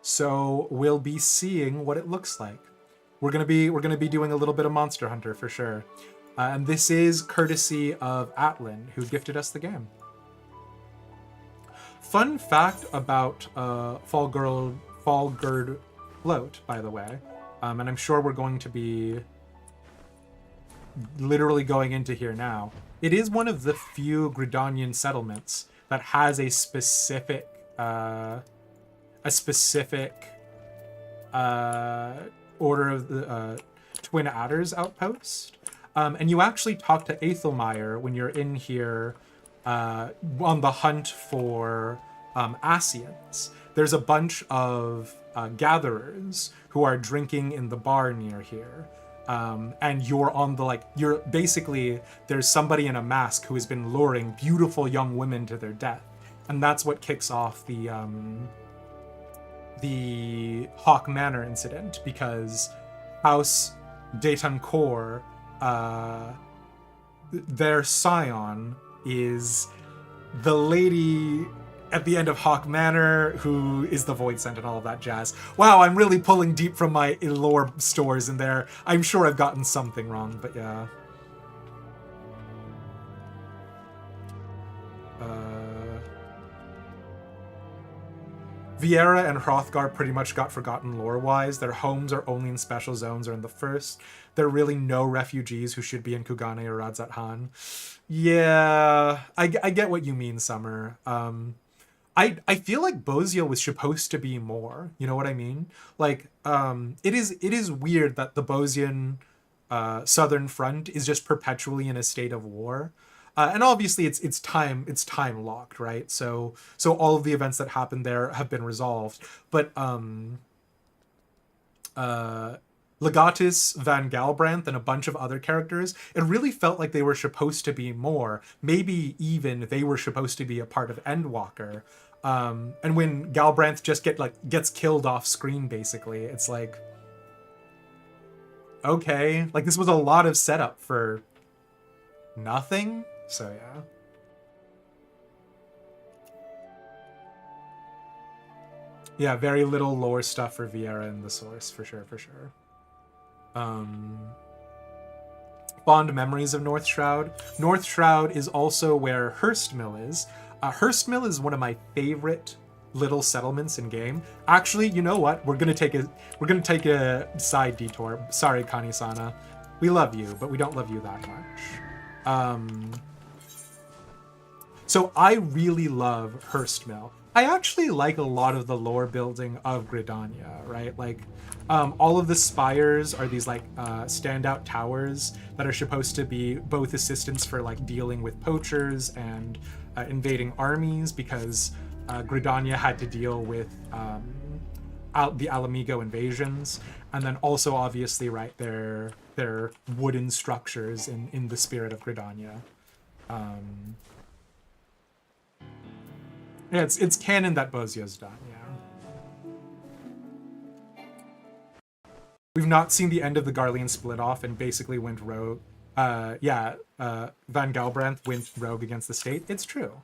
So we'll be seeing what it looks like. We're gonna be doing a little bit of Monster Hunter for sure. And this is courtesy of Atlin, who gifted us the game. Fun fact about Falgird Float, by the way. And I'm sure we're going to be literally going into here now. It is one of the few Gridanian settlements that has a specific Order of the Twin Adders outpost. And you actually talk to Aethelmire when you're in here on the hunt for Asians. There's a bunch of gatherers who are drinking in the bar near here. And you're on the, you're basically, there's somebody in a mask who has been luring beautiful young women to their death. And that's what kicks off the Hawk Manor incident, because House Detancourt, their scion is the lady at the end of Hawk Manor, who is the Void Scent and all of that jazz. Wow, I'm really pulling deep from my lore stores in there. I'm sure I've gotten something wrong, but yeah. Viera and Hrothgar pretty much got forgotten lore-wise. Their homes are only in special zones or in the first. There are really no refugees who should be in Kugane or Radzat Han. Yeah, I get what you mean, Summer. I feel like Bozia was supposed to be more. You know what I mean? Like, it is weird that the Bozian Southern Front is just perpetually in a state of war. And obviously it's time locked, right? So all of the events that happened there have been resolved. But Legatus Van Galbrandt and a bunch of other characters, it really felt like they were supposed to be more. Maybe even they were supposed to be a part of Endwalker. And when Galbrandt just gets killed off screen, basically, it's like, okay, like this was a lot of setup for nothing. So yeah. Yeah, very little lore stuff for Viera in the source, for sure. Fond memories of North Shroud. North Shroud is also where Hurstmill is. Hurstmill is one of my favorite little settlements in game. Actually, you know what? We're gonna take a side detour. Sorry, Kani-sana. We love you, but we don't love you that much. So I really love Hurstmill. I actually like a lot of the lore building of Gridania, right? Like, all of the spires are these like standout towers that are supposed to be both assistants for like dealing with poachers and invading armies, because Gridania had to deal with the Alamigo invasions, and then also obviously, right, their wooden structures in the spirit of Gridania. Yeah, it's canon that Bozio's done, yeah. We've not seen the end of the Garlean split off and basically went rogue. Van Galbrandt went rogue against the state. It's true.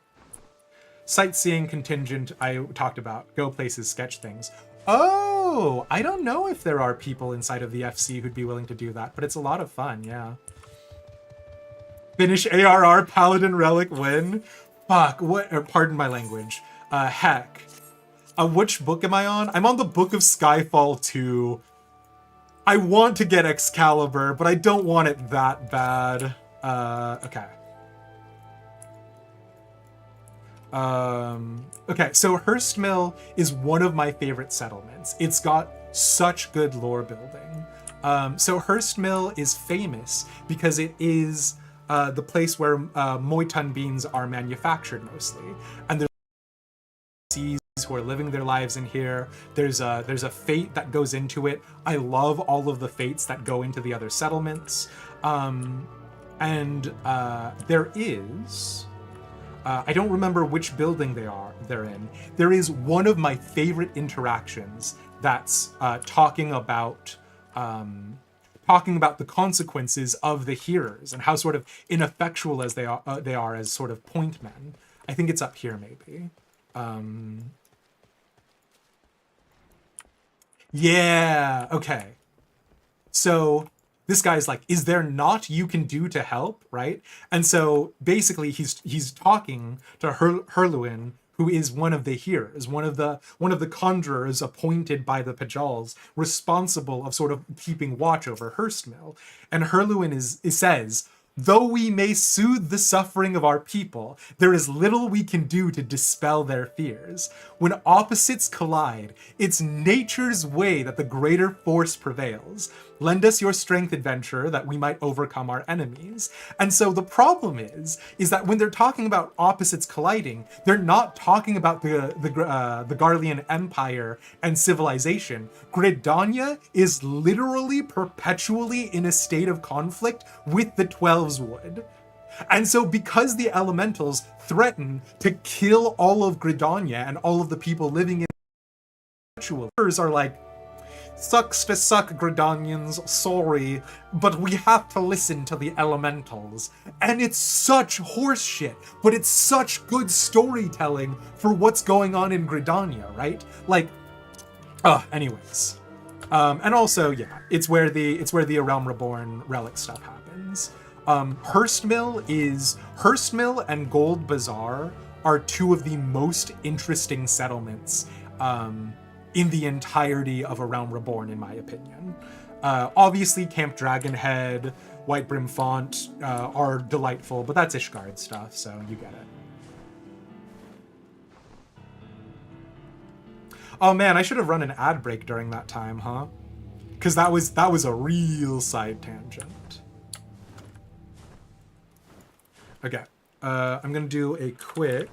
Sightseeing contingent I talked about. Go places, sketch things. Oh, I don't know if there are people inside of the FC who'd be willing to do that, but it's a lot of fun, yeah. Finish ARR Paladin Relic win? Fuck, what, or pardon my language. Heck. Which book am I on? I'm on the Book of Skyfall 2. I want to get Excalibur, but I don't want it that bad. Okay. Okay, so Hurstmill is one of my favorite settlements. It's got such good lore building. So Hurstmill is famous because it is the place where Moitan beans are manufactured mostly, and there's who are living their lives in here. There's a fate that goes into it. I love all of the fates that go into the other settlements, and there is. I don't remember which building they're in. There is one of my favorite interactions that's talking about the consequences of the hearers and how sort of ineffectual as they are as sort of point men. I think it's up here maybe. Yeah, okay. So this guy's like, is there naught you can do to help, right? And so basically he's talking to Herluin, who is one of the hearers, one of the conjurers appointed by the Pajals, responsible of sort of keeping watch over Hurstmill. And Herluin says, though we may soothe the suffering of our people, there is little we can do to dispel their fears. When opposites collide, it's nature's way that the greater force prevails. Lend us your strength, adventurer, that we might overcome our enemies. And so the problem is that when they're talking about opposites colliding, they're not talking about the Garlean Empire and civilization. Gridania is literally perpetually in a state of conflict with the Twelves Wood. And so because the elementals threaten to kill all of Gridania and all of the people living in perpetuals are like, sucks to suck, Gridanians, sorry, but we have to listen to the elementals. And it's such horseshit, but it's such good storytelling for what's going on in Gridania, right? Like, anyways. And also, yeah, it's where the A Realm Reborn relic stuff happens. Hurstmill and Gold Bazaar are two of the most interesting settlements in the entirety of A Realm Reborn, in my opinion. Obviously, Camp Dragonhead, White Brim Font are delightful, but that's Ishgard stuff, so you get it. Oh man, I should have run an ad break during that time, huh? Because that was a real side tangent. Okay, I'm gonna do a quick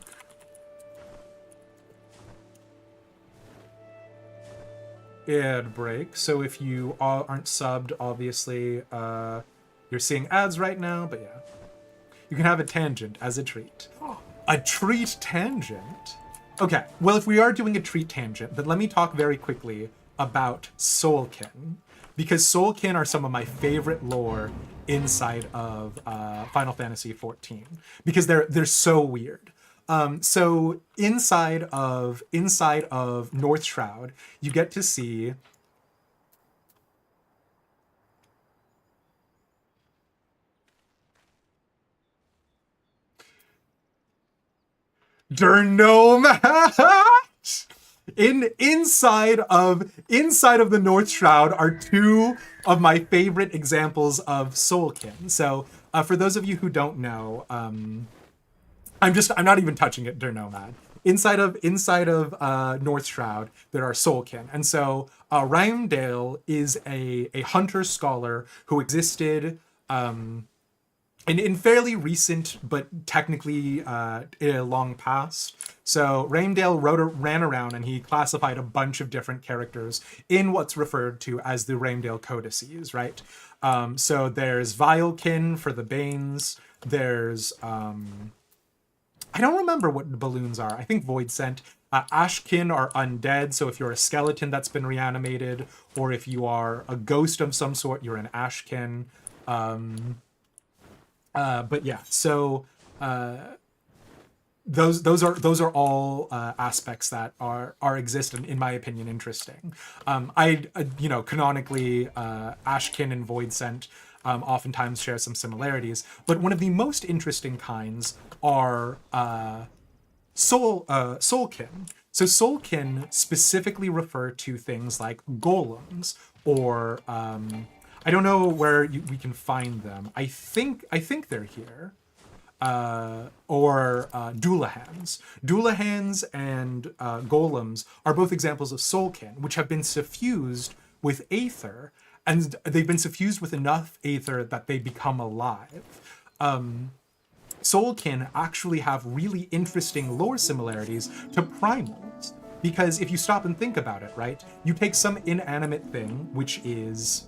ad break. So if you aren't subbed, obviously you're seeing ads right now, but yeah, you can have a tangent as a treat. A treat tangent? Okay, well, if we are doing a treat tangent, then let me talk very quickly about Soulkin, because Soulkin are some of my favorite lore inside of Final Fantasy XIV, because they're so weird. So inside of North Shroud, you get to see Dernomat! Inside of the North Shroud are two of my favorite examples of Soulkin. So for those of you who don't know, I'm not even touching it, Dernomad. Inside of North Shroud, there are Soulkin. And so Rymdale is a hunter scholar who existed in fairly recent, but technically in a long past. So Rymdale ran around and he classified a bunch of different characters in what's referred to as the Rymdale Codices, right? So there's Vilekin for the Banes. There's I don't remember what the balloons are. I think Void Scent. Ashkin are undead, so if you're a skeleton that's been reanimated, or if you are a ghost of some sort, you're an Ashkin. But yeah, so those are all aspects that are exist and, in my opinion, interesting. Canonically, Ashkin and Void Scent oftentimes share some similarities, but one of the most interesting kinds are Soulkin. So Soulkin specifically refer to things like golems, or I don't know where we can find them. I think they're here. Or Doulahans. Doulahans and golems are both examples of Soulkin, which have been suffused with aether, and they've been suffused with enough aether that they become alive. Soulkin actually have really interesting lore similarities to primals, because if you stop and think about it, right, you take some inanimate thing, which is,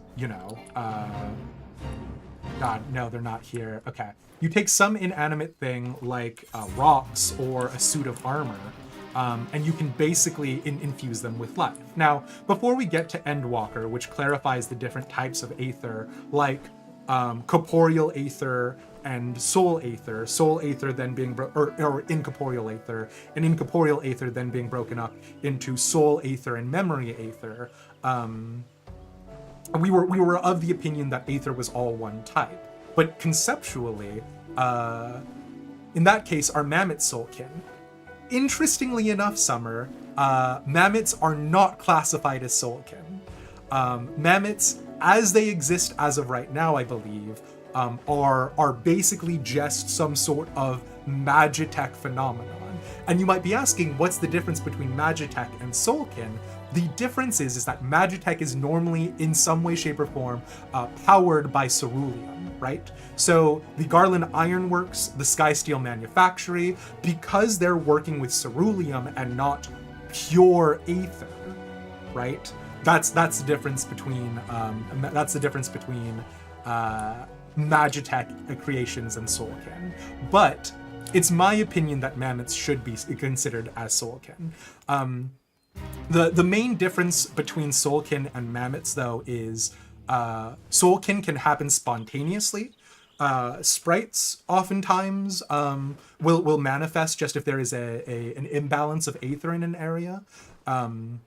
God, no, they're not here. Okay. You take some inanimate thing like rocks or a suit of armor, and you can basically infuse them with life. Now, before we get to Endwalker, which clarifies the different types of aether, like corporeal aether and soul aether then being or incorporeal aether, and incorporeal aether then being broken up into soul aether and memory aether. We were of the opinion that aether was all one type, but conceptually, in that case, are mammoths Soulkin. Interestingly enough, Summer, mammoths are not classified as Soulkin. Mammoths, as they exist as of right now, I believe, are basically just some sort of Magitech phenomenon. And you might be asking, what's the difference between Magitech and Soulkin? The difference is that Magitech is normally, in some way, shape, or form, powered by ceruleum, right? So the Garland Ironworks, the Skysteel Manufactory, because they're working with ceruleum and not pure aether, right? That's the difference between Magitech creations and Soulkin. But it's my opinion that mammoths should be considered as Soulkin. The main difference between Soulkin and mammoths, though, is Soulkin can happen spontaneously. Sprites oftentimes will manifest just if there is an imbalance of aether in an area. And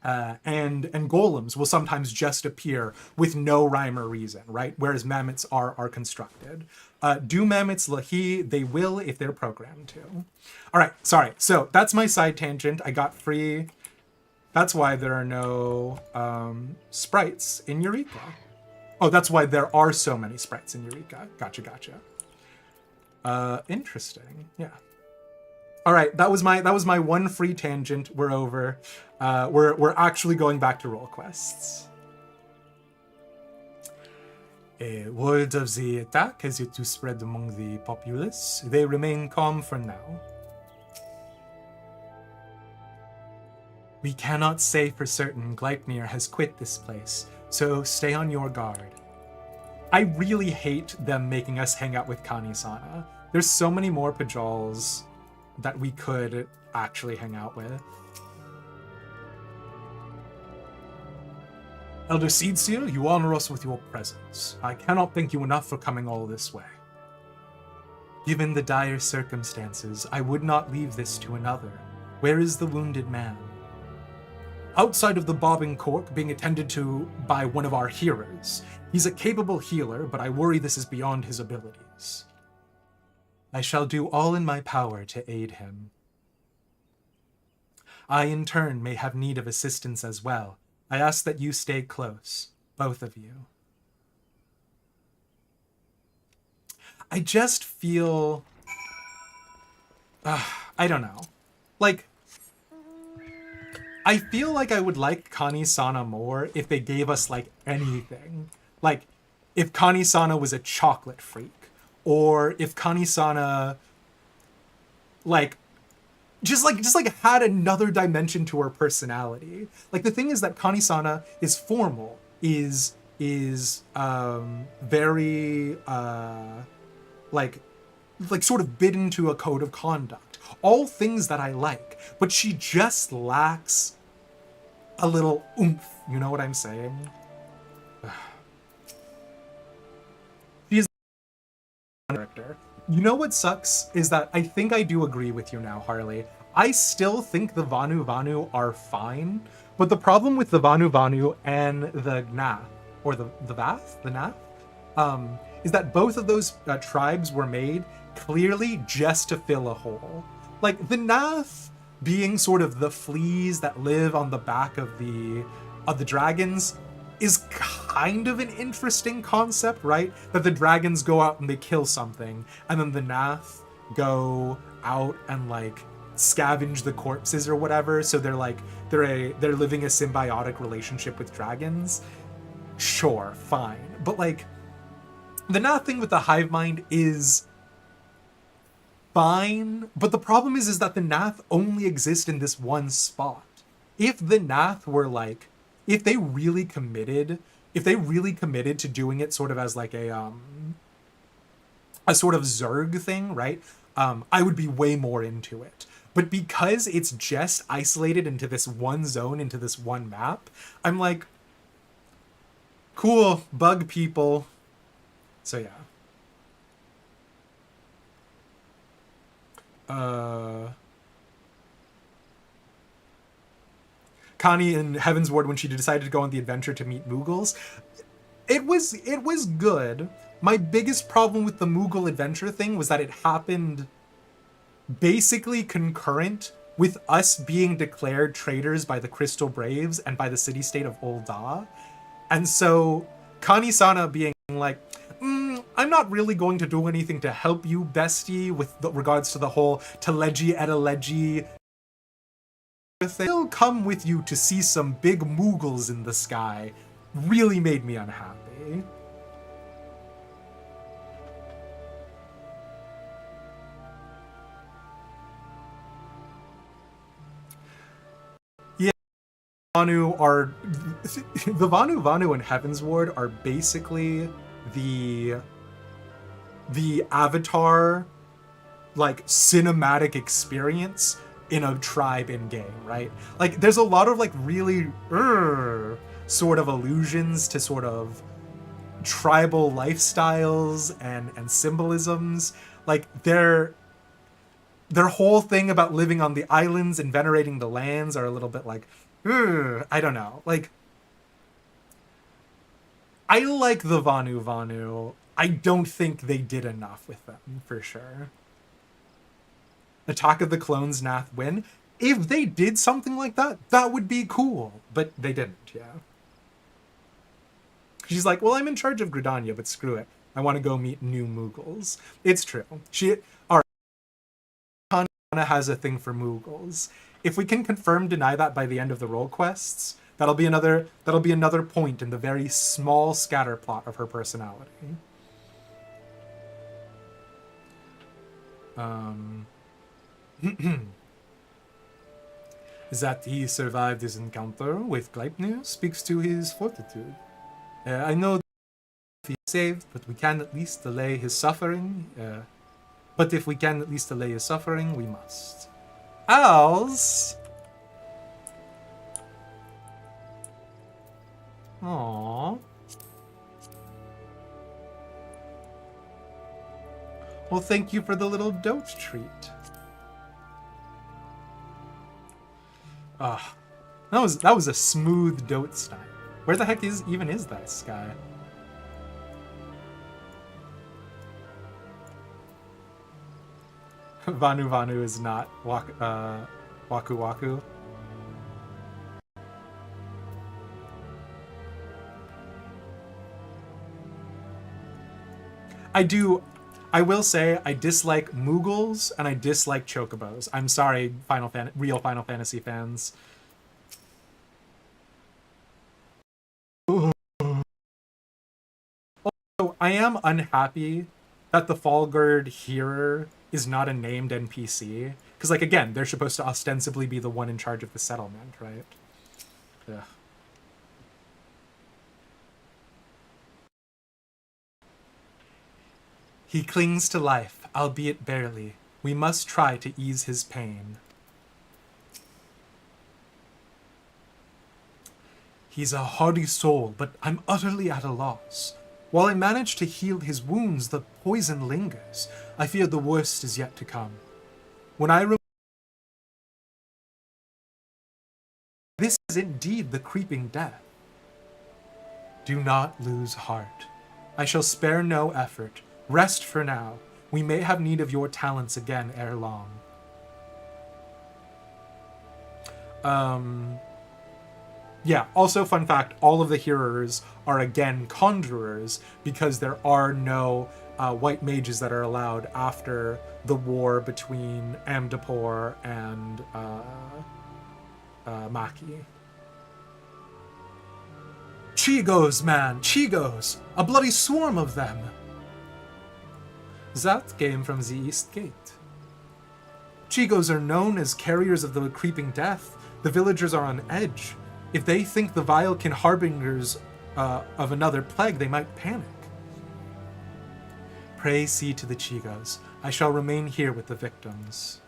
golems will sometimes just appear with no rhyme or reason, right? Whereas mammoths are constructed. Do mammoths lahi? They will if they're programmed to. All right, sorry. So that's my side tangent. I got free. That's why there are no sprites in Eureka. Oh, that's why there are so many sprites in Eureka. Gotcha. Interesting. Yeah. All right, that was my one free tangent. We're over. We're actually going back to Rolequests. Word of the attack has yet to spread among the populace. They remain calm for now. We cannot say for certain Gleipnir has quit this place, so stay on your guard. I really hate them making us hang out with Kani-sana. There's so many more Pajals that we could actually hang out with. Elder Seedseer, you honor us with your presence. I cannot thank you enough for coming all this way. Given the dire circumstances, I would not leave this to another. Where is the wounded man? Outside of the bobbing cork, being attended to by one of our healers. He's a capable healer, but I worry this is beyond his abilities. I shall do all in my power to aid him. I, in turn, may have need of assistance as well. I ask that you stay close, both of you. I just feel... I don't know. Like, I feel like I would like Kani-sana more if they gave us, like, anything. Like, if Kani-sana was a chocolate freak. Or if Kani-sana, like, just had another dimension to her personality. Like, the thing is that Kani-sana is formal, is very, like sort of bidden to a code of conduct. All things that I like, but she just lacks a little oomph, you know what I'm saying? She is a character. You know what sucks is that I think I do agree with you now, Harley. I still think the Vanu Vanu are fine, but the problem with the Vanu Vanu and the Gnath, or the Vath, the Nath, is that both of those tribes were made clearly just to fill a hole. Like, the Nath being sort of the fleas that live on the back of the dragons is kind of an interesting concept, right? That the dragons go out and they kill something, and then the Nath go out and, like, scavenge the corpses or whatever, so they're living a symbiotic relationship with dragons. Sure, fine. But, like, the Nath thing with the hive mind is fine, but the problem is that the Nath only exist in this one spot. If the Nath were, like, if they really committed to doing it sort of as, like, a sort of Zerg thing, right? I would be way more into it. But because it's just isolated into this one zone, into this one map, I'm like, cool, bug people. So yeah. Connie in Heaven's Ward, when she decided to go on the adventure to meet Moogles, it was good. My biggest problem with the Moogle adventure thing was that it happened basically concurrent with us being declared traitors by the Crystal Braves and by the city-state of Ul'dah. And so Kani-sana being like, I'm not really going to do anything to help you, bestie, with regards to the whole Teleji Eteleji thing. I'll come with you to see some big Moogles in the sky. Really made me unhappy. Yeah, the Vanu Vanu and Heaven's Ward are basically the Avatar, like, cinematic experience in a tribe in game, right? Like, there's a lot of, like, really sort of allusions to sort of tribal lifestyles and symbolisms. Like, their whole thing about living on the islands and venerating the lands are a little bit like, I don't know. Like, I like the Vanu Vanu. I don't think they did enough with them, for sure. Attack of the Clones Nath win. If they did something like that, that would be cool. But they didn't, yeah. She's like, well, I'm in charge of Gridania, but screw it. I want to go meet new Moogles. It's true. Alright. Kana has a thing for Moogles. If we can confirm deny that by the end of the Rolequests, that'll be another point in the very small scatter plot of her personality. That he survived his encounter with Gleipnir speaks to his fortitude. I know he is saved, but we can at least delay his suffering. But if we can at least delay his suffering, we must. Else... Aww. Well, thank you for the little dote treat. That was a smooth dote stein. Where the heck even is that sky? Vanu Vanu is not Waku Waku. I will say I dislike Moogles and I dislike Chocobos. I'm sorry, real Final Fantasy fans. Also, I am unhappy that the Fallgird Hearer is not a named NPC. Because, like, again, they're supposed to ostensibly be the one in charge of the settlement, right? Yeah. He clings to life, albeit barely. We must try to ease his pain. He's a hardy soul, but I'm utterly at a loss. While I manage to heal his wounds, the poison lingers. I fear the worst is yet to come. When I this is indeed the creeping death. Do not lose heart. I shall spare no effort. Rest for now. We may have need of your talents again ere long. Yeah, also fun fact, all of the hearers are again conjurers because there are no white mages that are allowed after the war between Amdapor and Maki. Chigos, man, Chigos! A bloody swarm of them! That came from the East Gate. Chigos are known as carriers of the creeping death. The villagers are on edge. If they think the Vilekin harbingers of another plague, they might panic. Pray see to the Chigos. I shall remain here with the victims.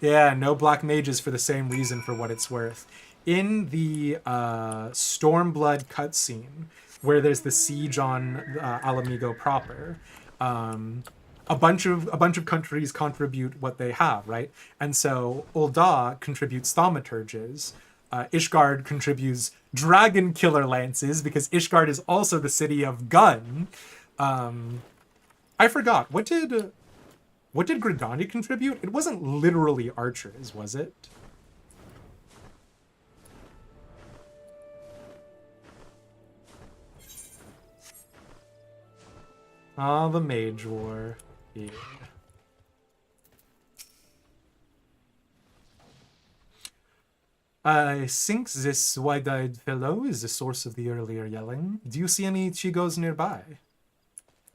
Yeah, no black mages for the same reason, for what it's worth. In the Stormblood cutscene, where there's the siege on Alamigo proper, a bunch of countries contribute what they have, right? And so Ul'dah contributes thaumaturges. Ishgard contributes dragon killer lances because Ishgard is also the city of gun. I forgot, what did Gridani contribute? It wasn't literally archers, was it? Ah, the Mage War. Yeah. I think this wide-eyed fellow is the source of the earlier yelling. Do you see any Chigos nearby?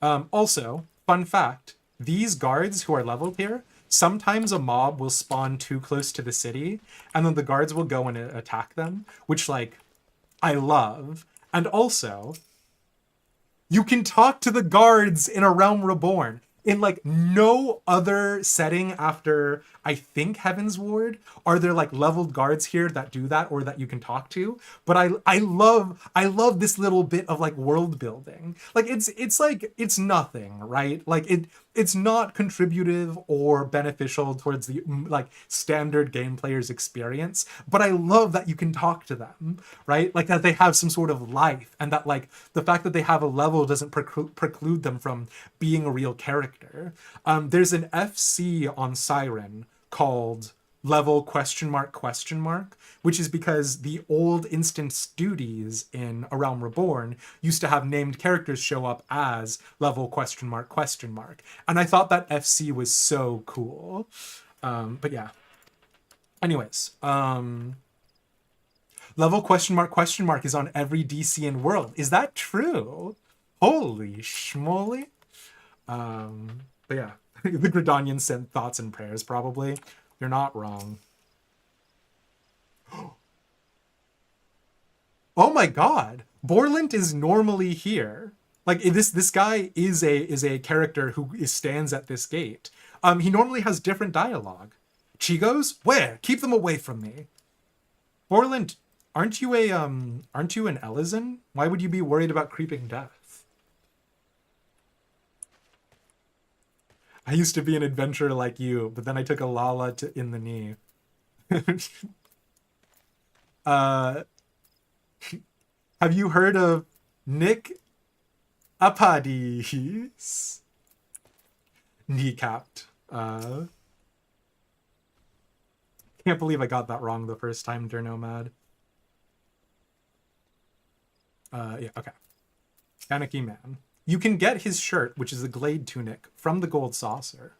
Also, fun fact, these guards who are leveled here, sometimes a mob will spawn too close to the city, and then the guards will go and attack them, which, like, I love. And also, you can talk to the guards in A Realm Reborn. In, like, no other setting after, I think, Heaven's Ward, are there, like, leveled guards here that do that or that you can talk to. But I love this little bit of, like, world building. Like, it's nothing, right? Like, it's not contributive or beneficial towards the, like, standard game player's experience, but I love that you can talk to them, right? Like, that they have some sort of life, and that, like, the fact that they have a level doesn't preclude them from being a real character. There's an FC on Siren called level ? Which is because the old instance duties in A Realm Reborn used to have named characters show up as level ? And I thought that FC was so cool. But yeah. Anyways, level ? Is on every DCN world. Is that true? Holy schmoly. But yeah, the Gridanians sent thoughts and prayers, probably. You're not wrong. Oh my god! Borlint is normally here. Like, this guy is a character who stands at this gate. He normally has different dialogue. Chigos? Where? Keep them away from me. Borlint, aren't you an Elysian? Why would you be worried about creeping death? I used to be an adventurer like you, but then I took a Lala in the knee. Have you heard of Nick Apadis? kneecapped. Can't believe I got that wrong the first time, Dear Nomad. Yeah, okay. Panicky Man. You can get his shirt, which is a Glade tunic, from the Gold Saucer.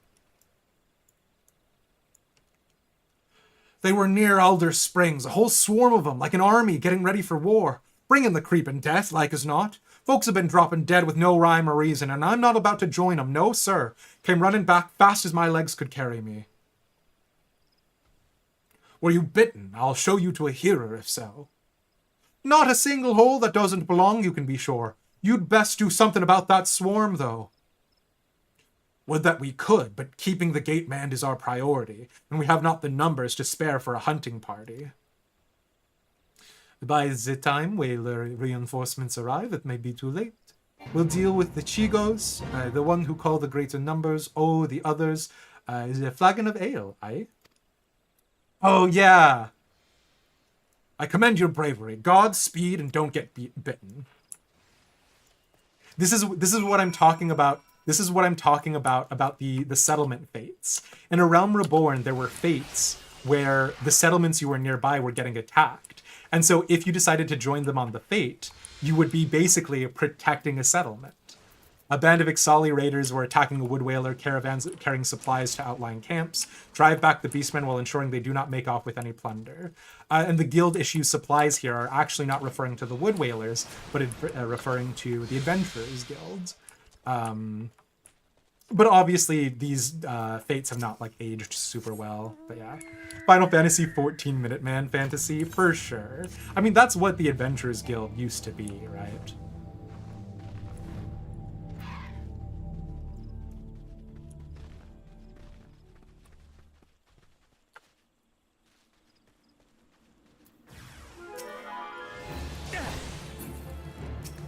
They were near Alder Springs, a whole swarm of them, like an army getting ready for war. Bringing the creeping death, like as not. Folks have been dropping dead with no rhyme or reason, and I'm not about to join 'em, no sir. Came running back fast as my legs could carry me. Were you bitten? I'll show you to a hearer if so. Not a single hole that doesn't belong, you can be sure. You'd best do something about that swarm, though. Would that we could, but keeping the gate manned is our priority, and we have not the numbers to spare for a hunting party. By the time whaler reinforcements arrive, it may be too late. We'll deal with the Chigos, the one who call the greater numbers, the others. Is a flagon of ale, aye? Oh, yeah. I commend your bravery. Godspeed and don't get bitten. This is what I'm talking about. This is what I'm talking about the settlement fates. In A Realm Reborn, there were fates where the settlements you were nearby were getting attacked. And so if you decided to join them on the fate, you would be basically protecting a settlement. A band of Ixali raiders were attacking a wood whaler caravans carrying supplies to outlying camps, drive back the beastmen while ensuring they do not make off with any plunder. And the guild issue supplies here are actually not referring to the wood whalers, but referring to the Adventurers Guild. But obviously these fates have not like aged super well. But yeah, Final Fantasy 14 Minuteman fantasy for sure. I mean, that's what the Adventurers Guild used to be, right?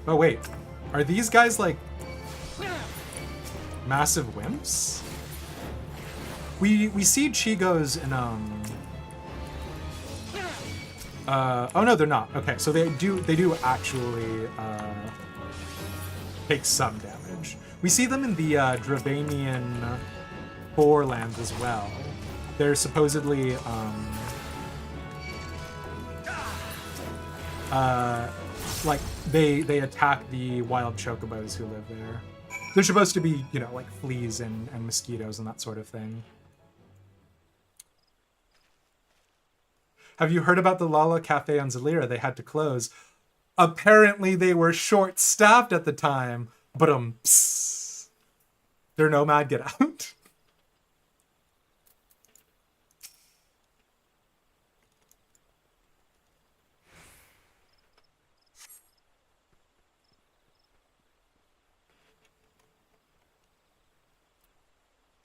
Oh wait, are these guys like massive wimps? We see Chigos in oh no, they're not. Okay, so they do actually take some damage. We see them in the Dravanian Forelands as well. They're supposedly like they attack the wild chocobos who live there. They're supposed to be, you know, like fleas and mosquitoes and that sort of thing. Have you heard about the Lala Cafe on Zalira? They had to close. Apparently they were short-staffed at the time, but they're nomad, get out.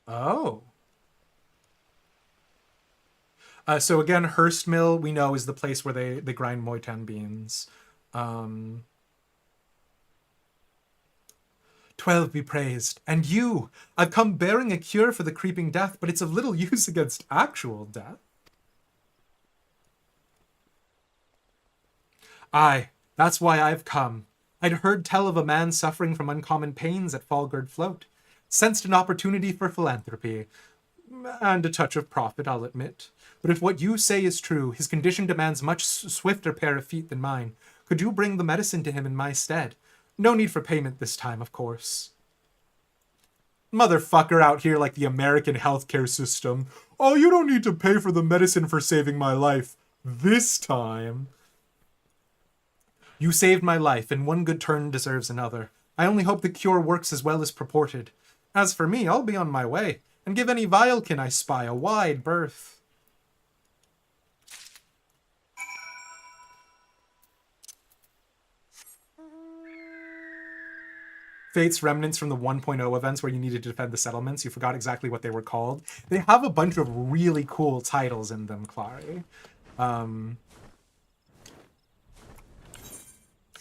Oh. So again, Hearst Mill, we know, is the place where they grind Moitan beans. 12 be praised. And you! I've come bearing a cure for the creeping death, but it's of little use against actual death. Aye, that's why I've come. I'd heard tell of a man suffering from uncommon pains at Fallgird Float. Sensed an opportunity for philanthropy. And a touch of profit, I'll admit. But if what you say is true, his condition demands much swifter pair of feet than mine. Could you bring the medicine to him in my stead? No need for payment this time, of course. Motherfucker out here like the American healthcare system. Oh, you don't need to pay for the medicine for saving my life. This time. You saved my life, and one good turn deserves another. I only hope the cure works as well as purported. As for me, I'll be on my way, and give any vilekin I spy a wide berth. Fate's remnants from the 1.0 events where you needed to defend the settlements. You forgot exactly what they were called. They have a bunch of really cool titles in them, Clary.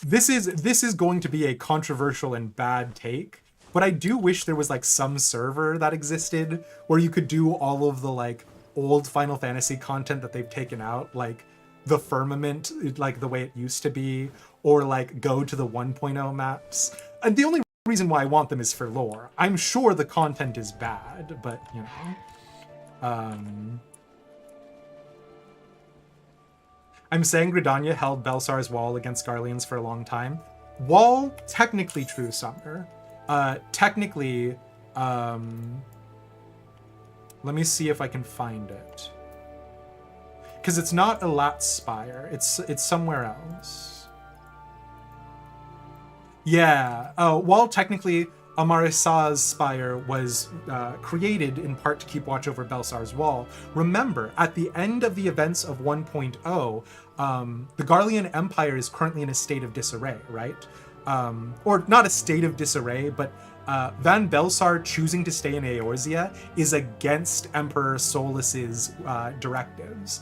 This is going to be a controversial and bad take, but I do wish there was like some server that existed where you could do all of the like old Final Fantasy content that they've taken out, like the Firmament, like the way it used to be, or like go to the 1.0 maps. And the only reason why I want them is for lore. I'm sure the content is bad, but, you know. I'm saying Gridania held Belsar's wall against Garleans for a long time. Wall, technically true, Summer. Technically, let me see if I can find it. Because it's not Elat's Spire. It's somewhere else. Yeah. While technically Amarisa's Spire was created in part to keep watch over Belsar's Wall, remember, at the end of the events of 1.0, the Garlean Empire is currently in a state of disarray, right? Or not a state of disarray, but Van Belsar choosing to stay in Eorzea is against Emperor Solus's directives.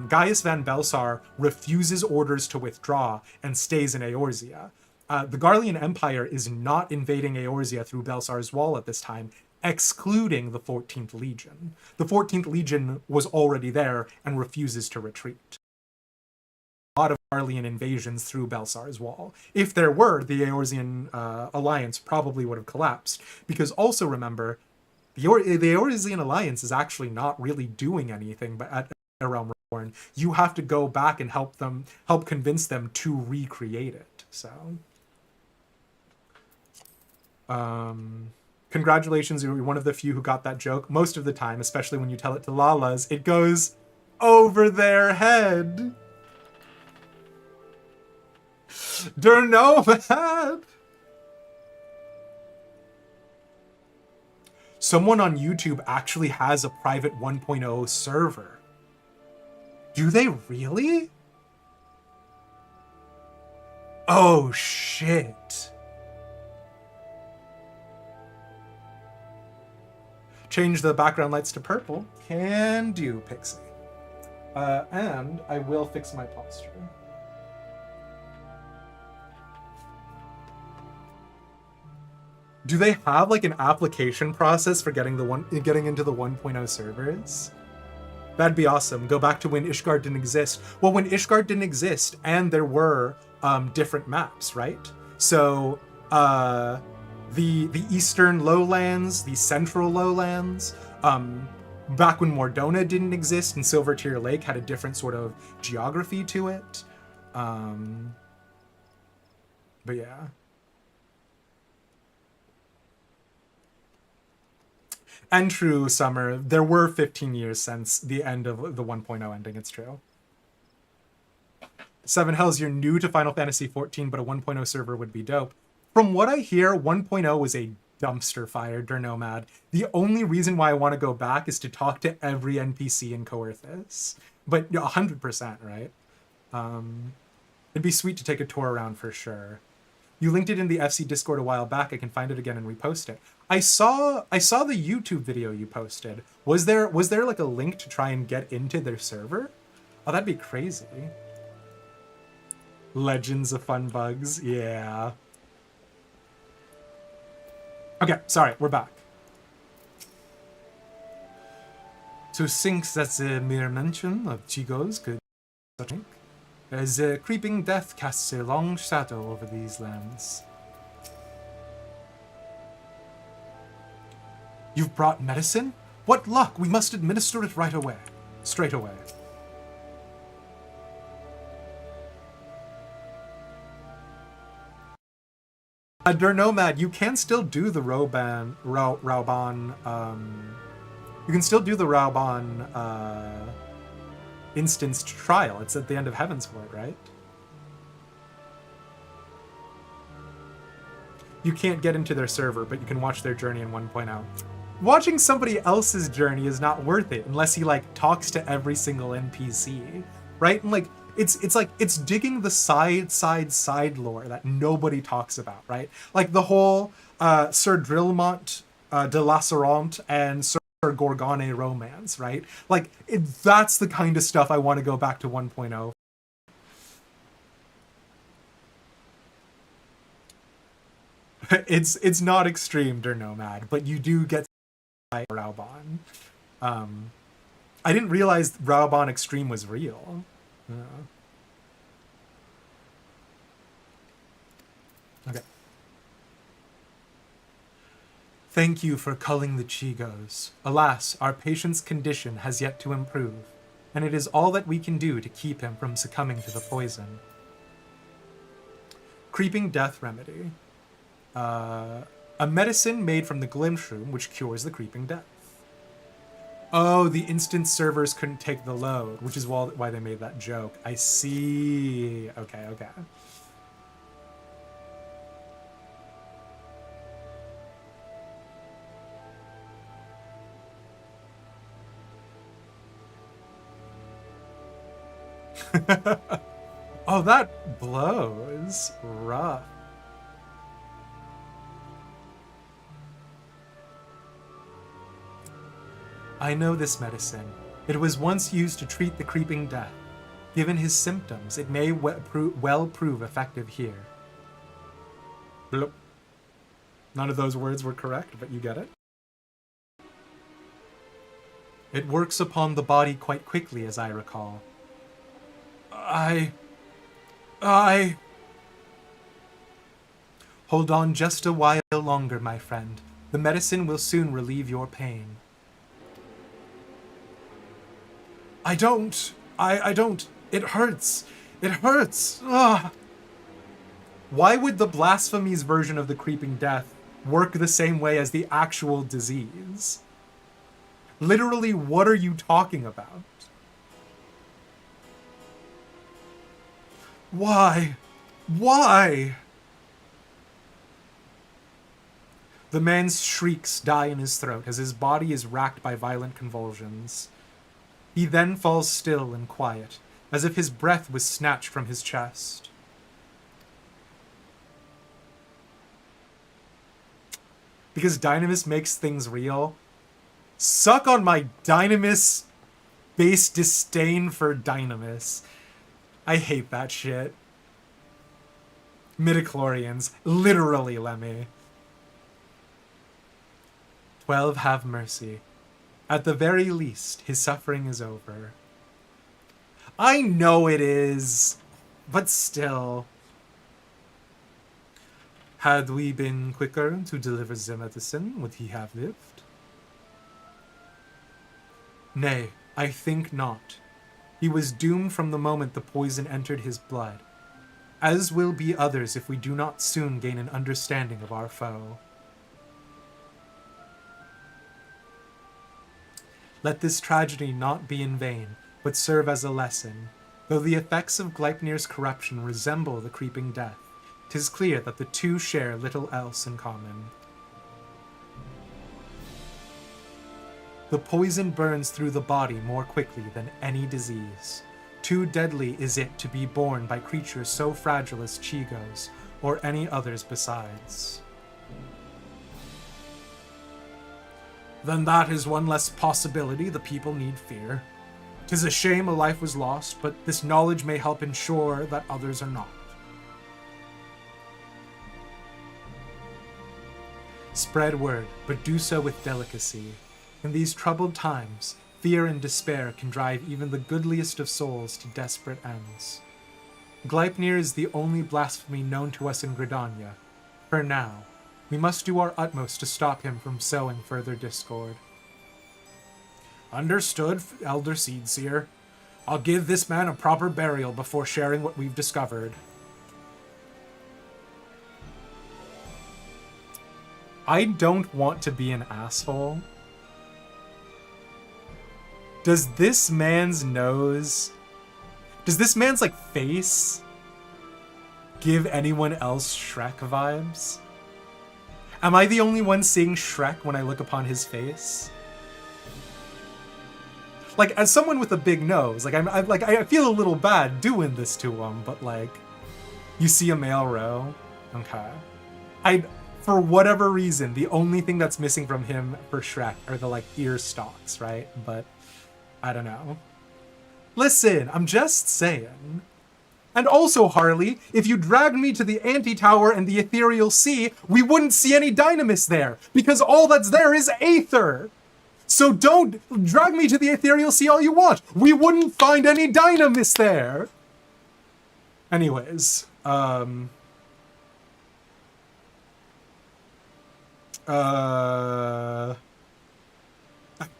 Gaius Van Belsar refuses orders to withdraw and stays in Eorzea. The Garlean Empire is not invading Eorzea through Belsar's Wall at this time, excluding the 14th Legion. The 14th Legion was already there and refuses to retreat. A lot of Garlean invasions through Belsar's Wall. If there were, the Eorzean alliance probably would have collapsed. Because also remember, the Eorzean alliance is actually not really doing anything but at A Realm Reborn. You have to go back and help convince them to recreate it. So, congratulations, you're one of the few who got that joke. Most of the time, especially when you tell it to Lalas, it goes over their head. Dernomad! Someone on YouTube actually has a private 1.0 server. Do they really? Oh, shit. Change the background lights to purple. Can do, Pixie. And I will fix my posture. Do they have like an application process for getting into the 1.0 servers? That'd be awesome. Go back to when Ishgard didn't exist. Well, when Ishgard didn't exist, and there were different maps, right? So the eastern lowlands, the central lowlands, back when Mordona didn't exist and Silvertear Lake had a different sort of geography to it. But yeah. And true, Summer, there were 15 years since the end of the 1.0 ending, it's true. Seven Hells, you're new to Final Fantasy XIV, but a 1.0 server would be dope. From what I hear, 1.0 was a dumpster fire, Dernomad. The only reason why I want to go back is to talk to every NPC in Coerthas. But 100%, right? It'd be sweet to take a tour around for sure. You linked it in the FC Discord a while back. I can find it again and repost it. I saw the YouTube video you posted. Was there like a link to try and get into their server? Oh, that'd be crazy. Legends of Fun Bugs, yeah. Okay, sorry, we're back. To think that's a mere mention of Chigo's good think, as a creeping death casts a long shadow over these lands. You've brought medicine? What luck! We must administer it right away. Straight away. Dernomad, you can still do the Rauban, you can still do the Rauban, instanced trial. It's at the end of Heavensward, right? You can't get into their server, but you can watch their journey in 1.0. Watching somebody else's journey is not worth it unless he like talks to every single NPC, right? And like it's digging the side lore that nobody talks about, right? Like the whole Sir Drillmont de Lasserant and Sir Gorgone romance, right? Like that's the kind of stuff I want to go back to 1.0. It's not extreme, Dernomad, but you do get Rauban. I didn't realize Rauban Extreme was real. Yeah. Okay. Thank you for culling the Chigos. Alas, our patient's condition has yet to improve, and it is all that we can do to keep him from succumbing to the poison. Creeping Death Remedy. A medicine made from the Glimshroom which cures the creeping death. Oh, the instance servers couldn't take the load, which is why they made that joke. I see. Okay. Oh, that blows. Rough. I know this medicine. It was once used to treat the creeping death. Given his symptoms, it may well prove effective here. Bloop. None of those words were correct, but you get it. It works upon the body quite quickly, as I recall. I... Hold on just a while longer, my friend. The medicine will soon relieve your pain. I don't. It hurts. It hurts. Ugh. Why would the blasphemy's version of the creeping death work the same way as the actual disease? Literally, what are you talking about? Why? Why? The man's shrieks die in his throat as his body is racked by violent convulsions. He then falls still and quiet, as if his breath was snatched from his chest. Because Dynamis makes things real. Suck on my Dynamis-based disdain for Dynamis. I hate that shit. Midichlorians. Literally, Lemmy. 12 have mercy. At the very least, his suffering is over. I know it is, but still. Had we been quicker to deliver the medicine, would he have lived? Nay, I think not. He was doomed from the moment the poison entered his blood, as will be others if we do not soon gain an understanding of our foe. Let this tragedy not be in vain, but serve as a lesson. Though the effects of Gleipnir's corruption resemble the creeping death, 'tis clear that the two share little else in common. The poison burns through the body more quickly than any disease. Too deadly is it to be borne by creatures so fragile as Chigos, or any others besides. Then that is one less possibility the people need fear. 'Tis a shame a life was lost, but this knowledge may help ensure that others are not. Spread word, but do so with delicacy. In these troubled times, fear and despair can drive even the goodliest of souls to desperate ends. Gleipnir is the only blasphemy known to us in Gridania. For now, we must do our utmost to stop him from sowing further discord. Understood, Elder Seedseer. I'll give this man a proper burial before sharing what we've discovered. I don't want to be an asshole. Does this man's face give anyone else Shrek vibes? Am I the only one seeing Shrek when I look upon his face? Like, as someone with a big nose, I feel a little bad doing this to him, but like, you see a male row? Okay. For whatever reason, the only thing that's missing from him for Shrek are the, ear stalks, right? But, I don't know. Listen, I'm just saying. And also, Harley, if you dragged me to the Anti-Tower and the Ethereal Sea, we wouldn't see any Dynamis there, because all that's there is Aether! So don't drag me to the Ethereal Sea all you want! We wouldn't find any Dynamis there! Anyways, I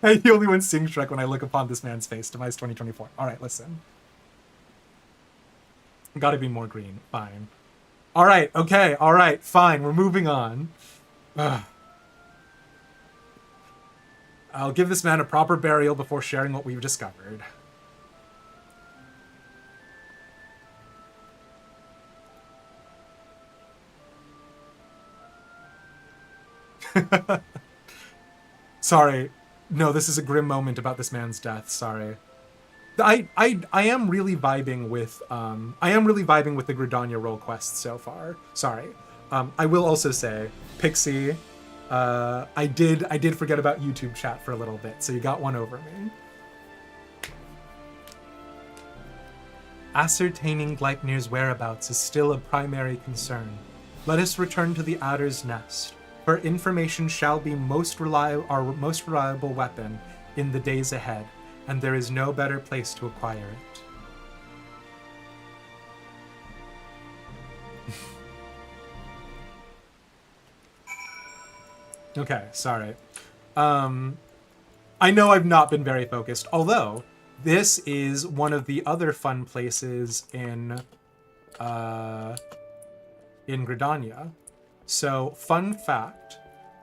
only went Sing Shrek when I look upon this man's face. Demise 2024. All right, listen. Gotta be more green. Fine. All right, okay, all right, fine. We're moving on. Ugh. I'll give this man a proper burial before sharing what we've discovered. Sorry. No, this is a grim moment about this man's death. Sorry. I am really vibing with the Gridania Rolequests so far. Sorry. I will also say, Pixie, I did forget about YouTube chat for a little bit, so you got one over me. Ascertaining Gleipnir's whereabouts is still a primary concern. Let us return to the Adder's Nest, for information shall be our most reliable weapon in the days ahead, and there is no better place to acquire it. Okay, sorry. I know I've not been very focused, although this is one of the other fun places in Gridania. So, fun fact,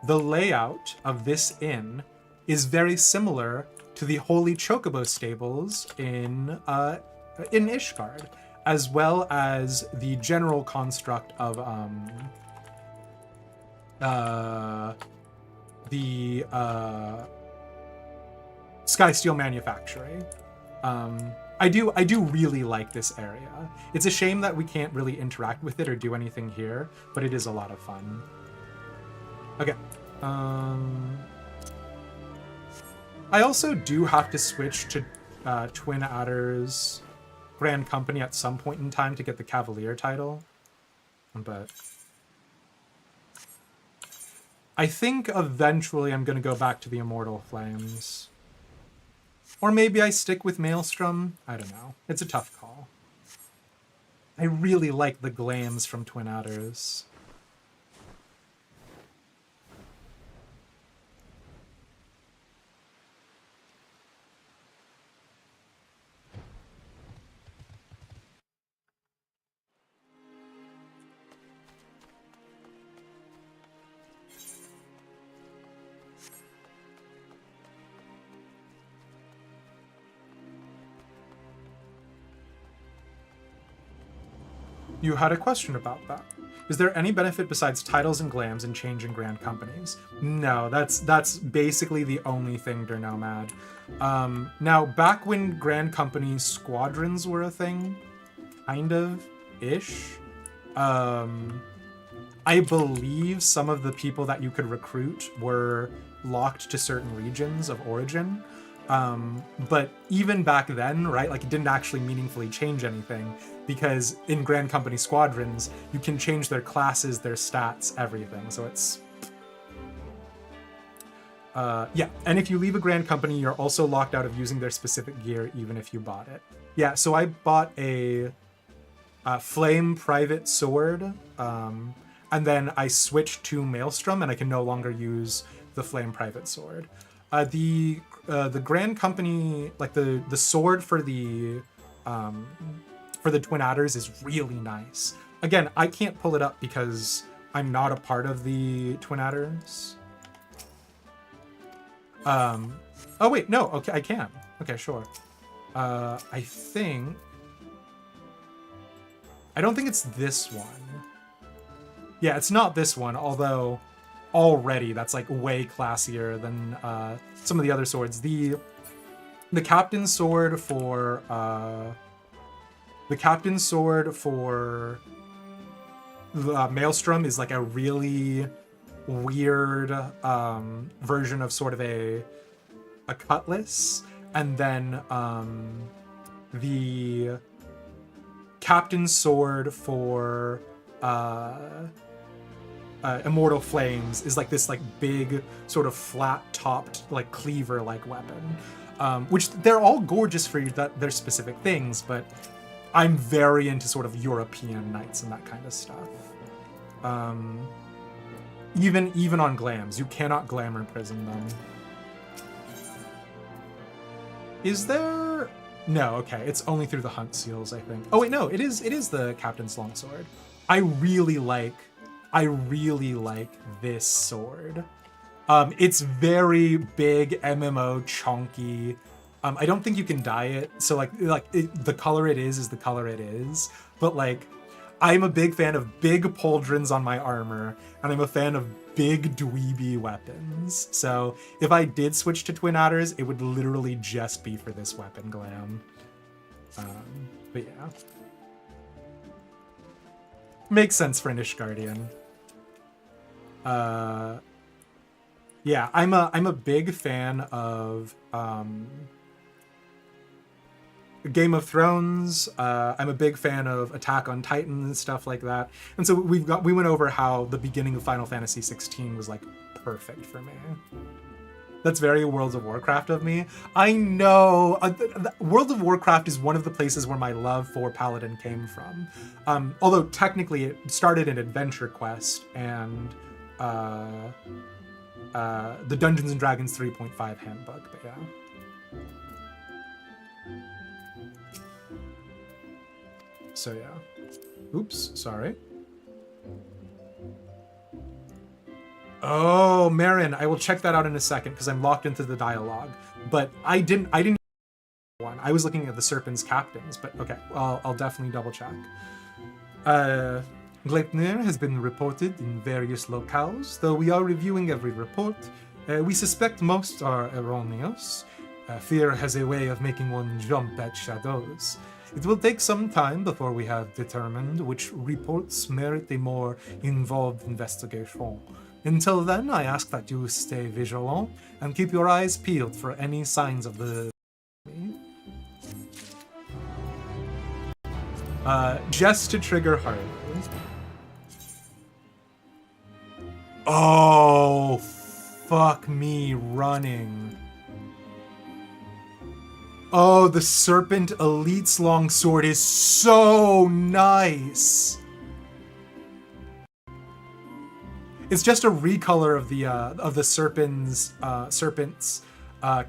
the layout of this inn is very similar to the Holy Chocobo stables in Ishgard, as well as the general construct of the Skysteel Manufactory. I do really like this area. It's a shame that we can't really interact with it or do anything here, but it is a lot of fun. Okay. I also do have to switch to Twin Adder's Grand Company at some point in time to get the Cavalier title, but I think eventually I'm going to go back to the Immortal Flames. Or maybe I stick with Maelstrom. I don't know. It's a tough call. I really like the Glams from Twin Adders. You had a question about that. Is there any benefit besides titles and glams in changing Grand Companies? No, that's basically the only thing, Dernomad. Now, back when Grand Company squadrons were a thing, kind of-ish, I believe some of the people that you could recruit were locked to certain regions of origin. But even back then, right, like it didn't actually meaningfully change anything, because in Grand Company squadrons, you can change their classes, their stats, everything. So it's... yeah, and if you leave a Grand Company, you're also locked out of using their specific gear, even if you bought it. Yeah, so I bought a Flame Private Sword, and then I switched to Maelstrom, and I can no longer use the Flame Private Sword. The Grand Company, like the sword for the Twin Adders is really nice. Again, I can't pull it up because I'm not a part of the Twin Adders. Oh wait, no, okay, I can. Okay, sure. I don't think it's this one. Yeah, it's not this one, although already that's like way classier than some of the other swords. The Captain's Sword for Maelstrom is like a really weird version of sort of a cutlass, and then the Captain's Sword for Immortal Flames is like this like big sort of flat-topped like cleaver-like weapon, which they're all gorgeous for their specific things, but I'm very into sort of European knights and that kind of stuff. Even on glams, you cannot glamour prison them. Is there? No, okay, it's only through the hunt seals, I think. Oh wait, no, it is the captain's longsword. I really like this sword. It's very big, MMO chunky. I don't think you can dye it, so the color it is the color it is. But like, I'm a big fan of big pauldrons on my armor, and I'm a fan of big dweeby weapons. So if I did switch to Twin Adders, it would literally just be for this weapon glam. But yeah. Makes sense for an Ishgardian. Yeah, I'm a big fan of Game of Thrones. I'm a big fan of Attack on Titan and stuff like that. And so we went over how the beginning of Final Fantasy 16 was like perfect for me. That's very World of Warcraft of me. I know World of Warcraft is one of the places where my love for Paladin came from. Although technically it started in Adventure Quest and the Dungeons and Dragons 3.5 handbook, but yeah. So yeah. Oops, sorry. Oh, Marin, I will check that out in a second because I'm locked into the dialogue. But I didn't one. I was looking at the Serpent's captains, but okay, I'll definitely double check. Gleipnir has been reported in various locales, though we are reviewing every report. We suspect most are erroneous. Fear has a way of making one jump at shadows. It will take some time before we have determined which reports merit a more involved investigation. Until then, I ask that you stay vigilant and keep your eyes peeled for any signs of the... just to trigger Harley. Oh, fuck me running. Oh, the Serpent Elite's longsword is so nice. It's just a recolor of the Serpent's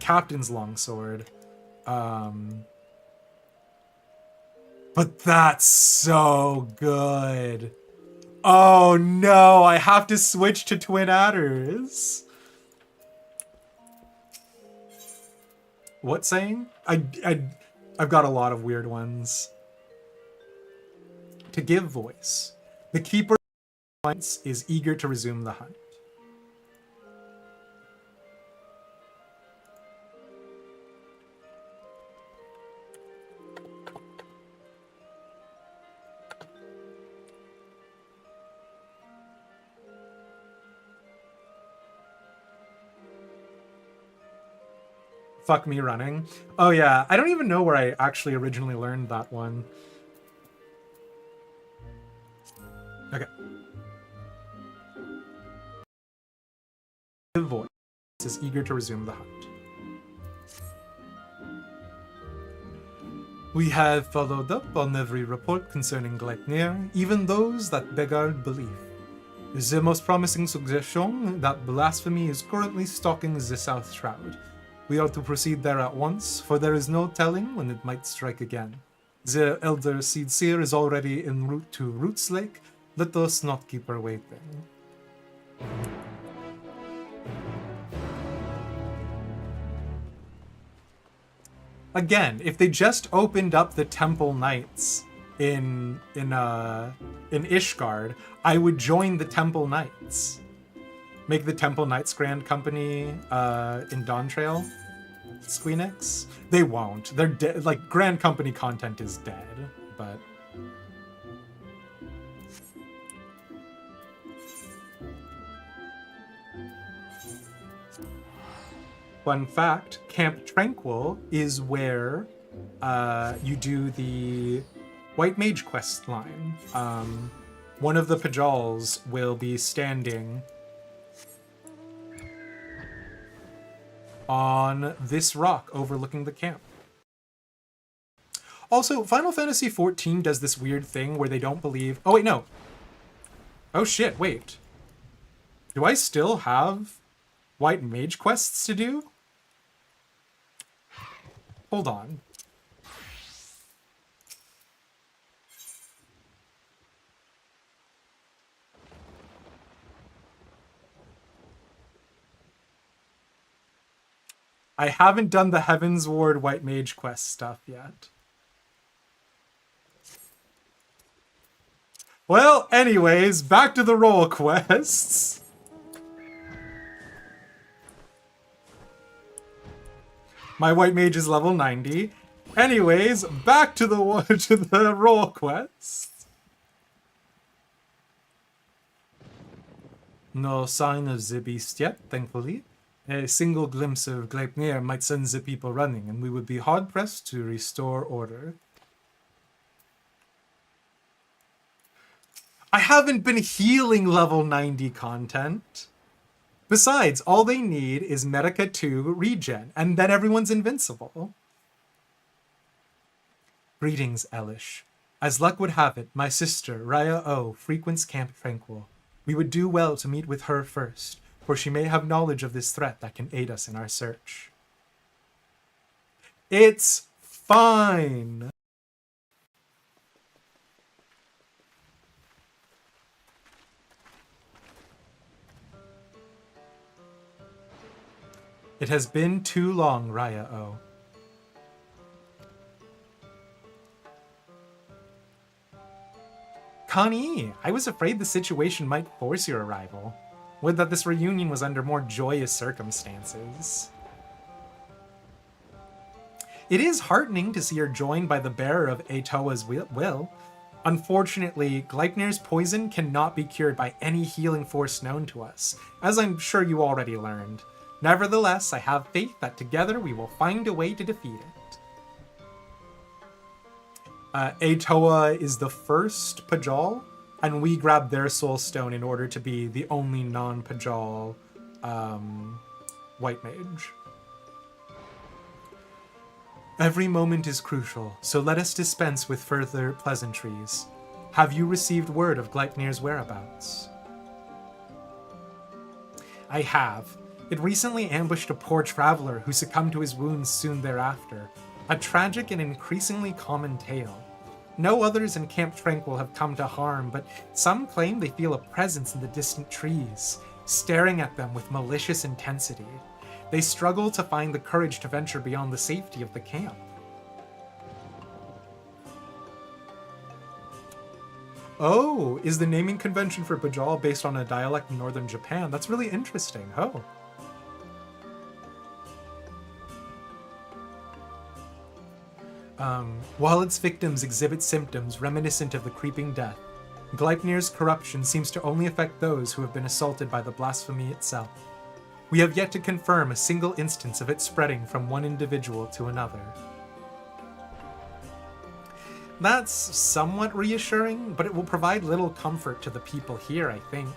captain's longsword. But that's so good. Oh no, I have to switch to Twin Adders. What saying? I've got a lot of weird ones. To give voice. The keeper is eager to resume the hunt. Fuck me running. Oh yeah, I don't even know where I actually originally learned that one. Okay. The voice is eager to resume the hunt. We have followed up on every report concerning Gleipnir, even those that beggared belief. The most promising suggestion that blasphemy is currently stalking the South Shroud. We are to proceed there at once, for there is no telling when it might strike again. The Elder Seedseer is already en route to Roots Lake. Let us not keep her waiting. Again, if they just opened up the Temple Knights in Ishgard, I would join the Temple Knights. Make the Temple Knights Grand Company in Dawntrail. Squeenix? They won't. They're dead. Like, Grand Company content is dead, but... Fun fact, Camp Tranquil is where you do the White Mage quest line. One of the Pajals will be standing on this rock overlooking the camp. Also, Final Fantasy XIV does this weird thing where they don't believe... Oh, wait, no. Oh, shit, wait. Do I still have white mage quests to do? Hold on. I haven't done the Heaven's Ward white mage quest stuff yet. Well, anyways, back to the role quests. My white mage is level 90. Anyways, back to the role quests. No sign of the beast yet, thankfully. A single glimpse of Gleipnir might send the people running, and we would be hard-pressed to restore order. I haven't been healing level 90 content. Besides, all they need is Medica 2 regen, and then everyone's invincible. Greetings, Elish. As luck would have it, my sister, Raya O, frequents Camp Tranquil. We would do well to meet with her first, for she may have knowledge of this threat that can aid us in our search. It's fine. It has been too long, Raya O. Connie, I was afraid the situation might force your arrival. Would that this reunion was under more joyous circumstances. It is heartening to see her joined by the bearer of Aetoa's will. Unfortunately, Gleipnir's poison cannot be cured by any healing force known to us, as I'm sure you already learned. Nevertheless, I have faith that together we will find a way to defeat it. Aetoa is the first Pajal, and we grabbed their soul stone in order to be the only non-Pajal white mage. Every moment is crucial, so let us dispense with further pleasantries. Have you received word of Gleipnir's whereabouts? I have. It recently ambushed a poor traveler who succumbed to his wounds soon thereafter. A tragic and increasingly common tale. No others in Camp Tranquil have come to harm, but some claim they feel a presence in the distant trees, staring at them with malicious intensity. They struggle to find the courage to venture beyond the safety of the camp. Oh, is the naming convention for Pajal based on a dialect in northern Japan? That's really interesting. Oh. While its victims exhibit symptoms reminiscent of the creeping death, Gleipnir's corruption seems to only affect those who have been assaulted by the blasphemy itself. We have yet to confirm a single instance of it spreading from one individual to another. That's somewhat reassuring, but it will provide little comfort to the people here, I think.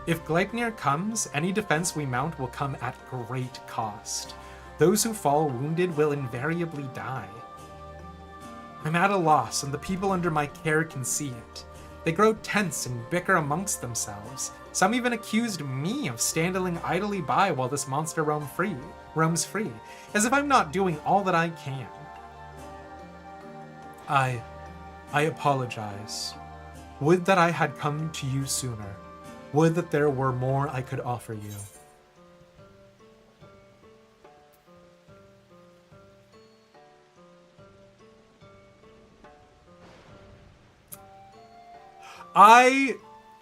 If Gleipnir comes, any defense we mount will come at great cost. Those who fall wounded will invariably die. I'm at a loss, and the people under my care can see it. They grow tense and bicker amongst themselves. Some even accused me of standing idly by while this monster roams free, as if I'm not doing all that I can. I apologize. Would that I had come to you sooner. Would that there were more I could offer you.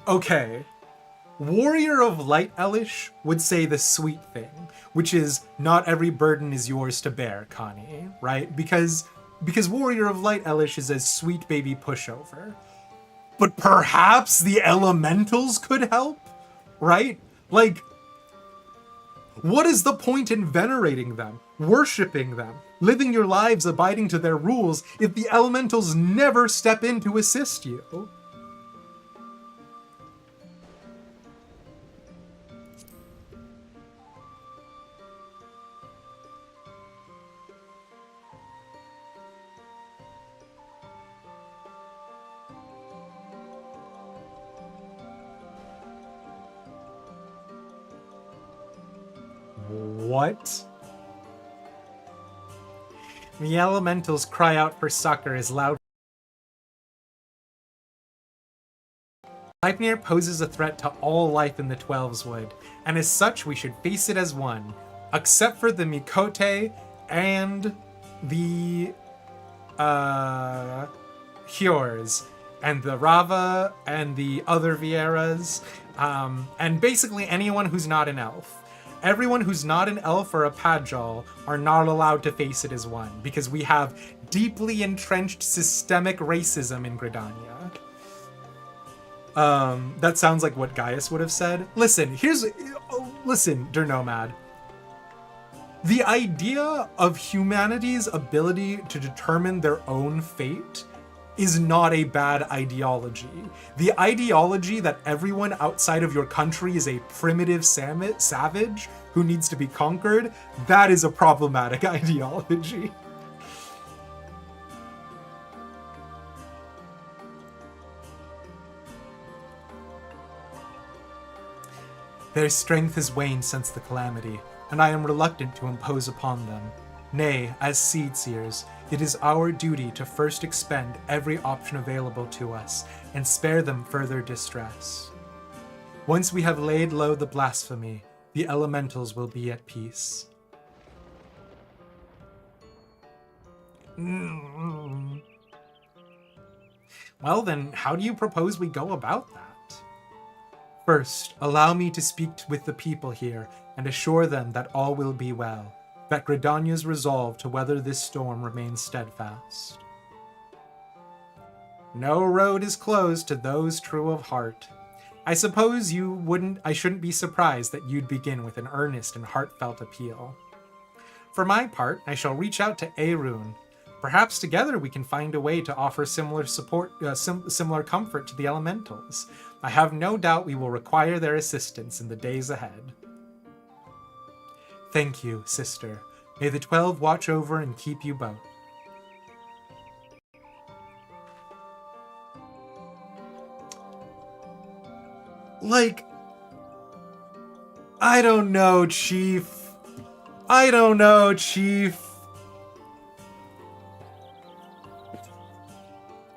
Okay. Warrior of Light Elish would say the sweet thing, which is not every burden is yours to bear, Connie, right? Because Warrior of Light Elish is a sweet baby pushover. But perhaps the elementals could help, right? Like, what is the point in venerating them, worshipping them, living your lives abiding to their rules if the elementals never step in to assist you? What? The elementals cry out for succor as loud. Leipnir poses a threat to all life in the Twelveswood, and as such we should face it as one, except for the Mikote and the Hjors, and the Rava and the other Vieras, and basically anyone who's not an elf. Everyone who's not an elf or a Padjal are not allowed to face it as one, because we have deeply entrenched systemic racism in Gridania. That sounds like what Gaius would have said. Listen, listen, Dernomad. The idea of humanity's ability to determine their own fate is not a bad ideology. The ideology that everyone outside of your country is a primitive savage who needs to be conquered, that is a problematic ideology. Their strength has waned since the calamity, and I am reluctant to impose upon them. Nay, as seed-seers, it is our duty to first expend every option available to us, and spare them further distress. Once we have laid low the blasphemy, the elementals will be at peace. Well then, how do you propose we go about that? First, allow me to speak with the people here and assure them that all will be well, that Gridania's resolve to weather this storm remains steadfast. No road is closed to those true of heart. I suppose I shouldn't be surprised that you'd begin with an earnest and heartfelt appeal. For my part, I shall reach out to Arun. Perhaps together we can find a way to offer similar support, similar comfort to the elementals. I have no doubt we will require their assistance in the days ahead. Thank you, sister. May the 12 watch over and keep you both. Like, I don't know, Chief.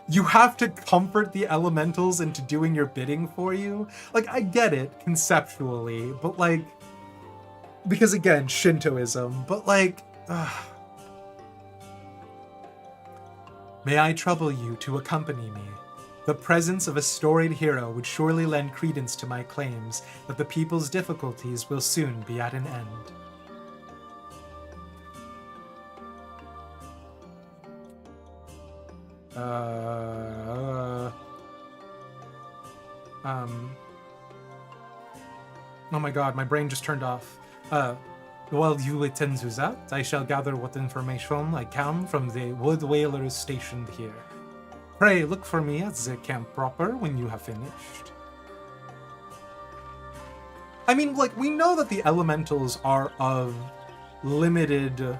You have to comfort the elementals into doing your bidding for you? Like, I get it, conceptually, but like, because again, Shintoism, but like, May I trouble you to accompany me? The presence of a storied hero would surely lend credence to my claims that the people's difficulties will soon be at an end. Oh my god, my brain just turned off. While you attend to that, I shall gather what information I can from the wood whalers stationed here. Pray look for me at the camp proper when you have finished. I mean, like, we know that the elementals are of limited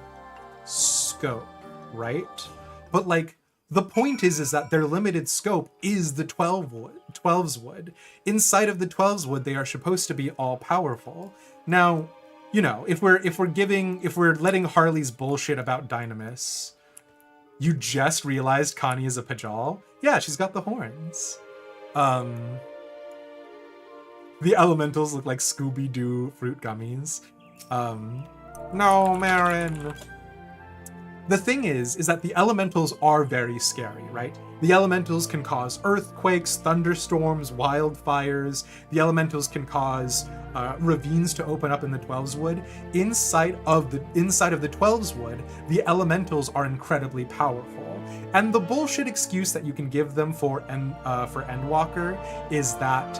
scope, right? But, like, the point is that their limited scope is the Twelveswood. Inside of the Twelveswood, they are supposed to be all-powerful. Now, you know, if we're letting Harley's bullshit about Dynamis, you just realized Connie is a Pajal? Yeah, she's got the horns. The elementals look like Scooby-Doo fruit gummies. No, Marin. The thing is that the elementals are very scary, right? The elementals can cause earthquakes, thunderstorms, wildfires. The elementals can cause ravines to open up in the Twelveswood. Inside of the Twelveswood, the elementals are incredibly powerful. And the bullshit excuse that you can give them for Endwalker is that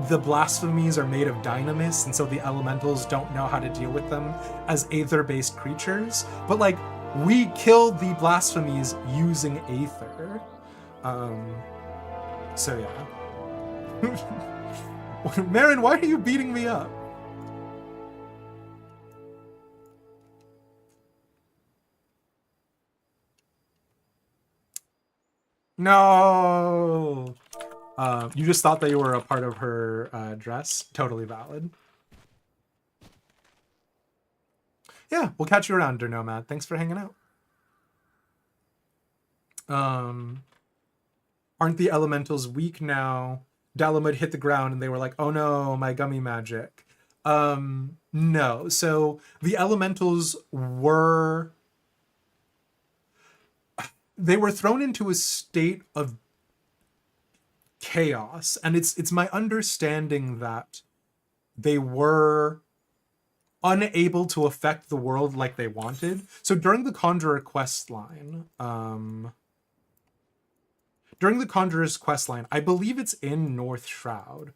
the blasphemies are made of dynamis, and so the elementals don't know how to deal with them as aether-based creatures. But like, we killed the blasphemies using aether. So yeah. Marin, why are you beating me up? No! You just thought that you were a part of her dress? Totally valid. Yeah, we'll catch you around, Der Nomad. Thanks for hanging out. Aren't the elementals weak now? Dalamud hit the ground and they were like, oh no, my gummy magic. No. So the elementals were thrown into a state of chaos, and it's my understanding that they were unable to affect the world like they wanted. So during the Conjurer quest line, during the Conjurer's quest line, I believe it's in North Shroud,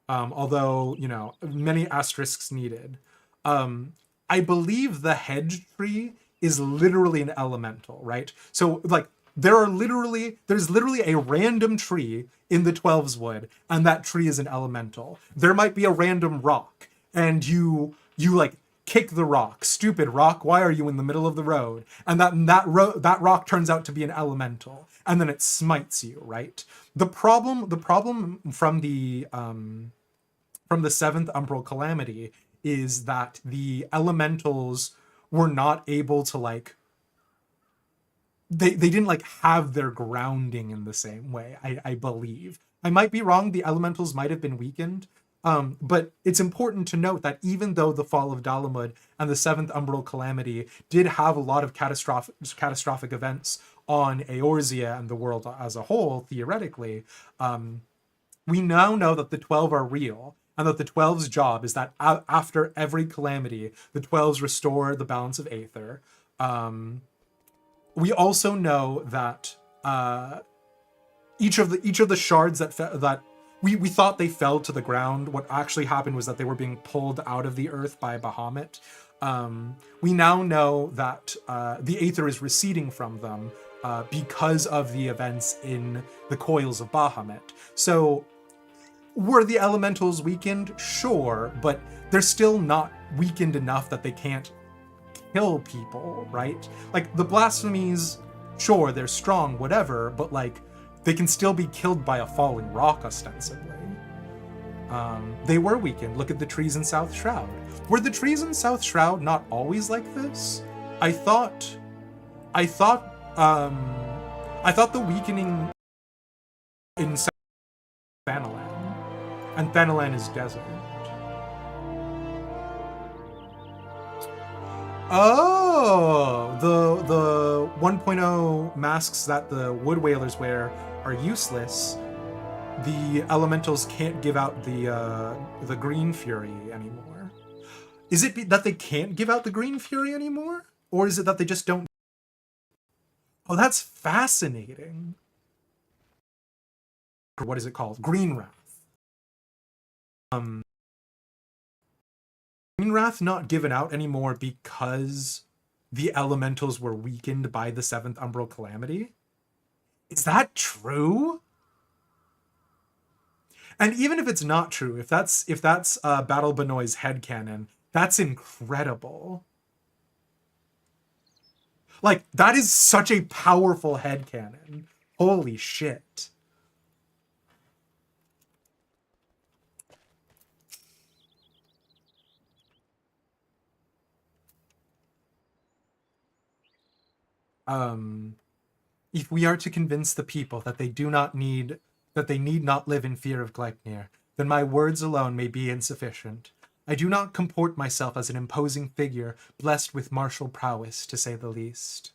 although, you know, many asterisks needed. I believe the hedge tree is literally an elemental, right? So, like, there's literally a random tree in the 12's Wood, and that tree is an elemental. There might be a random rock, and you like kick the rock. Stupid rock, why are you in the middle of the road? And that rock turns out to be an elemental, and then it smites you, right? The problem from the 7th Umbral Calamity is that the elementals were not able to, like, they didn't like have their grounding in the same way, I believe. I might be wrong, the elementals might have been weakened, but it's important to note that even though the fall of Dalamud and the 7th Umbral Calamity did have a lot of catastrophic events on Eorzea and the world as a whole, theoretically, we now know that the 12 are real, and that the 12's job is that after every calamity, the 12's restore the balance of Aether. We also know that each of the shards that we thought they fell to the ground, what actually happened was that they were being pulled out of the earth by Bahamut. We now know that the Aether is receding from them because of the events in the coils of Bahamut. So, were the elementals weakened? Sure, but they're still not weakened enough that they can't kill people, right? Like, the blasphemies, sure, they're strong, whatever, but, like, they can still be killed by a falling rock, ostensibly. They were weakened. Look at the trees in South Shroud. Were the trees in South Shroud not always like this? I thought the weakening in South Thanalan, and Thanalan is desert. Oh, the 1.0 masks that the Wood Whalers wear are useless. The elementals can't give out the Green Fury anymore. Is it that they can't give out the Green Fury anymore? Or is it that they just don't? Oh, that's fascinating. What is it called? Green Wrath. Green Wrath not given out anymore because the elementals were weakened by the 7th Umbral Calamity? Is that true? And even if it's not true, if that's Battle Benoit's headcanon, that's incredible. Like, that is such a powerful headcanon. Holy shit. If we are to convince the people that they need not live in fear of Gleipnir, then my words alone may be insufficient. I do not comport myself as an imposing figure, blessed with martial prowess, to say the least.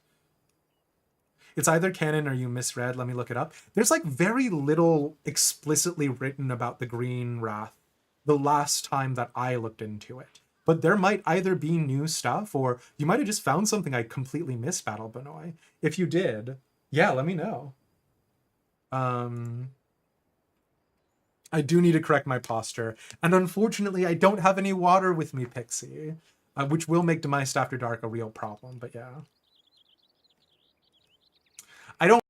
It's either canon or you misread. Let me look it up. There's like very little explicitly written about the Green Wrath the last time that I looked into it. But there might either be new stuff, or you might have just found something I completely missed, Battle Benoit. If you did, yeah, let me know. I do need to correct my posture. And unfortunately, I don't have any water with me, Pixie. Which will make Demised After Dark a real problem, but yeah. I don't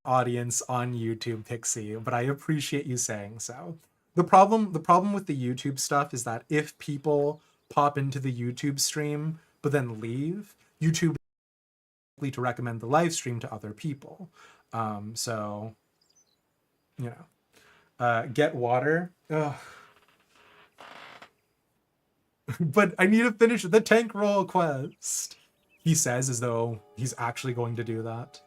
audience on YouTube, Pixie, but I appreciate you saying so. The problem with the YouTube stuff is that if people pop into the YouTube stream but then leave, YouTube is likely to recommend the live stream to other people. So, you know, get water. Ugh. But I need to finish the tank roll quest, he says, as though he's actually going to do that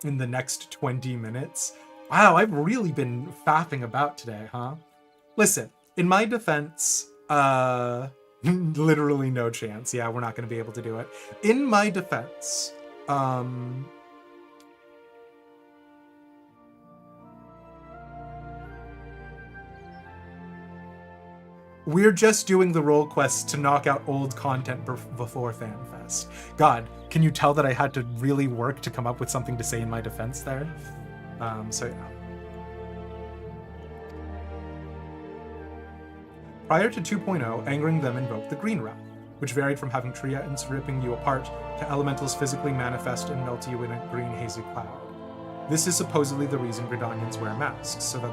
in the next 20 minutes. Wow, I've really been faffing about today, huh? Listen, in my defense, literally no chance. Yeah, we're not going to be able to do it. In my defense, we're just doing the role quests to knock out old content before FanFest. God, can you tell that I had to really work to come up with something to say in my defense there? So yeah. Prior to 2.0, angering them invoked the Green Wrath, which varied from having Trietans ripping you apart to elementals physically manifest and melt you in a green hazy cloud. This is supposedly the reason Gridanians wear masks, so that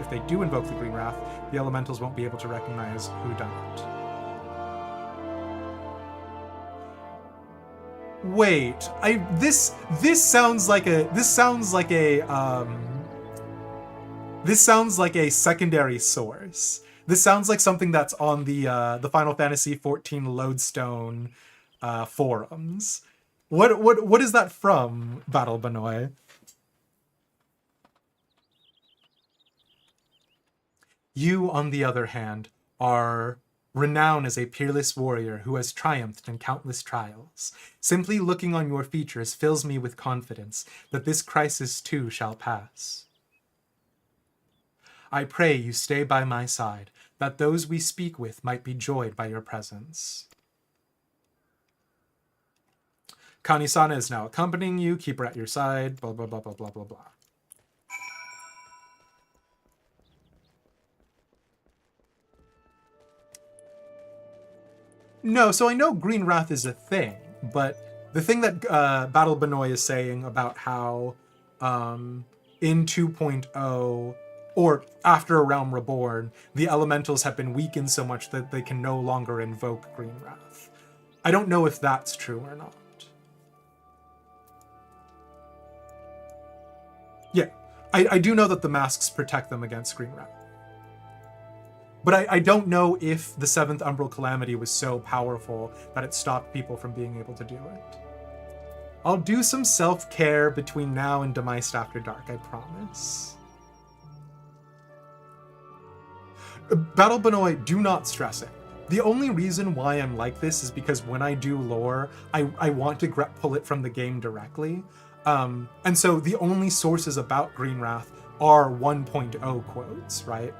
if they do invoke the Green Wrath, the elementals won't be able to recognize who done it. Wait, this sounds like a secondary source. This sounds like something that's on the Final Fantasy XIV Lodestone forums. What is that from, Battle Benoy? You, on the other hand, are renowned as a peerless warrior who has triumphed in countless trials. Simply looking on your features fills me with confidence that this crisis too shall pass. I pray you stay by my side, that those we speak with might be joyed by your presence. Kani-sana is now accompanying you, keep her at your side, blah, blah, blah, blah, blah, blah, blah. No, so I know Green Wrath is a thing, but the thing that Battle Benoy is saying about how in 2.0, or after A Realm Reborn, the elementals have been weakened so much that they can no longer invoke Green Wrath. I don't know if that's true or not. Yeah, I do know that the masks protect them against Green Wrath. But I don't know if the 7th Umbral Calamity was so powerful that it stopped people from being able to do it. I'll do some self-care between now and Demised After Dark, I promise. Battle Benoy, do not stress it. The only reason why I'm like this is because when I do lore, I want to pull it from the game directly. And so the only sources about Green Wrath are 1.0 quotes, right?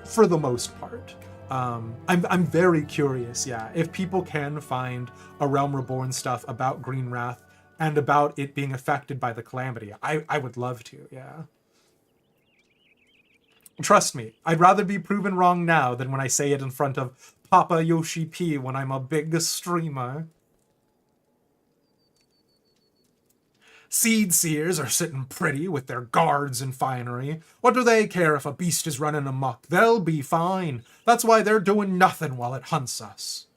For the most part. I'm very curious, yeah, if people can find A Realm Reborn stuff about Green Wrath and about it being affected by the Calamity. I would love to, yeah. Trust me, I'd rather be proven wrong now than when I say it in front of Papa Yoshi P when I'm a big streamer. Seed Seers are sitting pretty with their guards and finery. What do they care if a beast is running amok? They'll be fine. That's why they're doing nothing while it hunts us.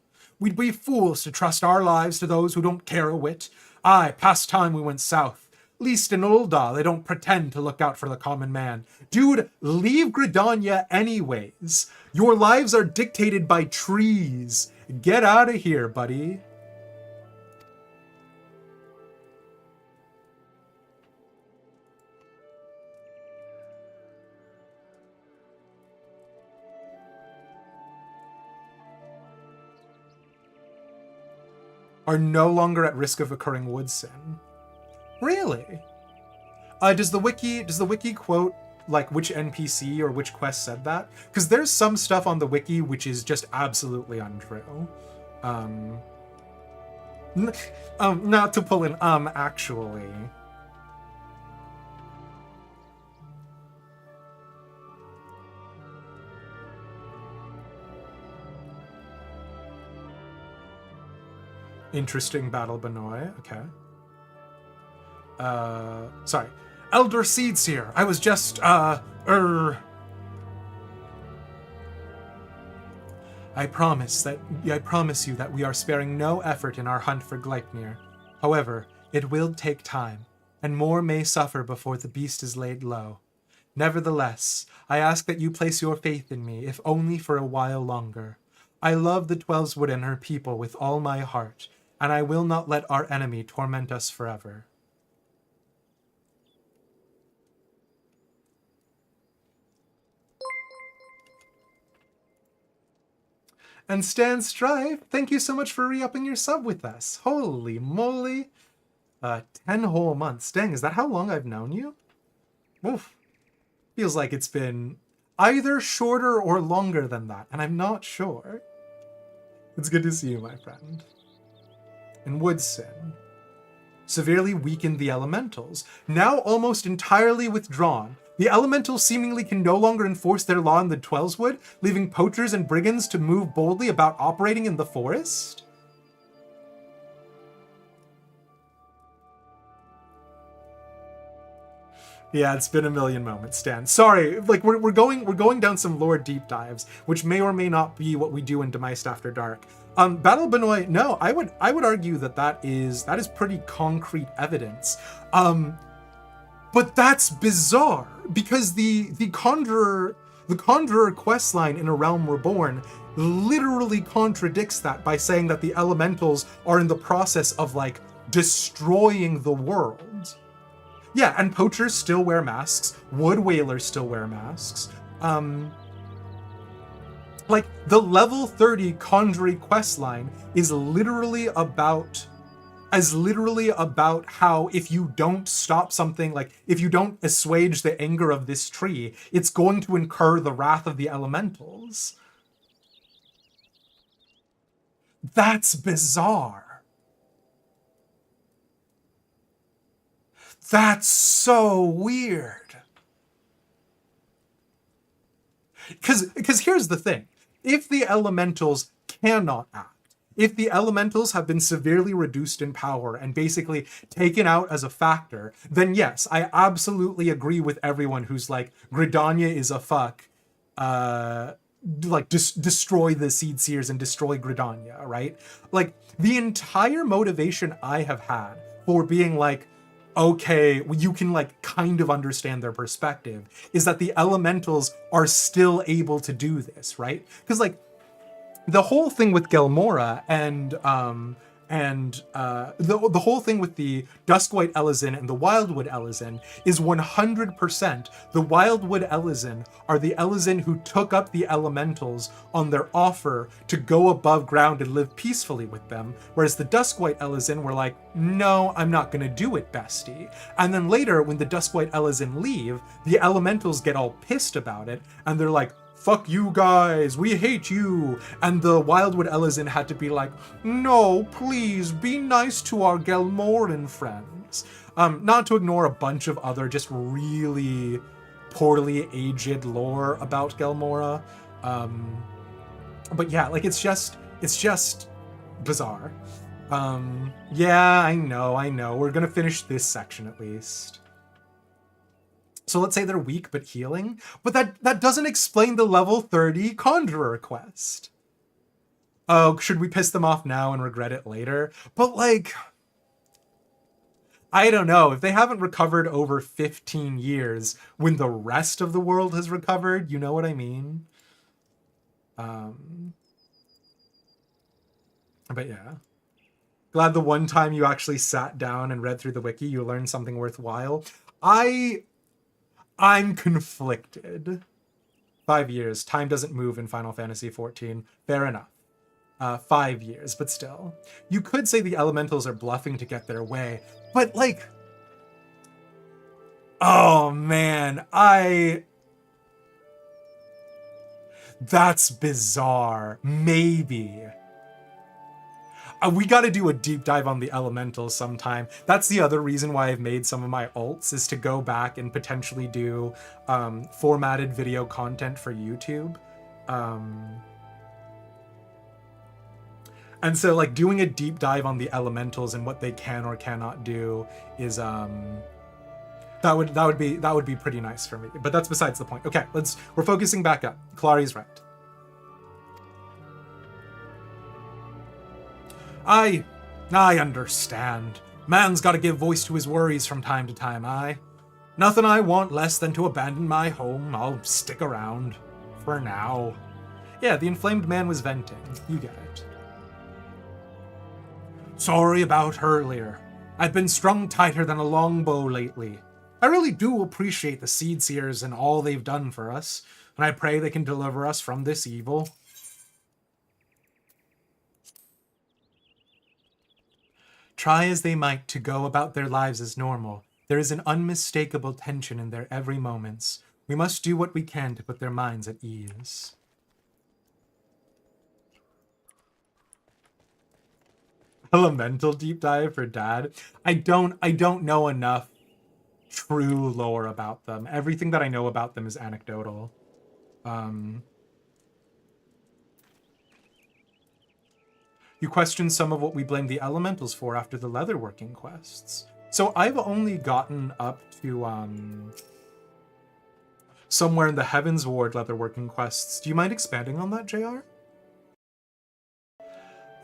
We'd be fools to trust our lives to those who don't care a whit. Aye, past time we went south. Least in Ul'dah, they don't pretend to look out for the common man. Dude, leave Gridania anyways. Your lives are dictated by trees. Get out of here, buddy. Are no longer at risk of occurring wood sin. Really? Does the wiki quote like which NPC or which quest said that? Because there's some stuff on the wiki which is just absolutely untrue. Not to pull an actually. Interesting, Battle Benoy. Okay. Sorry. Elder Seedseer, I was just, I promise you that we are sparing no effort in our hunt for Gleipnir. However, it will take time, and more may suffer before the beast is laid low. Nevertheless, I ask that you place your faith in me, if only for a while longer. I love the Twelveswood and her people with all my heart, and I will not let our enemy torment us forever. And Stan Strive, thank you so much for re-upping your sub with us. Holy moly. 10 whole months. Dang, is that how long I've known you? Oof. Feels like it's been either shorter or longer than that, and I'm not sure. It's good to see you, my friend. And Woodson. Severely weakened the elementals. Now almost entirely withdrawn. The elementals seemingly can no longer enforce their law in the Twelveswood, leaving poachers and brigands to move boldly about operating in the forest? Yeah, it's been a million moments, Stan. Sorry, like we're going down some lore deep dives, which may or may not be what we do in Demised After Dark. Battle Benoit, no, I would argue that is pretty concrete evidence. But that's bizarre because the Conjurer questline in A Realm Reborn literally contradicts that by saying that the elementals are in the process of like destroying the world. Yeah, and poachers still wear masks. Wood whalers still wear masks. Like, the level 30 Conjury questline is literally about how if you don't stop something, like, if you don't assuage the anger of this tree, it's going to incur the wrath of the elementals. That's bizarre. That's so weird. Because here's the thing. If the elementals cannot act, if the elementals have been severely reduced in power and basically taken out as a factor, then yes, I absolutely agree with everyone who's like, Gridania is a fuck. Like, destroy the Seed Seers and destroy Gridania, right? Like, the entire motivation I have had for being like, okay, you can like kind of understand their perspective, is that the elementals are still able to do this, right? Because like the whole thing with Gelmora and the whole thing with the Duskwhite Elezen and the Wildwood Elezen is 100% the Wildwood Elezen are the Elezen who took up the elementals on their offer to go above ground and live peacefully with them, whereas the Duskwhite Elezen were like, no, I'm not gonna do it, bestie. And then later, when the Duskwhite Elezen leave, the elementals get all pissed about it, and they're like, fuck you guys, we hate you. And the Wildwood Elezen had to be like, no, please, be nice to our Gelmoran friends. Not to ignore a bunch of other just really poorly aged lore about Gelmora. But yeah, like it's just bizarre. Yeah, I know. We're gonna finish this section at least. So let's say they're weak but healing, but that doesn't explain the level 30 Conjurer quest. Oh, should we piss them off now and regret it later? But like, I don't know. If they haven't recovered over 15 years when the rest of the world has recovered, you know what I mean? But yeah. Glad the one time you actually sat down and read through the wiki, you learned something worthwhile. I'm conflicted. 5 years. Time doesn't move in Final Fantasy XIV. Fair enough. 5 years, but still. You could say the elementals are bluffing to get their way, but like... Oh man, That's bizarre. Maybe. We got to do a deep dive on the elementals sometime. That's the other reason why I've made some of my alts, is to go back and potentially do formatted video content for YouTube. And so like doing a deep dive on the elementals and what they can or cannot do is that would be pretty nice for me. But that's besides the point. Okay, we're focusing back up. Clari's right. I understand. Man's gotta give voice to his worries from time to time, aye? Nothing I want less than to abandon my home. I'll stick around. For now. Yeah, the inflamed man was venting. You get it. Sorry about earlier. I've been strung tighter than a longbow lately. I really do appreciate the Seed Seers and all they've done for us, and I pray they can deliver us from this evil. Try as they might to go about their lives as normal, there is an unmistakable tension in their every moments. We must do what we can to put their minds at ease. Elemental deep dive for Dad. I don't know enough true lore about them. Everything that I know about them is anecdotal. You question some of what we blame the elementals for after the leatherworking quests. So I've only gotten up to somewhere in the Heavens Ward leatherworking quests. Do you mind expanding on that, JR?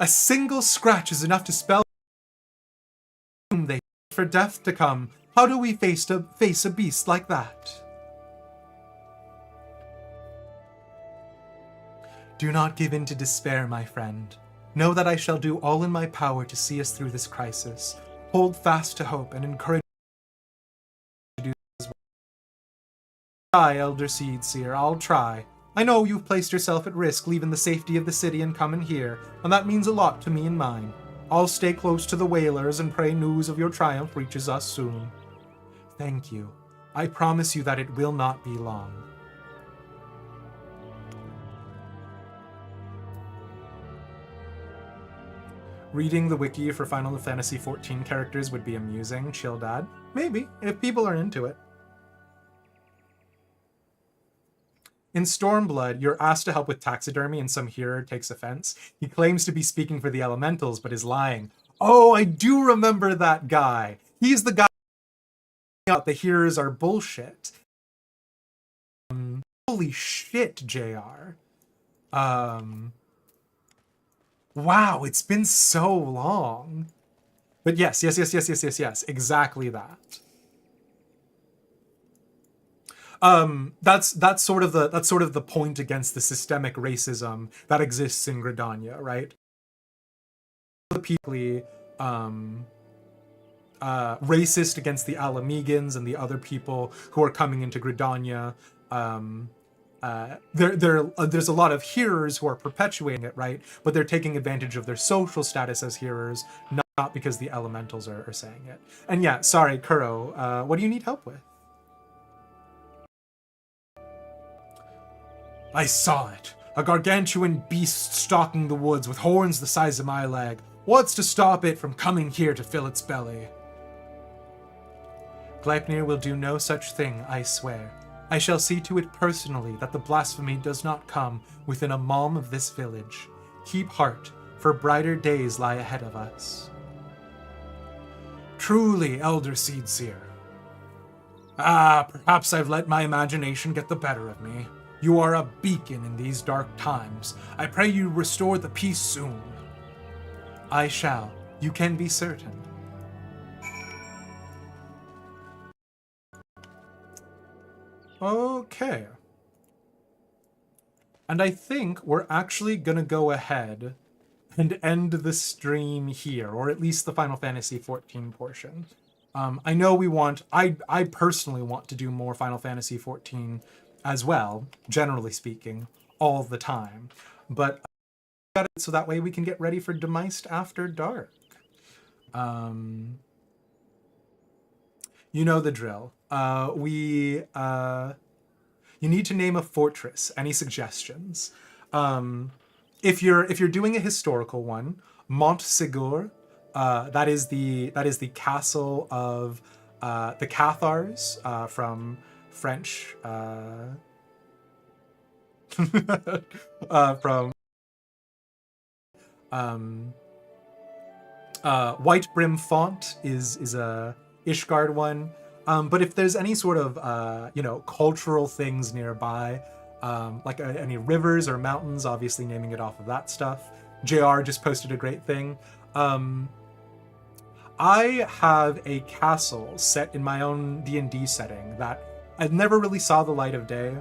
A single scratch is enough to spell they for death to come. How do we face a beast like that? Do not give in to despair, my friend. Know that I shall do all in my power to see us through this crisis. Hold fast to hope and encourage to do this work. Try, Elder Seedseer, I'll try. I know you've placed yourself at risk leaving the safety of the city and coming here, and that means a lot to me and mine. I'll stay close to the Whalers and pray news of your triumph reaches us soon. Thank you. I promise you that it will not be long. Reading the wiki for Final Fantasy XIV characters would be amusing, chill Dad. Maybe, if people are into it. In Stormblood, you're asked to help with taxidermy and some hero takes offense. He claims to be speaking for the elementals, but is lying. Oh, I do remember that guy. He's the guy out the heroes are bullshit. Holy shit, JR. Wow, it's been so long. But yes, exactly that. That's sort of the point against the systemic racism that exists in Gridania, right? The people racist against the Alamegans and the other people who are coming into Gridania. There's a lot of hearers who are perpetuating it, right? But they're taking advantage of their social status as hearers, not because the elementals are saying it. And yeah, sorry, Kuro, what do you need help with? I saw it. A gargantuan beast stalking the woods with horns the size of my leg. What's to stop it from coming here to fill its belly? Gleipnir will do no such thing, I swear. I shall see to it personally that the blasphemy does not come within a mom of this village. Keep heart, for brighter days lie ahead of us. Truly, Elder Seedseer. Perhaps I've let my imagination get the better of me. You are a beacon in these dark times. I pray you restore the peace soon. I shall. You can be certain. Okay. And I think we're actually gonna go ahead and end the stream here, or at least the Final Fantasy XIV portion. I know I personally want to do more Final Fantasy XIV as well, generally speaking, all the time. But I got it so that way we can get ready for Demeist After Dark. You know the drill. You need to name a fortress. Any suggestions? If you're doing a historical one, Montségur, that is the castle of the Cathars from French from White Brim Font is a Ishgard one. But if there's any sort of cultural things nearby, like any rivers or mountains, obviously naming it off of that stuff. JR just posted a great thing. I have a castle set in my own D&D setting that I never really saw the light of day,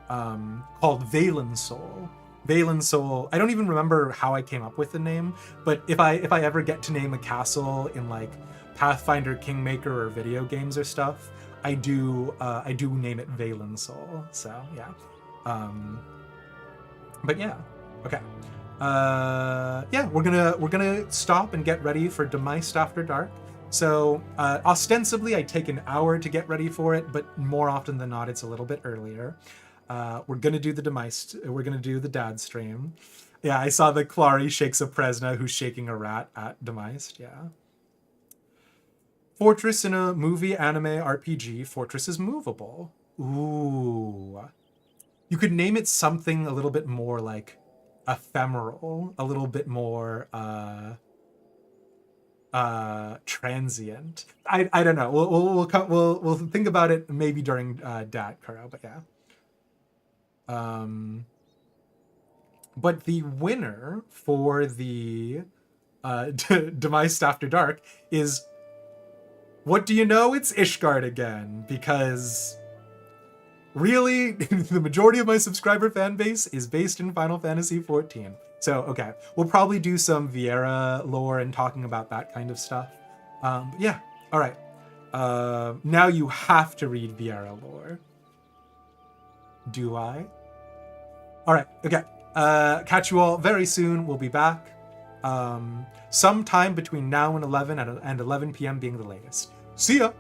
called Valensoul. Valensoul. I don't even remember how I came up with the name, but if I ever get to name a castle in like Pathfinder, Kingmaker, or video games or stuff, I do name it Valensoul. So yeah. But yeah. Okay. Yeah, we're gonna stop and get ready for Demised After Dark. So ostensibly I take an hour to get ready for it, but more often than not it's a little bit earlier. We're gonna do the Demised. We're gonna do the dad stream. Yeah, I saw the Clary shakes a Presna who's shaking a rat at Demised. Yeah. Fortress in a movie, anime, RPG. Fortress is movable. Ooh. You could name it something a little bit more like ephemeral, a little bit more transient. I don't know. We'll think about it maybe during Dat Kuro, but yeah. But the winner for the Demised After Dark is, what do you know? It's Ishgard again, because really, the majority of my subscriber fan base is based in Final Fantasy XIV. So, okay, we'll probably do some Vieira lore and talking about that kind of stuff. Yeah, all right. Now you have to read Vieira lore. Do I? All right, okay. Catch you all very soon. We'll be back. Sometime between now and 11 and 11 p.m. being the latest. See ya!